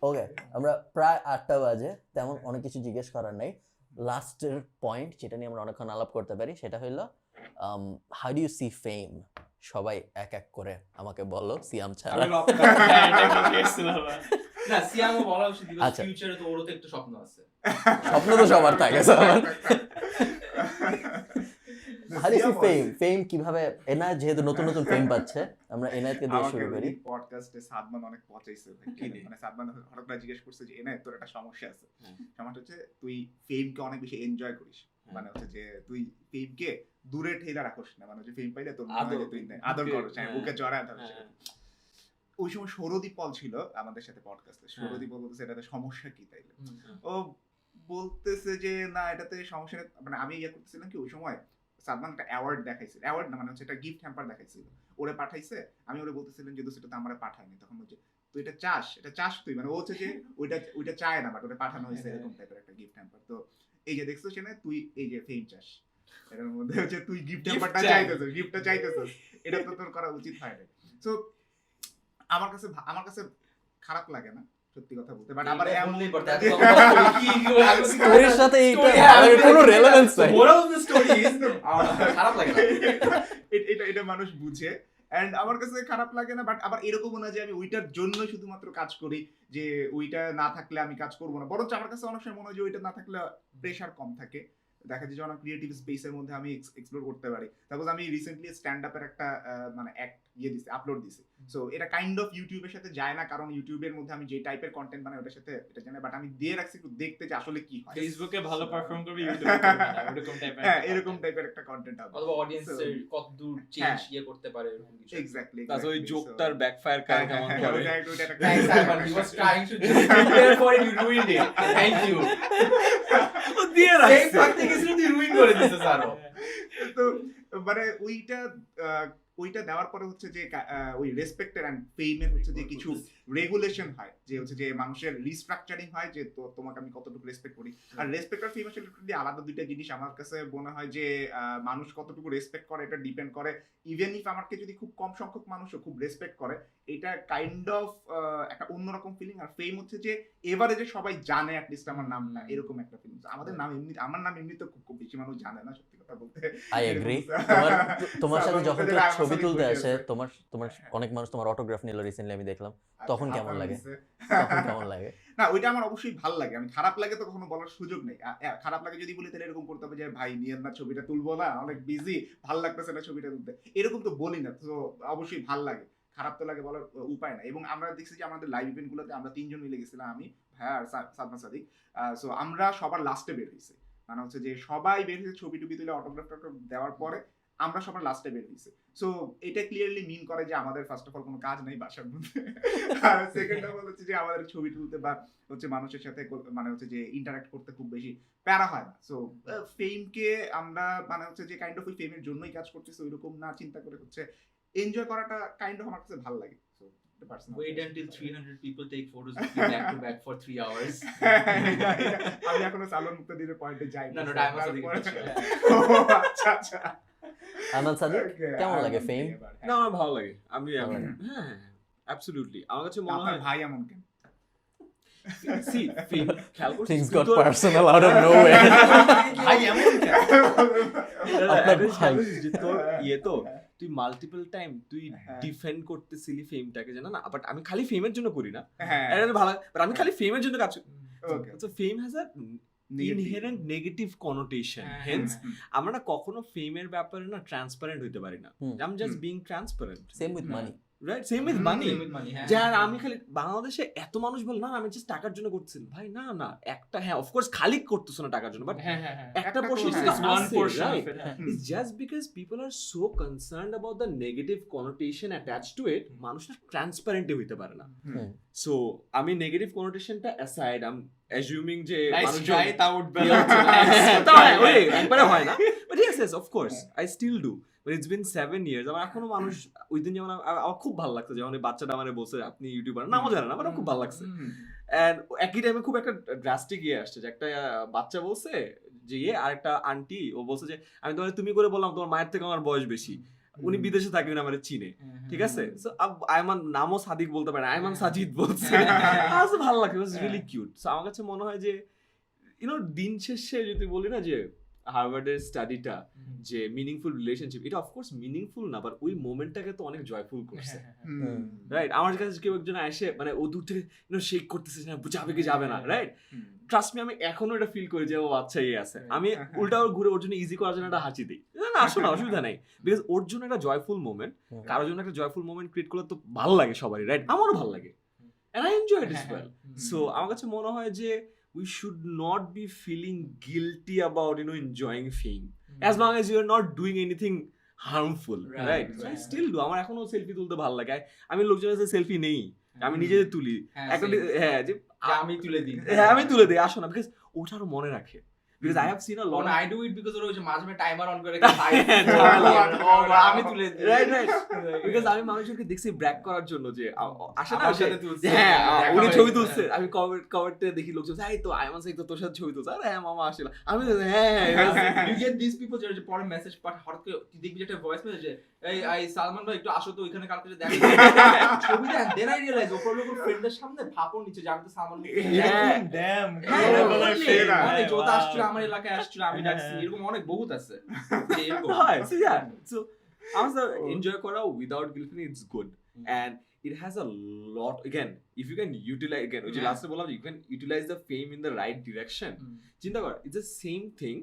ওকে, আমরা প্রায় 8টা বাজে, তেমন অনেক কিছু জিজ্ঞেস করার নাই। লাস্টের পয়েন্ট যেটা নিয়ে আমরা অনেকক্ষণ আলাপ করতে পারি সেটা হলো হাউ ডু ইউ সি ফেম? সবাই এক এক করে আমাকে বলো, সিয়াম ছাড়া।
না সিয়ামও বলা উচিত,
আচ্ছা।
ফিউচারে তো ওরও তো একটা স্বপ্ন আছে।
স্বপ্ন তো সবার থাকে Salman. How do you see fame কিভাবে? এনায়েত যেহেতু নতুন নতুন ফেম পাচ্ছে, আমরা এনায়েতকে দিয়ে শুরু করি।
পডকাস্টে সাদমান অনেক পচাইছে ভাই, মানে সাদমান হঠাৎ করে জিজ্ঞেস করছে যে এনায়েত তোর একটা সমস্যা আছে। সমস্যা হচ্ছে তুই ফেমকে অনেক বেশি এনজয় করিস, মানে হচ্ছে যে তুই ফেমকে দূরে ঠেলে রাখোস না, মানে হচ্ছে ফেম পাইলে তোর মনে হয় যে তুই আদর করছ, বুকে জড়ায় ধরছ। ওই সময় সৌরদীপ পল ছিল আমাদের সাথে পডকাস্টে। সৌরদীপ পল বলতেছে এটাতে সমস্যা কি তাইলে? ও বলতেছে যে না এটাতে সমস্যা নেই, মানে আমি ইয়ে করতেছিলাম কি ওই সময় সালমান একটা অ্যাওয়ার্ড দেখাইছিল, অ্যাওয়ার্ড না মানে হচ্ছে একটা গিফট হ্যাম্পার দেখাইছিল, ওরে পাঠাইছে, আমি ওরে বলতেছিলাম যে সেটা তো আমারে পাঠায়নি, তখন বলছে তুই এটা চাস তুই, মানে ও হচ্ছে যে ওইটা চায় না, বাট ওটা পাঠানো হয়েছে এরকম টাইপের একটা গিফট হ্যাম্পার। তো এই যে দেখছো সেখানে তুই এই যে ফেম চাস, এটার মধ্যে হচ্ছে তুই গিফট হ্যাম্পারটা চাইতেছিস, গিফটটা চাইতেছিস, এটা তো তোর করা উচিত হয় না। সো আমার কাছে খারাপ লাগে না সত্যি কথা বলতে, বাট আবার
স্টোরির সাথে এইটা কোনো রেলেভেন্স নাই।
Moral of the story is খারাপ লাগে না,
এটা মানুষ বুঝে, এন্ড আমার কাছে খারাপ লাগে না, বাট আবার এরকমও না যে আমি ওইটার জন্য শুধুমাত্র কাজ করি, যে ওইটা না থাকলে আমি কাজ করবো না। বরঞ্চ আমার কাছে অনেক সময় মনে হয় যে ওইটা না থাকলে প্রেশার কম থাকে, দেখা যায় যে অনেক ক্রিয়েটিভ স্পেসের মধ্যে আমি এক্সপ্লোর করতে পারি। সাপোজ আমি রিসেন্টলি স্ট্যান্ড আপের একটা মানে আপলোড দিছি, সো এটা কাইন্ড অফ ইউটিউবের সাথে যায় না, কারণ ইউটিউবের মধ্যে আমি যে টাইপের কন্টেন্ট বানাই ওটার সাথে এটা জানি, বাট আমি দিয়ে রাখছি একটু দেখতে যে আসলে কি হয়।
ফেসবুকে ভালো পারফর্ম করবে, ইউটিউবে করবে না, এরকম টাইপের।
হ্যাঁ, এরকম টাইপের একটা কন্টেন্ট হবে,
অথবা অডিয়েন্সের কত দূর চেঞ্জ ইয়ে করতে পারে এরকম কিছু।
এক্স্যাক্টলি,
তাহলে ওই জোকটার ব্যাকফায়ার করে কেমন করে?
Thanks Salman, he was trying to just prepare for it, you ruined it. Thank you.
ও দিয়ে রাখছে।
Same fucking is তুই ruin করে দিছিস আরো।
তো মানে ওইটা দেওয়ার পরে হচ্ছে যে ওই রেসপেক্টের এন্ড ফেমের হচ্ছে যে কিছু রেগুলেশন হয়, যে হচ্ছে যে মানুষের রিস্ট্রাকচারিং হয়, যে তো তোমাকে আমি কতটুকু রেসপেক্ট করি। আর রেসপেক্ট আর ফেম আসলে আলাদা দুইটা জিনিস। আমার কাছে মনে হয় যে মানুষ কতটুকু রেসপেক্ট করে এটা ডিপেন্ড করে, ইভেন ইফ আমাকে যদি খুব কম সংখ্যক মানুষও খুব রেসপেক্ট করে, এটা কাইন্ড অফ একটা অন্যরকম ফিলিং। আর ফেম হচ্ছে যে এবারে যে সবাই জানে অ্যাটলিস্ট আমার নামটা, এরকম একটা ফিলিং। আমাদের নাম এমনি, আমার নাম এমনি তো খুব বেশি মানুষ জানে না সত্যি কথা বলতে।
I agree. তোমার সাথে যখন কেউ ছবি তুলতে আসে, তোমার অনেক মানুষ তোমার অটোগ্রাফ নিল রিসেন্টলি, আমি দেখলাম, তখন কেমন লাগে?
না ওইটা আমার অবশ্যই ভালো লাগে, আমি খারাপ লাগে তো কখনো বলার সুযোগ নেই। খারাপ লাগে যদি বলি তাহলে এরকম করতে হবে যে ভাই নিয়েন না, ছবিটা তুলবো না, অনেক বিজি, ভাল লাগতেছে না ছবিটা তুলতে, এরকম তো বলি না। তো অবশ্যই ভাল লাগে, খারাপ তো লাগে, বলার উপায় না। এবং আমরা দেখছি যে আমাদের লাইভ ইভেন্ট গুলোতে আমরা 3 জন মিলে গেছিলাম, আমি, ভাইয়া আর সালমান সাদিক। সো আমরা সবার লাস্টে বের হয়েছি, মানে হচ্ছে যে সবাই বের হয়েছে ছবি টুবি তুলে অটোগ্রাফ দেওয়ার পরে আমরা সবার লাস্টে বের হয়েছে। সো এটা ক্লিয়ারলি মিন করে যে আমাদের ফার্স্ট অফ অল কোনো কাজ নেই বাসার মধ্যে, আর সেকেন্ড অফ অল হচ্ছে যে আমাদের ছবি তুলতে বা হচ্ছে মানুষের সাথে মানে হচ্ছে যে ইন্টারঅ্যাক্ট করতে খুব বেশি প্যারা হয় না। সো ফেমকে আমরা মানে হচ্ছে যে কাইন্ড অফ ওই ফেমের জন্যই কাজ করতেছি ওইরকম না চিন্তা করে, হচ্ছে এনজয় করাটা কাইন্ড অফ আমার কাছে ভালো লাগে। So
Wait until 300 people take photos with you back to back for 3 hours.
আমি এখনো সালমান মুক্তাদিরের পয়েন্টে যাই
না না ডায়মন্ড সাদিক।
আচ্ছা আচ্ছা,
আমান সাদিক কেমন লাগে ফেম?
না আমার ভালো লাগে, আমি হ্যাঁ অ্যাবসলিউটলি আমার কাছে মনে হয়
ভাই এমন কেন
সি ফেম খেয়াল করছিস
Things got personal out of nowhere.
ভাই এমন কেন?
তোর ইয়ে তো তুই মাল্টিপল টাইম তুই ডিফেন্ড করতেছিলি ফেমটাকে, জানা না, বাট আমি খালি ফেমের জন্য করি না, এটা ভালো, বাট আমি খালি ফেমের জন্য কাজ করি। So fame has a inherent negative connotation, hence আমরা না কখনো ফেমের ব্যাপারে না ট্রান্সপারেন্ট হইতে পারি না। I am just being transparent.
Same with money.
Right same with money
Same with money, হ্যাঁ।
যার আমি খালি বাংলাদেশে এত মানুষ বলে না আমি জাস্ট টাকার জন্য করতেছি ভাই না একটা হ্যাঁ অফকোর্স খালি করতেছো না টাকার জন্য বাট
হ্যাঁ
একটা
তো
পোর্শন
হ্যাঁ,
is
one portion of
right?
it, হ্যাঁ।
It's just because people are so concerned about the negative connotation attached to it মানুষটা ট্রান্সপারেন্টই হইতে পারে না সো আমি নেগেটিভ কনোটেশনটা অ্যাসাইড আই এম অ্যাজিউমিং যে
Nice
মানুষজন
try, that would be
তা হয়, ওই একবারে হয় না but yes of course I still do but it's been 7 years আমার এখনো মানুষ ওই দিন যেমন আমার খুব ভালো লাগছে যখন ওই বাচ্চাটা মানে বলছে আপনি ইউটিউবার নামও জানে না বাট খুব ভালো লাগছে এন্ড একই টাইমে খুব একটা ড্রাস্টিক ইয়ে আসছে যে একটা বাচ্চা বলছে যে আর একটা আন্টি ও বলছে যে আমি তোমার তুমি করে বললাম তোমার মায়ের থেকে আমার বয়স বেশি উনি বিদেশে থাকেন আমার চিনে ঠিক আছে সো আইমান নামও সাদিক বলতে পারে আইমান সাজিদ বলছে আসলে ভালো লাগে ইট ওয়াজ রিয়েলি কিউট সো আমার কাছে মনে হয় যে দিন শেষে যদি বলি না যে হার্ভার্ডের স্টাডিটা যে মিনিংফুল রিলেশনশিপ এটা অফকোর্স মিনিংফুল না বাট ওই মোমেন্টটাকে তো অনেক জয়ফুল করছে রাইট আমার কাছে কেউ একজন এসে মানে ও দূর থেকে শেক করতেছে না যাবে কি যাবে না রাইট ট্রাস্ট মি আমি এখনো এটা ফিল করি যে ও আচ্ছা এই আছে আমি উল্টা ঘুরে ওর জন্য ইজি করার জন্য একটা হাসি দিই না আসো না অসুবিধা নাই বিকজ ওর জন্য একটা জয়ফুল মোমেন্ট কারোর জন্য একটা জয়ফুল মোমেন্ট ক্রিয়েট করলে তো ভালো লাগে সবারই রাইট আমারও ভালো লাগে and I enjoy it as well so আমার কাছে মনে হয় যে we should not be feeling guilty about enjoying fame as long as you're not doing anything harmful right so I still do আমার এখনো সেলফি তুলতে ভালো লাগে আমি লোকজনের কাছে সেলফি নেই আমি নিজে তুলি একটা হ্যাঁ যে
আমি তুলে দিই
আমি তুলে দিই আসো না বিকজ ওটা আরো মনে রাখে because I have seen a lot
I do it because ওর ওই যে মাঝে টাইমার অন করে আমি তুলে দিই
রাইট because আমি মানুষজনকে দেখছি ব্র্যাক করার জন্য যে আসে না
আমার সাথে তুলছে
হ্যাঁ উনি ছবি তুলছে আমি কমেন্টে দেখি লোকজন এই তো আইমান সাইদ তো তোর সাথে ছবি তুলছে আরে হ্যাঁ মামা আসলে আমি হ্যাঁ
you get these people যে পরে মেসেজ পাঠ হঠাৎ করে তুই দেখবি একটা ভয়েস মেসেজ যে এই সালমান ভাই একটু আসো তো ওইখানে কালকে যে দেখো ছবি দেন দেন আই রিয়ালাইজ ওপর লোকের ফ্রেন্ডের সামনে ভাপন নিচে যাবে তো সালমান
damn
মানে জোতা আসছিল আমার এলাকায় আসছিল আমি ডাকছি এরকম অনেক বহুত আছে যে এরকম
হয় so yeah so আমার এনজয় করা without guilt it's good and it has a lot again if you can utilize again which last বললাম you can utilize the fame in the right direction চিন্তা কর it's the same thing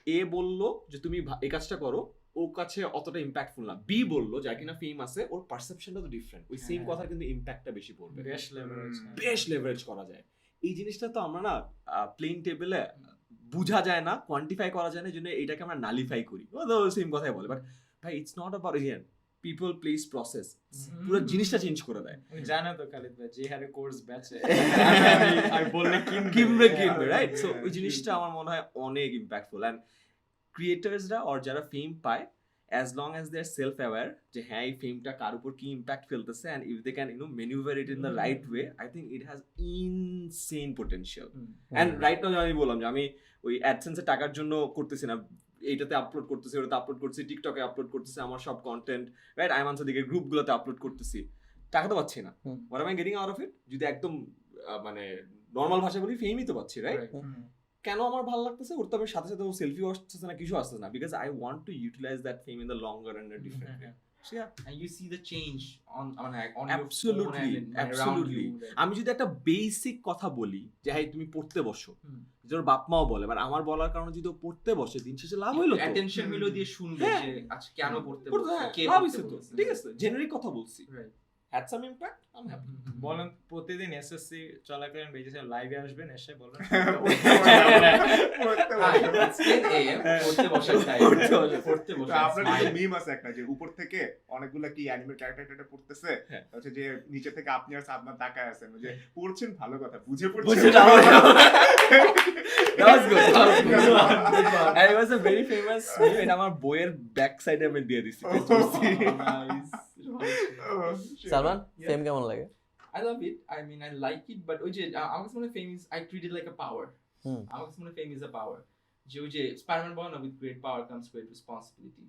এ বললো যে তুমি এই কাজটা করো ও কাছে অতটা ইম্প্যাক্টফুল না বি বললো যার কিনা ফেম আছে ওর পারসেপশনটা তো ডিফারেন্ট ওই সেম কথার কিন্তু ইম্প্যাক্টটা বেশি পড়বে বেশ লেভারেজ করা যায় এই জিনিসটা তো আমরা না প্লেন টেবিলে বোঝা যায় না কোয়ান্টিফাই করা যায় না এই জন্য এটাকে আমরা নালিফাই করি সেম কথাই বলে বাট ভাই it's not about here people place process পুরো জিনিসটা চেঞ্জ করে দেয়
জানো তো খালিদ ভাই যে হারে কোর্স ব্যাচে আমি বললে
কিনবে রাইট সো ওই জিনিসটা আমার মনে হয় অনেক ইম্প্যাক্টফুল এন্ড ক্রিয়েটরসরা আর যারা ফেম পায় as long as they're self aware যে হ্যাঁ এই ফেমটা কার উপর কি ইম্প্যাক্ট ফেলতেছে and if they can maneuver it in the right way I think it has insane potential and right now আমি বললাম যে আমি ওই অ্যাডসেন্স এর টাকার জন্য করতেছি না এইটাতে আপলোড করতেছি ওটাতে আপলোড করতেছি টিকটকে আপলোড করতেছি আমার সব কন্টেন্ট রাইট আইমান সাদিকের গ্রুপগুলোতে আপলোড করতেছি টাকা তো পাচ্ছি না what am I getting out of it যদি একদম মানে নরমাল ভাষা বলি ফেমই তো পাচ্ছি রাইট কেন আমার ভালো লাগতেছে ওর তো আমি সাথে সাথে ও সেলফি আসতেছে না কিছু আসতেছে না because I want to utilise that fame in the longer and different way so yeah
and you see the change on
absolutely আমি যদি একটা বেসিক কথা বলি যে হ্যাঁ তুমি পড়তে বসো যেটা বাপ মাও বলে বাট আমার বলার কারণে যদি ও পড়তে বসে দিন শেষে লাভ হইলো তো
অ্যাটেনশন হইলো দিয়ে শুনবে যে আচ্ছা কেন পড়তে বলছে কে
লাভ
পড়তে
হইছে তো
বলছে।
ঠিক আছে জেনারিক কথা বলছি
Right.
had some impact I'm happy
বলেন প্রতিদিন এসএসসি চলাকালীন বেজেছে লাইভে আসবেন এসে বলেন
It's 10 AM, পড়তে বসার time। পড়তে বসার
আপনার
time।
একটা মিম আছে একটা যে উপর থেকে অনেকগুলা কি অ্যানিমে ক্যারেক্টার পড়তেছে হচ্ছে যে নিচে থেকে আপনি আর সাদমান তাকায় আছেন যে পড়ছেন ভালো কথা বুঝে পড়ছেন
that was good and it was a very famous meme and আমার বইয়ের ব্যাক সাইডে আমি দিয়ে দিছি
সালমান ফেম কেমন লাগে
I love it. I mean, I like it, but ওই যে আমার কাছে মনে হয় fame is I treat it like a power. আমার কাছে মনে হয় fame is a power. যে ওই যে স্পাইডারম্যান বলে না with great power comes great responsibility.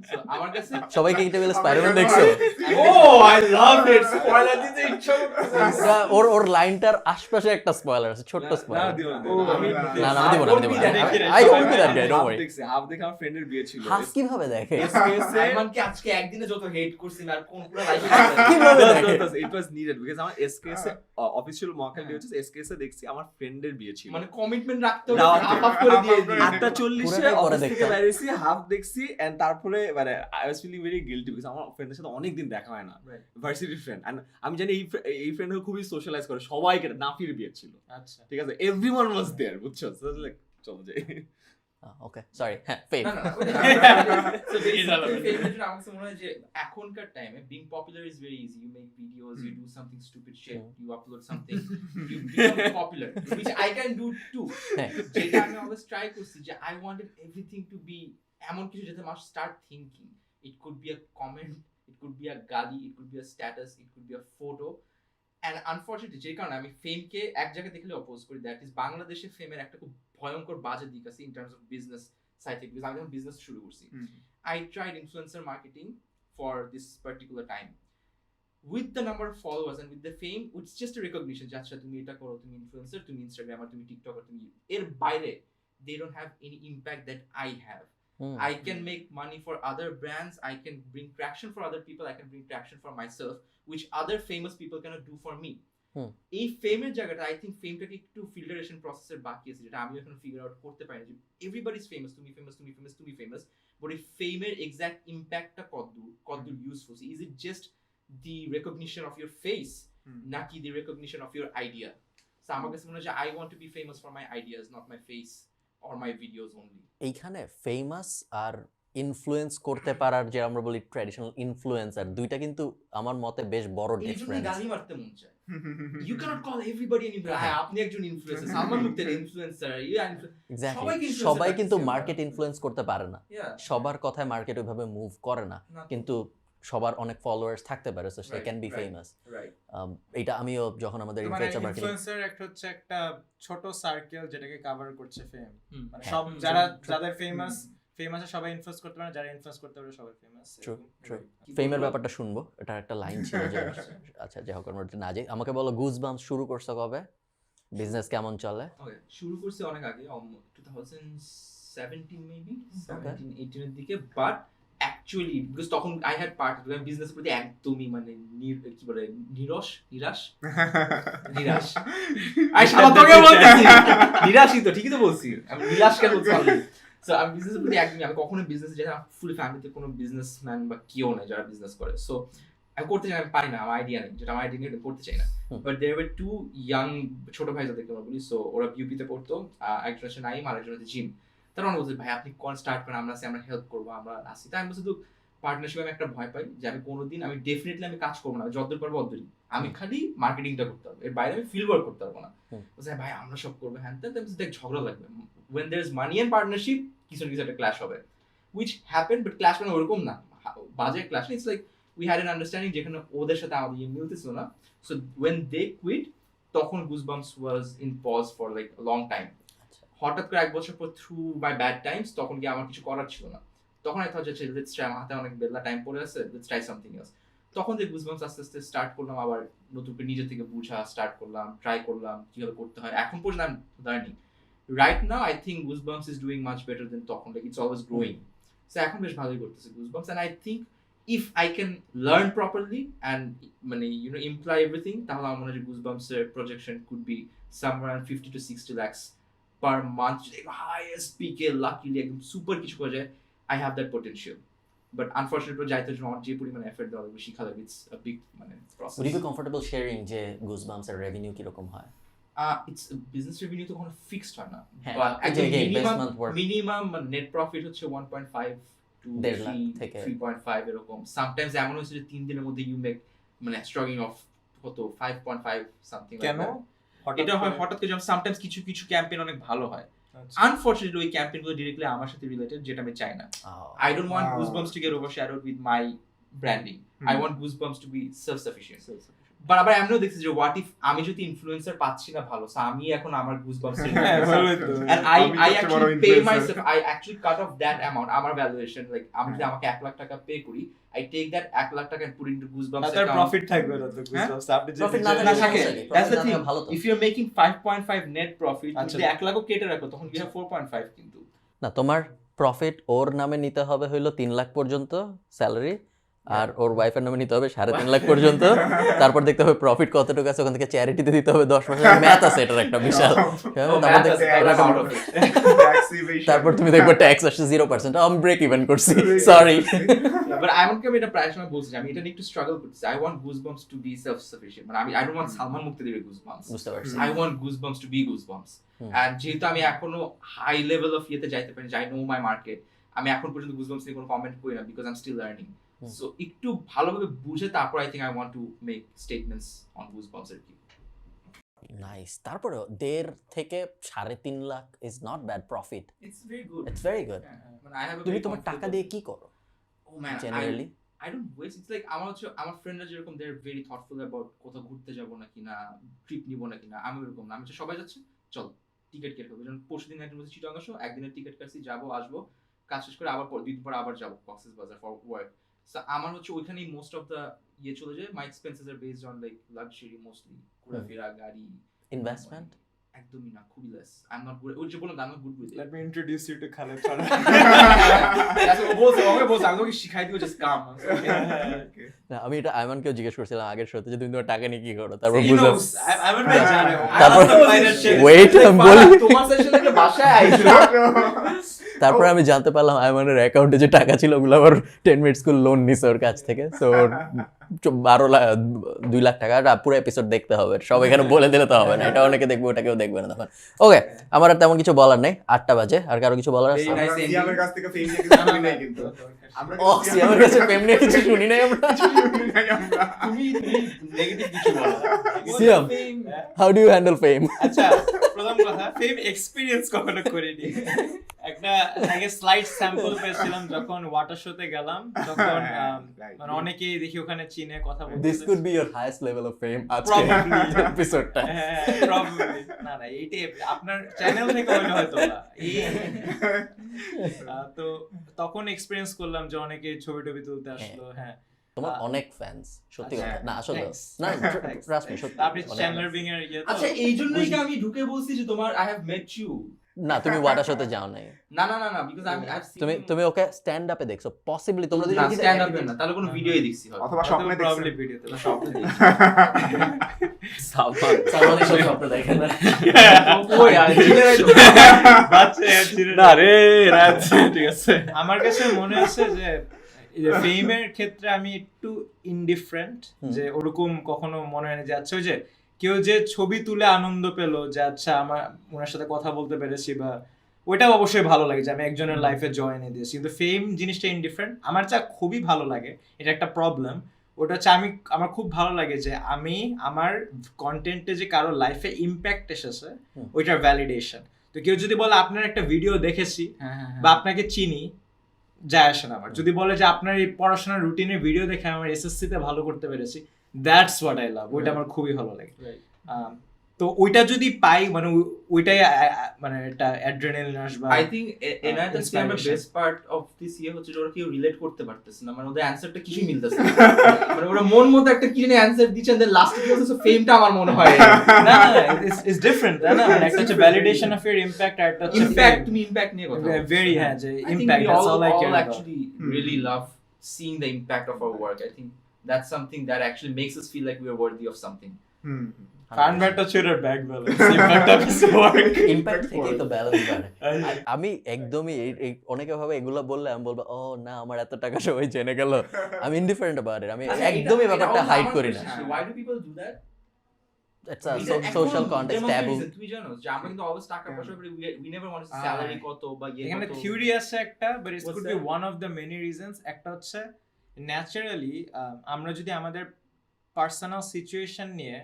So আমার কাছে
সবাইকে এই টেবিলে স্পাইডারম্যান দেখছো
Oh, I love it. Spoiler দিতে ইচ্ছা করতেছে।
ওর লাইনটার আশপাশে একটা স্পয়লার আছে ছোট্ট স্পয়লার
না দিও
আমি দিব I hope that guy don't worry
দেখছি হাফ দেখে আমার ফ্রেন্ডের বিয়ে ছিল
হাস কিভাবে দেখে
সালমানকে আজকে একদিনে যত হেট করছি আর কোন পুরো লাইফে
কিভাবে দেখে
it was needed because আমার এসকেএস অফিশিয়াল মক এ হচ্ছে এসকেএস এ দেখছি আমার ফ্রেন্ডের বিয়ে ছিল
মানে কমিটমেন্ট রাখতে
না,
হাফ করে দিয়ে দিই।
8:40
পুরোটাই পরে
অফিস থেকে
দেখতাম।
বেরিয়েছি, হাফ দেখছি এন্ড তারপরে মানে I was feeling very guilty because আমার ফ্রেন্ডের সাথে অনেক দিন দেখা হয় না,
Right.
Varsity friend. এন্ড আমি জানি এই ফ্রেন্ড খুবই সোশ্যালাইজ করে, সবাইকে নাফির বিয়ে ছিল,
আচ্ছা
ঠিক আছে, এভরিওয়ান ওয়াজ দেয়ার, বুঝছো? সো লাইক চলো যাই।
ওকে সরি, হ্যাঁ ফেম।
না, না, না, so basically, favorite আমার কাছে মনে হয় যে এখনকার টাইমে being popular is very easy. You make videos, you do something stupid shit, you upload something, you become popular, which I can do too.
হ্যাঁ
যেটা আমি always try করছি যে I wanted everything to be এমন কিছু যেটা মানুষ start thinking. It could be a comment, it could be a gali, it could be a status, it could be a photo. And unfortunately যে কারণে আমি ফেমকে এক জায়গায় দেখলে অপোজ করি, দ্যাট ইজ বাংলাদেশে ফেমের একটা খুব ভয়ঙ্কর বাজে দিক আছে in terms of business side থেকে, বিকজ আমি যখন বিজনেস শুরু করছি I tried influencer marketing for this particular time. With the number of followers and with the fame, it's just a recognition যে আচ্ছা তুমি এটা করো, তুমি ইনফ্লুয়েন্সার, তুমি ইনস্টাগ্রামার, তুমি টিকটকার, তুমি এর বাইরে they don't have any impact that I have. I can make money for other brands, I can bring traction for other people, I can bring traction for myself, which other famous people cannot do for me. এই ফেমের জায়গাটা I think ফেমটাকে একটু filtration প্রসেসের বাকি আছে, যেটা আমি এখন figure out করতে পারি যে এভরিবডি ইজ ফেমাস, তুমি ফেমাস, তুমি ফেমাস, তুমি ফেমাস, বাট এই ফেমের এক্সাক্ট ইম্প্যাক্টটা কতদূর useful, is it just the recognition of your face নাকি the recognition of your idea? So আমার কাছে মনে হয় যে I want to be famous for my ideas, not my face or my videos only.
এইখানে famous আর influence করতে পারার যে আমরা বলি ট্র্যাডিশনাল ইনফ্লুয়েন্সার, দুইটা কিন্তু আমার মতে বেশ বড়
এই জন্য
ডিফারেন্স।
গালি মারতে মন চায়। You cannot call everybody an influencer. আপনি একজন ইনফ্লুয়েন্সার, সালমান মুক্তের ইনফ্লুয়েন্সার,
এক্স্যাক্টলি, সবাই কিন্তু মার্কেট ইনফ্লুয়েন্স করতে পারে না,
Yeah.
সবার কথায় মার্কেট ওইভাবে মুভ করে না, কিন্তু সবার অনেক ফলোয়ার্স থাকতে পারে, so they can be famous.
Right.
এটা আমিও যখন আমাদের
মানে
ইনফ্লুয়েন্সার মার্কেটিং,
ইনফ্লুয়েন্সার একটা হচ্ছে একটা ছোট সার্কেল যেটাকে কভার করছে ফেম, মানে
হ্যাঁ।
সব যাদের ফেমাস সবাই ইনফ্লুয়েন্স করতে পারে, যারা ইনফ্লুয়েন্স করতে পারে সবাই ফেমাস।
ট্রু ফেমের ব্যাপারটা শুনবো, এটা একটা লাইন ছিল যে আচ্ছা যাই হোক আমরা না যাই, আমাকে বলো গুজবাম্পস শুরু করছো কবে, বিজনেস কেমন চলে?
Okay, শুরু করছি অনেক আগে, 2017 মেবি, 17-18 এর দিকে, বাট অ্যাকচুয়ালি বিকজ তখন আই হ্যাড পার্ট বিজনেসের প্রতি একদমই মানে কি বলে নিরাশ আই সারা তোকে বলতেছি নিরাশই তো, ঠিকই তো বলছি, আমি নিরাশ কেন বলছি? সো আমি বিজনেসের প্রতি একদমই, আমি কখনো বিজনেস, যেটা ফুল ফ্যামিলিতে কোনো বিজনেসম্যান বা কেউ নেই যারা বিজনেস করে, সো আমি করতে চাই, আমি পারি না, আমার আইডিয়া নেই, যেটা আমার আইডিয়া নেই করতে চাই না। But there were two young ছোট ভাই যাদেরকে আমরা বলি, সো ওরা বিউপিতে পড়তো, একজন হচ্ছে নাইম আর একজন হচ্ছে জিম। তারা অনেক বলছে ভাই আপনি কোন স্টার্ট করেন, আমরা হেল্প করবো, আমরা আসি। তাই আমি বলছি তো পার্টনারশিপে আমি একটা ভয় পাই যে আমি কোনোদিন আমি ডেফিনেটলি আমি কাজ করবো না, যতদূর পারবো অতদূরই, আমি খালি মার্কেটিংটা করতে পারবো, এর বাইরে আমি ফিল্ড ওয়ার্ক করতে পারবো না। বলছে ভাই আমরা সব করবো, হ্যাঁ দেখ ঝগড়া লাগবে, when there is money and partnership কিছু না কিছু একটা ক্ল্যাশ হবে, which happened, but ক্ল্যাশ মানে ওরকম না বাজে clash, it's like we had an understanding যেখানে ওদের সাথে আমাদের মিলতেছিল না, so when they quit তখন Goosebumps was in pause for like a long time. হঠাৎ করে এক বছর পর থ্রু মাই ব্যাড টাইমস তখন কি আমার কিছু করার ছিল না, তখন আই থট যে লেটস ট্রাই, আমার হাতে অনেক বেলা টাইম পড়ে আছে, লেটস ট্রাই সামথিং এলস। তখন যে গুজবাম্পস আস্তে আস্তে স্টার্ট করলাম, আবার নতুন করে নিজে থেকে বোঝা স্টার্ট করলাম, ট্রাই করলাম কিভাবে করতে হয়, এখন পর্যন্ত আমি learning. Right now I think Goosebumps is doing much better than তখন, like it's always growing. So এখন বেশ ভালোই করতেছে Goosebumps, and I think if I can learn properly and imply everything, তাহলে আমার মনে হয় গুজবাম্পস এর projection could be somewhere around 50 to 60 lakhs per month, highest peak luckily একদম সুপার কিছু করা যায়, I have that potential, but unfortunately যাইতে জন্য আমার যে পরিমাণ এফর্ট দেওয়া লাগবে শিখা লাগবে, it's a big মানে process.
Would you be comfortable sharing যে গুজবাম্পস এর রেভিনিউ কি রকম হয়?
It's business revenue তো কোনো ফিক্সড হয় না,
হ্যাঁ,
but
again,
minimum net profit হচ্ছে 1.5 to
1.5 লাখ থেকে
3.5 এরকম। সামটাইমস এমন হচ্ছে যে 3 দিনের মধ্যে ইউ মেক মানে স্ট্রাগলিং অফ কত 5.5 সামথিং লাইক
কেন
দ্যাট। এটা হয় হঠাৎ করে, যেমন সামটাইমস কিছু কিছু ক্যাম্পেইন অনেক ভালো হয়, আনফরচুনেটলি ওই ক্যাম্পেইনগুলো ডিরেক্টলি আমার সাথে রিলেটেড, যেটা আমি চাই না। I don't want Goosebumps to get overshadowed with my branding. I want Goosebumps to be self-sufficient. But আবার এমনও দেখছি যে হোয়াট ইফ আমি যদি ইনফ্লুয়েন্সার পাচ্ছি না ভালো, সো আমি এখন আমার goosebumps and I actually pay myself, I actually cut off that amount, আমার valuation, like আমি যদি আমাকে 1 লাখ টাকা পে করি, I take that 1 লাখ টাকা and put it into Goosebumps
তার
account.
প্রফিট থাকবে না তো গুজবাম্পস, আপনি যে
Profit না
না
থাকলে
থাকে,
সমস্যা কি?
that's the
Profit
thing,
না থাকলে ভালো তো।
if you're making 5.5 net profit,
আচ্ছা।
যদি 1 লাখও কেটে রাখো তখন you have 4.5 কিন্তু।
না, তোমার প্রফিট ওর নামে নিতে হবে হইলো 3 লাখ পর্যন্ত স্যালারি, আর ওর ওয়াইফের নামে নিতে হবে 3.5 লাখ পর্যন্ত, তারপর দেখতে হবে প্রফিট কতটুকু আছে, ওখান থেকে চ্যারিটিতে দিতে হবে 10 মাসের ম্যাথ আছে এটার একটা বিশাল। তারপর তুমি দেখবে ট্যাক্স আসছে 0%, আমি ব্রেক ইভেন করছি, সরি।
বাট আই ওয়ান্ট এটা প্রায় সময় বলছি আমি এটা নিয়ে একটু স্ট্রাগল করতেছি। I want goosebumps to be self sufficient, মানে আই ডোন্ট ওয়ান্ট সালমান মুক্তি দেবে গুজবাম্পস,
বুঝতে পারছি।
I want goosebumps to be goosebumps. And যেহেতু আমি এখনো হাই লেভেল অফ ইয়েতে যাইতে পারি, আই নো মাই মার্কেট, আমি এখন পর্যন্ত গুজবাম্পস নিয়ে কোনো কমেন্ট করি না because I am still learning. So একটু ভালোভাবে বুঝে তারপর I think I want to make statements on Goosebumps এর কি।
নাইস। তারপরে 1.5 থেকে 3.5 lakh is not bad profit,
it's very good,
it's very good.
মানে আই হ্যাভ আ
তুমি তোমার টাকা দিয়ে কি করো
oh man
generally?
I don't waste. It's like আমার ফ্রেন্ডরা যেরকম they're very thoughtful about কোথাও ঘুরতে যাবো নাকি না, ট্রিপ নিবো নাকি না, আমি এরকম না। আমি সবাই যাচ্ছে চল টিকিট কেটে ফেলবো। যেমন পরশুদিন একদিন বলছি চিটাগাং আসো, একদিনের টিকিট কাটছি, যাবো আসবো, কাজ শেষ করে আবার 2 দিন পর আবার যাবো কক্সেস বাজার ফর ওয়ার্ক। সো আমার ওইখানেই মোস্ট অফ দ্য চলে যায়। My expenses are based on like luxury mostly, ঘোরাফেরা, গাড়ি,
ইনভেস্টমেন্ট
একদমই না, খুবই less. I am not good, ওই যে বললাম I am not good with it.
Let me introduce you to Khalid Farhan.
ও বলছে আমি তোকে শিখাই দিব, জাস্ট কাম।
না, আমি এটা আইমানকেও জিজ্ঞেস করছিলাম আগের শোতে যে তুমি তোমার টাকা নিয়ে কি করো, তারপর
He
বুঝলাম।
knows.
I'm a bit জানে।
তারপর ওয়েট আমি বলি,
তোমার সেশনে একটা বাসায় আইছো।
তারপর আমি জানতে পারলাম আইমানের অ্যাকাউন্টে যে টাকা ছিল ওগুলো আবার 10 মিনিট স্কুল লোন নিছে ওর কাছ থেকে। সো 2 লাখ টাকা পুরো এপিসোড দেখতে হবে, সব এখানে বলে দিলে তো হবে না, এটা অনেকে দেখবে ওটা কেউ দেখবে না তখন। ওকে, আমার আর তেমন কিছু বলার নেই, 8টা বাজে। আর কারো কিছু বলার আছে?
সিয়ামের কাছ থেকে ফেম নিয়ে কিছু শুনি নাই কিন্তু আমরা
ও সিয়ামের কাছে ফেম নিয়ে কিছু শুনি নাই আমরা।
তুমি নেগেটিভ কিছু বলো।
সিয়াম, হাউ ডু ইউ হ্যান্ডেল ফেম?
আচ্ছা, প্রথম কথা, ফেম এক্সপেরিয়েন্স কখনো করিনি। একটা আগে স্লাইড স্যাম্পল পেয়েছিলাম যখন ওয়াটার শোতে গেলাম, তখন মানে অনেকেই দেখি ওখানে চীনে কথা বলতে।
This could be your highest level of fame আজকে এপিসোডটা।
প্রবাবলি না এইটাই আপনার চ্যানেল থেকে হলে হয়তো না। তো তখন এক্সপেরিয়েন্স করলাম যে অনেকে ছবি টবি তুলতে আসলো। হ্যাঁ,
তোমার অনেক ফ্যান্স, সত্যি কথা না আসলে
Thanks.
না, ট্রাস্ট মি, সত্যি
আপনি চ্যানেলার বিং এর ইয়ে তো।
আচ্ছা, এই জন্যই কি আমি ঢুকে বলছি যে তোমার আই হ্যাভ মেট ইউ?
না, তুমি ওয়াটার শোতে যাও নাই।
না বিকজ আমি আই হ্যাভ সিন
তুমি ওকে স্ট্যান্ড আপে দেখছো, পসিবলি তোমরা
না স্ট্যান্ড আপ না, তাহলে কোনো ভিডিওই দেখছি হয়তো।
অথবা স্বপ্নে
প্রবাবলি
দেখছেন।
ভিডিওতে
স্বপ্নে দেখছি।
সালমানের সাথে স্বপ্ন দেখেন না।
কই আর
না রে রাত, ঠিক আছে।
আমার কাছে মনে হচ্ছে যে ফেমের ক্ষেত্রে আমি একটু ইনডিফারেন্ট, যে ওরকম কখনো মনে হয় না যে আচ্ছা ওই যে কেউ যে ছবি তুলে আনন্দ পেলো যে আচ্ছা আমার ওনার সাথে কথা বলতে পেরেছি, বা ওইটা অবশ্যই ভালো লাগে যে আমি একজনের লাইফে জয়েন দিয়েছি। কিন্তু ফেম জিনিসটা ইনডিফারেন্ট। আমার যা খুবই ভালো লাগে, এটা একটা প্রবলেম, ওটা হচ্ছে আমার খুব ভালো লাগে যে আমি আমার কন্টেন্টে যে কারো লাইফে ইম্প্যাক্ট এসেছে ওইটার ভ্যালিডেশন। তো কেউ যদি বলে আপনার একটা ভিডিও দেখেছি বা আপনাকে চিনি, যায় আসে না আমার। যদি বলে যে আপনার এই পড়াশোনার রুটিনের ভিডিও দেখে আমার এসএসসি তে ভালো করতে পেরেছি, দ্যাটস হোয়াট আই লাভ। ওইটা আমার খুবই ভালো লাগে। তো ওইটা যদি পাই, মানে ওইটাই মানে একটা অ্যাড্রেনালিন আসবে।
আই থিংক এনাইট দ্য সিয়ামের বেস্ট পার্ট অফ দিস ইয়ে হচ্ছে যে ওরা কেউ রিলেট করতে পারতেছে না, মানে ওদের অ্যানসারটা কিছুই মিলতেছে না। মানে ওরা মন মতো একটা কি জানি অ্যানসার দিচ্ছেন, দেন লাস্টে কি হচ্ছে ফেমটা আমার মনে হয়
না ইটস ডিফারেন্ট, তাই না? মানে একটা হচ্ছে ভ্যালিডেশন অফ ইওর ইমপ্যাক্ট, আর একটা হচ্ছে
ইমপ্যাক্ট। তুমি ইমপ্যাক্ট নিয়ে কথা বলছো।
ভেরি, হ্যাঁ, যে
I think
impact,
we
that's all I
all
care
actually really love seeing the impact of our work. I think that's something that actually makes us feel like we are worthy of something.
Fun ব্যাটটা ছোটর back balance, impact of his work,
impact থেকেই তো balance বাড়ে। আমি একদমই অনেকে ভাবে এগুলো বললে আমি বলবো ও না আমার এত টাকা সবাই জেনে গেল, আমি ইনডিফারেন্ট অ্যাবাউট ইট, আমি একদমই ব্যাপারটা হাইড করি না।
Why do people do that?
It's a social context taboo.
তুমি জানো যে আমরা কিন্তু অলওয়েজ টাকা পয়সা করে we never want to see salary কত বা ইয়ে
এখানে
কত।
থিওরি আছে একটা, but it
What's
could be
that?
One of the many reasons. একটা হচ্ছে ন্যাচারালি আমরা যদি আমাদের পার্সোনাল সিচুয়েশন নিয়ে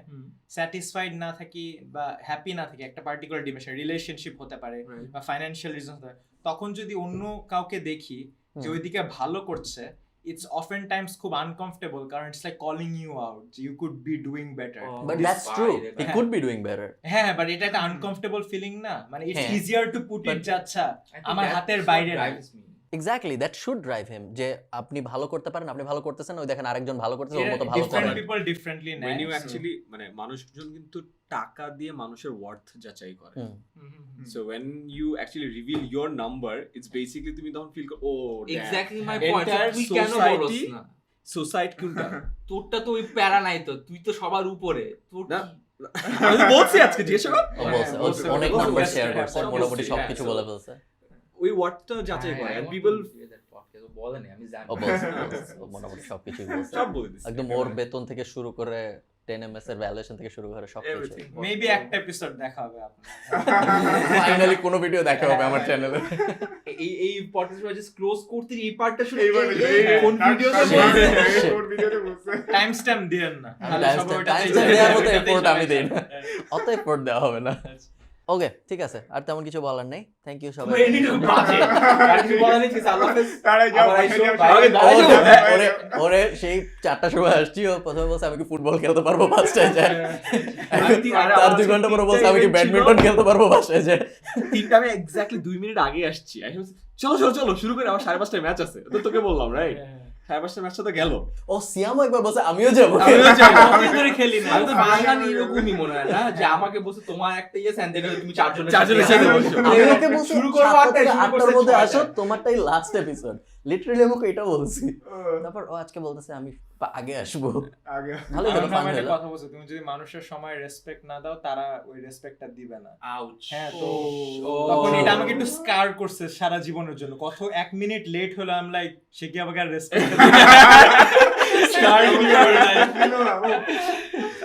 স্যাটিসফাইড না থাকি বা হ্যাপি না থাকি, একটা পার্টিকুলার ডিমেনশন, রিলেশনশিপ হতে পারে বা ফাইন্যান্সিয়াল রিজন হতে পারে, তখন যদি অন্য কাউকে দেখি যে ওইদিকে ভালো করছে, it's often times খুব uncomfortable, কারণ it's like calling you out, you could be doing better.
But that's true, he could be doing better.
হ্যাঁ, বাট এটা একটা আনকমফোর্টেবল ফিলিং না, মানে it's easier to put it যে আচ্ছা
I think
আমার
that
হাতের
what
বাইরে
drives me.
Exactly, that should drive him, যে আপনি ভালো করতে পারেন, আপনি ভালো করতেছেন, ওই দেখেন আরেকজন ভালো করতেছে, ওর মতো ভালো
ডিফারেন্ট
করেন।
পিপল ডিফারেন্টলি নেয়।
when you actually মানে মানুষজন কিন্তু টাকা দিয়ে মানুষের ওয়ার্থ যাচাই করে। So when you actually reveal your number, it's basically তুমি তখন ফিল করো ও
Exactly my point.
entire
তুই কেন বলছ
society
না?
সোসাইটি কোনটা
তোরটা তো ওই প্যারা নাই তো, তুই তো সবার উপরে তোর
না,
কি-
আমি তো বলছি আজকে জিজ্ঞেস কর
ও বলছে, ও
বলছে,
অনেক
বলছে,
নাম্বার
বলছে,
শেয়ার
হ্যাঁ,
করছে,
বলছে,
মোটামুটি
হ্যাঁ,
সবকিছু
so
বলে ফেলছে।
ওই ওয়ার্ডটা যাচাই করে
হ্যাঁ,
and
I want
people
to do that podcast, ও বলেনি, আমি জানি।
ও বলছে, ও মোটামুটি সবকিছুই বলছে।
সব বলে দিচ্ছে
একদম ওর বেতন থেকে শুরু করে 10 MS এর ভ্যালুয়েশন থেকে শুরু করে সবকিছু।
Everything.
মেবি একটা এপিসোড দেখা হবে আপনার।
ফাইনালি কোনো ভিডিও দেখা হবে আমার চ্যানেলে।
এই পডকাস্ট জাস্ট ক্লোজ করতে এই পার্টটা শুনে
এইবার
কোন ভিডিওতে বলছে?
টাইম স্ট্যাম্প দিয়েন না। তাহলে
Time
সবাই
stamp-
ওটাতেই
time stamp
যাবে,
দেওয়ার মতো
ওটাতেই
effort
সবাই
আমি দেই না।
যাবে।
অত এফোর্ট দেওয়া হবে না। ওকে, ঠিক আছে, আর তেমন কিছু বলার নেই। থ্যাংক ইউ সবাই।
এই নিয়ে বাজে। আর কিছু বলার নেই, ঠিক আছে, আল্লাহ হাফেজ।
তারাই যাও,
আবার আইসো,
বাসায়
বাইরে
যাও।
দাঁড়াই যাও।
ওরে সেই 4টার সময় আসছি, ও প্রথমে বলছে আমি কি ফুটবল খেলতে পারবো, 5টায় যায়। তার 2 ঘন্টা পরে বলছে আমি কি ব্যাডমিন্টন খেলতে পারবো, বাসায় যায়।
তিনটা আমি এক্স্যাক্টলি 2 মিনিট আগে আসছি আমি বলছি, চলো চলো চলো শুরু করে, আমার 5:30টায় ম্যাচ আছে, তো তোকে বললাম রাইট, 5:30টায় ম্যাচটা তো গেল,
ও সিয়ামও একবার বলছে আমিও যাবো।
কতদিন ধরে খেলি না।
আমি তো বাঙালি এরকমই মনে হয় না, যে আমাকে বলছে তোমার একটা ইয়ে স্যান্ড দেখে তুমি চারজনের
চারজনের সাথে বসো।
আমি ওকে বলছি
শুরু করবো
7টা
8টায়,
থেকে
শুরু
8টার
করছে
মধ্যে
6টায়।
আসো, তোমারটাই লাস্ট এপিসোড। লিটারালি আমি ওকে এটা বলছি। তারপর ও আজকে বলতেছে আমি আগে আসবো।
আগে
ভালোই হলো, ফান
আমার একটা
হলো।
কথা বলছো, তুমি যদি মানুষের সময় রেসপেক্ট না দাও, তারা ওই রেসপেক্টটা দিবে না।
আউচ।
হ্যাঁ, তো
ও।
তখন এটা আমাকে একটু স্কার করছে সারা জীবনের জন্য। কত 1 মিনিট লেট হলো, আমি লাইক সে কি আমাকে আর রেসপেক্ট স্কার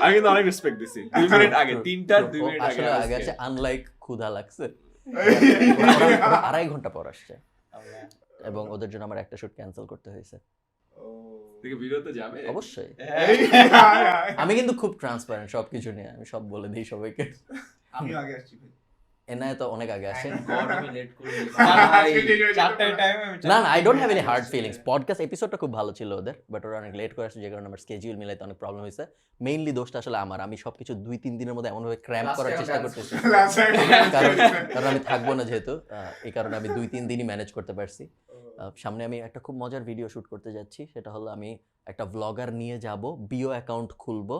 আমি কিন্তু অনেক রেসপেক্ট দিছি 2 মিনিট আগে, 3টার 2
ও
মিনিট আগে
আসলে আগে
আজকে।
আছে, আনলাইক ক্ষুধা লাগছে। ওরা 2.5 ঘন্টা পর আসছে এবং ওদের জন্য আমার একটা শুট ক্যান্সেল করতে হয়েছে।
দেখে ভিডিওতে যাবে
অবশ্যই আমি কিন্তু খুব ট্রান্সপারেন্ট সবকিছু নিয়ে, আমি সব বলে দিই সবাইকে।
আমিও আগে আসছি ভাই।
এনআই তো অনেক আগে আসে।
God, আমি লেট করে দিয়েছি।
চারটার টাইমে
না না, I don't have any hard feelings. Podcast এপিসোডটা খুব ভালো ছিল ওদের, বাট ওরা অনেক লেট করে আসছে, যে কারণে আমার স্কেডিউল মিলাইতে অনেক প্রবলেম হয়েছে। মেইনলি দোষটা আসলে আমার, আমি সবকিছু 2-3 দিনের মধ্যে এমনভাবে ক্র্যাম্প করার চেষ্টা করতেছি, কারণ আমি থাকবো না যেহেতু, এই কারণে আমি 2-3 দিনই ম্যানেজ করতে পারছি। সামনে আমি একটা খুব মজার ভিডিও শুট করতে যাচ্ছি, সেটা হলো আমি একটা ব্লগার নিয়ে যাব, বিও অ্যাকাউন্ট খুলবো,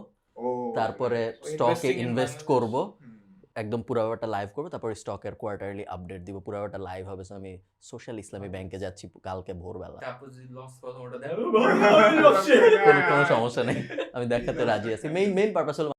তারপরে স্টকে
Investing in
ইনভেস্ট
Bangladesh.
করব, একদম পুরো ব্যাপারটা লাইভ করবো, তারপরে স্টকের কোয়ার্টারলি আপডেট দিব, পুরো ব্যাপারটা লাইভ হবে। সো আমি সোশ্যাল ইসলামী ব্যাংকে যাচ্ছি কালকে ভোরবেলা।
তারপর যদি লস কথা ওটা দেয়,
কোনো সমস্যা নেই, আমি দেখাতে রাজি আছি। মেইন পারপাস হলো